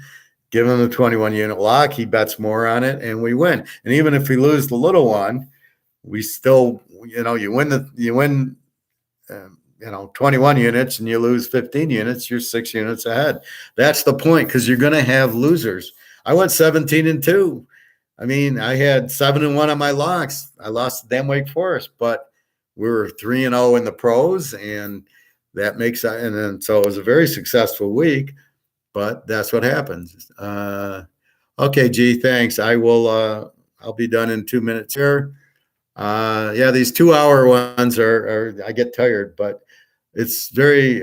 Give him the 21-unit lock. He bets more on it, and we win. And even if we lose the little one, we still, you win 21 units and you lose 15 units, you're 6 units ahead. That's the point, because you're going to have losers. I went 17-2. I mean, I had 7-1 on my locks. I lost to damn Wake Forest, but we were 3-0 in the pros, and that makes and then so it was a very successful week. But that's what happens. Okay, G, thanks. I'll be done in 2 minutes here. Yeah, these 2-hour ones are I get tired, but it's very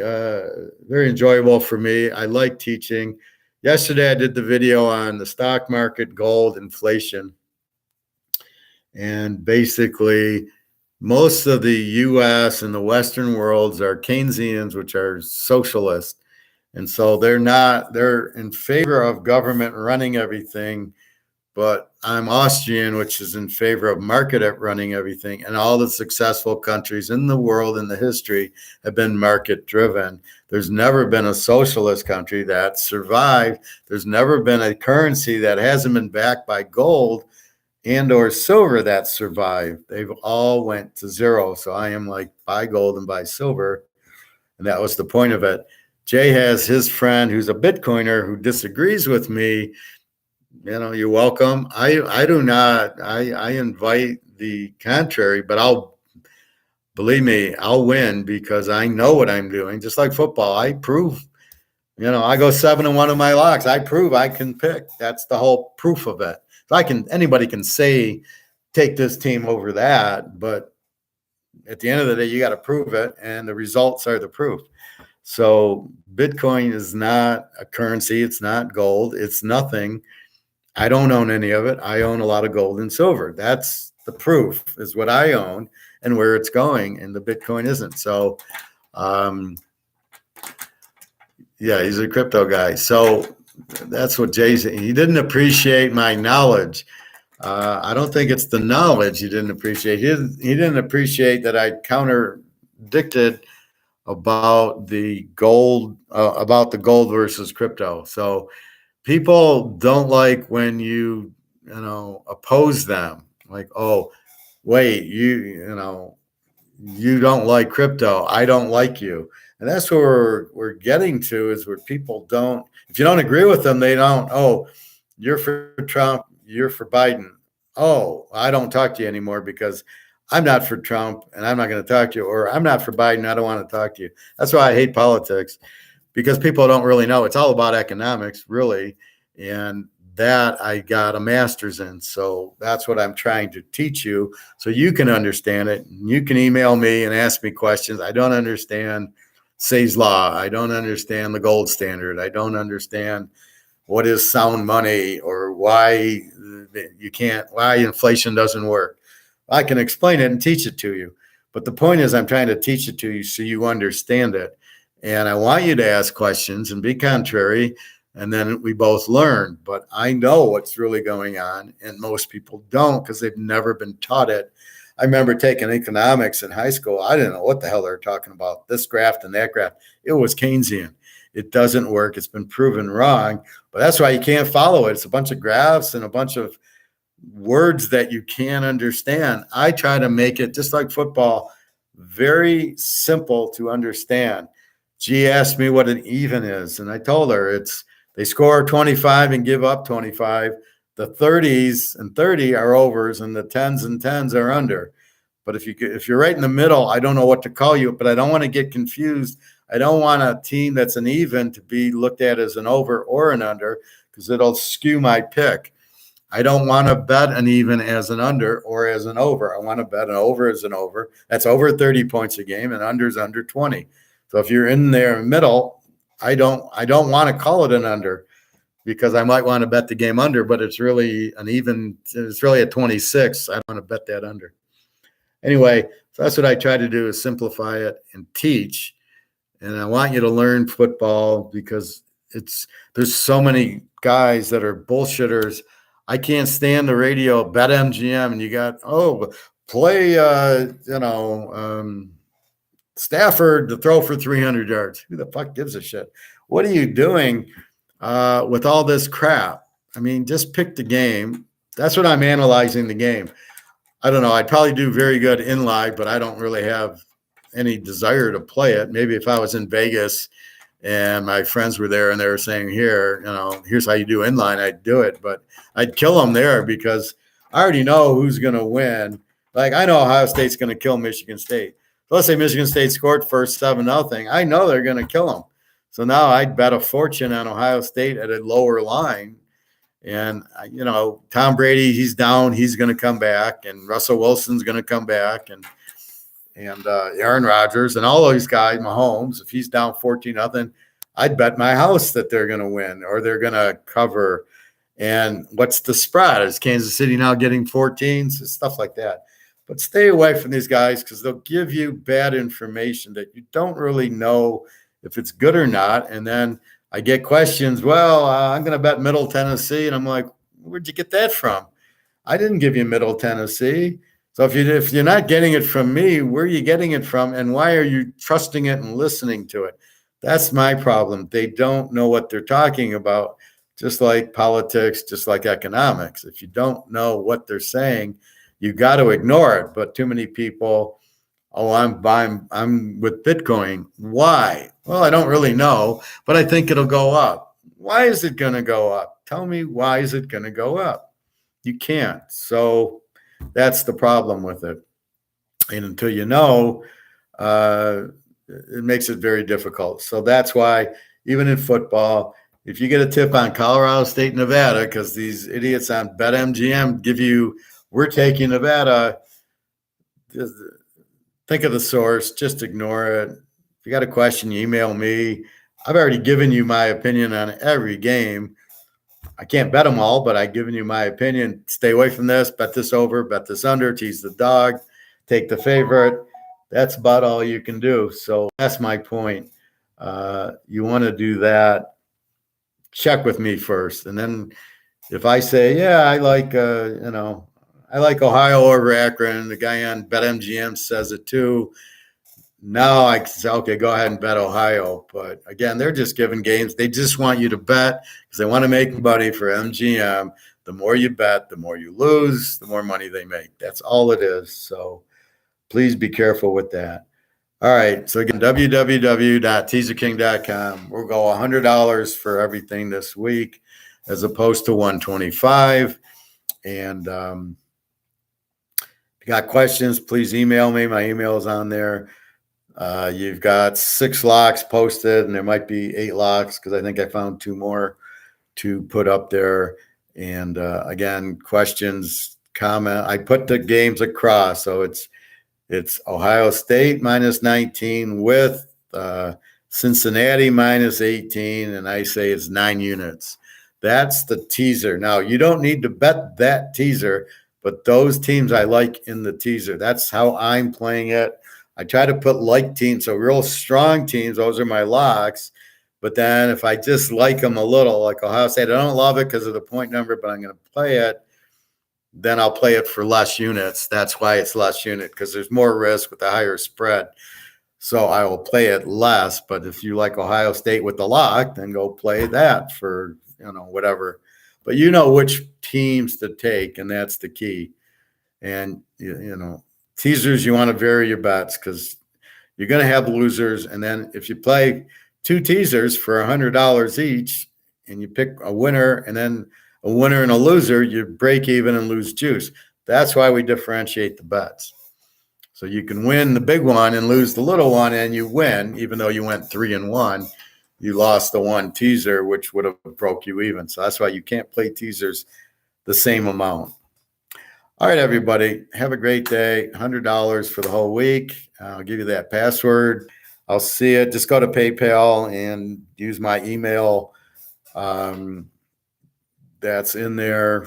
very enjoyable for me. I like teaching. Yesterday I did the video on the stock market, gold, inflation, and basically most of the U.S. and the Western worlds are Keynesians, which are socialist, and so they're in favor of government running everything. But I'm Austrian, which is in favor of market at running everything. And all the successful countries in the world in the history have been market driven. There's never been a socialist country that survived. There's never been a currency that hasn't been backed by gold and or silver that survived. They've all went to zero. So I am like, buy gold and buy silver. And that was the point of it. Jay has his friend who's a Bitcoiner who disagrees with me. You're welcome. I do not. I invite the contrary, but believe me, I'll win because I know what I'm doing. Just like football, I prove. I go 7-1 in my locks. I prove I can pick. That's the whole proof of it. So anybody can say, take this team over that, but at the end of the day, you got to prove it, and the results are the proof. So Bitcoin is not a currency. It's not gold. It's nothing. I don't own any of it. I own a lot of gold and silver. That's the proof, is what I own and where it's going, and the Bitcoin isn't. So, yeah, he's a crypto guy. So that's what Jay said. He didn't appreciate my knowledge. I don't think it's the knowledge he didn't appreciate. He didn't appreciate that I contradicted about the gold versus crypto. So people don't like when you oppose them. Like, oh, wait, you don't like crypto. I don't like you. And that's where we're getting to, is where people don't, if you don't agree with them, they don't, oh, you're for Trump, you're for Biden. Oh, I don't talk to you anymore because I'm not for Trump and I'm not going to talk to you, or I'm not for Biden, I don't want to talk to you. That's why I hate politics, because people don't really know. It's all about economics, really. And that I got a master's in. So that's what I'm trying to teach you so you can understand it. You can email me and ask me questions. I don't understand Say's law. I don't understand the gold standard. I don't understand what is sound money, or why inflation doesn't work. I can explain it and teach it to you. But the point is, I'm trying to teach it to you so you understand it. And I want you to ask questions and be contrary. And then we both learn. But I know what's really going on, and most people don't because they've never been taught it. I remember taking economics in high school. I didn't know what the hell they're talking about, this graph and that graph. It was Keynesian. It doesn't work. It's been proven wrong. But that's why you can't follow it. It's a bunch of graphs and a bunch of words that you can't understand. I try to make it, just like football, very simple to understand. She asked me what an even is, and I told her they score 25 and give up 25. The 30s and 30 are overs, and the 10s and 10s are under. But if you're right in the middle, I don't know what to call you, but I don't want to get confused. I don't want a team that's an even to be looked at as an over or an under because it'll skew my pick. I don't want to bet an even as an under or as an over. I want to bet an over as an over. That's over 30 points a game, and under is under 20. So if you're in there middle, I don't want to call it an under because I might want to bet the game under, but it's really an even. It's really a 26. I don't want to bet that under. Anyway, so that's what I try to do is simplify it and teach. And I want you to learn football because there's so many guys that are bullshitters. I can't stand the radio, bet MGM, and you got, play, Stafford to throw for 300 yards. Who the fuck gives a shit? What are you doing with all this crap? I mean, just pick the game. That's what I'm analyzing the game. I don't know. I'd probably do very good in live, but I don't really have any desire to play it. Maybe if I was in Vegas and my friends were there and they were saying, here's how you do inline, I'd do it. But I'd kill them there because I already know who's going to win. Like, I know Ohio State's going to kill Michigan State. So let's say Michigan State scored first 7-0. I know they're going to kill them. So now I'd bet a fortune on Ohio State at a lower line. And, Tom Brady, he's down. He's going to come back. And Russell Wilson's going to come back. And Aaron Rodgers and all those guys, Mahomes, if he's down 14-0, I'd bet my house that they're going to win or they're going to cover. And what's the spread? Is Kansas City now getting 14s? Stuff like that. But stay away from these guys because they'll give you bad information that you don't really know if it's good or not. And then I get questions, I'm going to bet Middle Tennessee. And I'm like, where'd you get that from? I didn't give you Middle Tennessee. So if you're not getting it from me, where are you getting it from? And why are you trusting it and listening to it? That's my problem. They don't know what they're talking about, just like politics, just like economics. If you don't know what they're saying, you got to ignore it. But too many people, I'm with Bitcoin. Why? Well, I don't really know, but I think it'll go up. Why is it going to go up? Tell me, why is it going to go up? You can't. So that's the problem with it. And until you know, it makes it very difficult. So that's why even in football, if you get a tip on Colorado State, Nevada, because these idiots on BetMGM give you, we're taking Nevada, just think of the source, just ignore it. If you got a question, you email me. I've already given you my opinion on every game. I can't bet them all, but I've given you my opinion. Stay away from this, bet this over, bet this under, tease the dog, take the favorite. That's about all you can do. So that's my point. You want to do that, check with me first. And then if I say, I like, I like Ohio over Akron, the guy on BetMGM says it too. Now I can say, okay, go ahead and bet Ohio. But again, they're just giving games. They just want you to bet because they want to make money for MGM. The more you bet, the more you lose, the more money they make. That's all it is. So please be careful with that. All right. So again, www.teaserking.com. We'll go $100 for everything this week as opposed to $125. And if you got questions, please email me. My email is on there. You've got 6 locks posted, and there might be 8 locks because I think I found 2 more to put up there. And again, questions, comment. I put the games across, so it's Ohio State -19 with Cincinnati -18, and I say it's 9 units. That's the teaser. Now, you don't need to bet that teaser, but those teams I like in the teaser. That's how I'm playing it. I try to put like teams, so real strong teams, those are my locks. But then if I just like them a little, like Ohio State, I don't love it because of the point number, but I'm going to play it, then I'll play it for less units. That's why it's less unit, because there's more risk with the higher spread. So I will play it less. But if you like Ohio State with the lock, then go play that for, whatever. But you know which teams to take, and that's the key. And, teasers, you want to vary your bets because you're going to have losers. And then if you play 2 teasers for $100 each and you pick a winner and then a winner and a loser, you break even and lose juice. That's why we differentiate the bets. So you can win the big one and lose the little one, and you win, even though you went 3-1. You lost the one teaser, which would have broke you even. So that's why you can't play teasers the same amount. All right, everybody, have a great day. $100 for the whole week. I'll give you that password. I'll see it. Just go to PayPal and use my email. That's in there.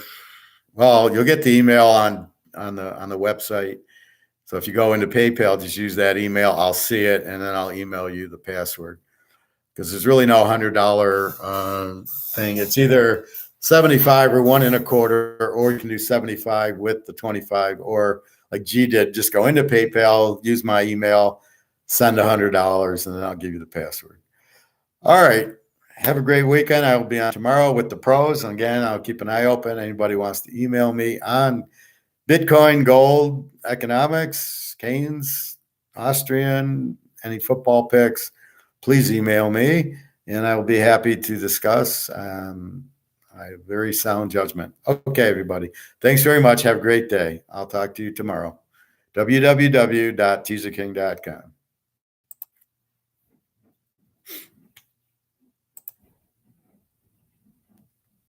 Well, you'll get the email on the website. So if you go into PayPal, just use that email. I'll see it, and then I'll email you the password. Because there's really no $100 thing. It's either 75 or 1 1/4, or you can do 75 with the 25, or like G did, just go into PayPal, use my email, send $100, and then I'll give you the password. All right. Have a great weekend. I will be on tomorrow with the pros. And again, I'll keep an eye open. Anybody wants to email me on Bitcoin, gold, economics, Keynes, Austrian, any football picks, please email me, and I will be happy to discuss. I have very sound judgment. Okay, everybody. Thanks very much. Have a great day. I'll talk to you tomorrow. www.teaserking.com.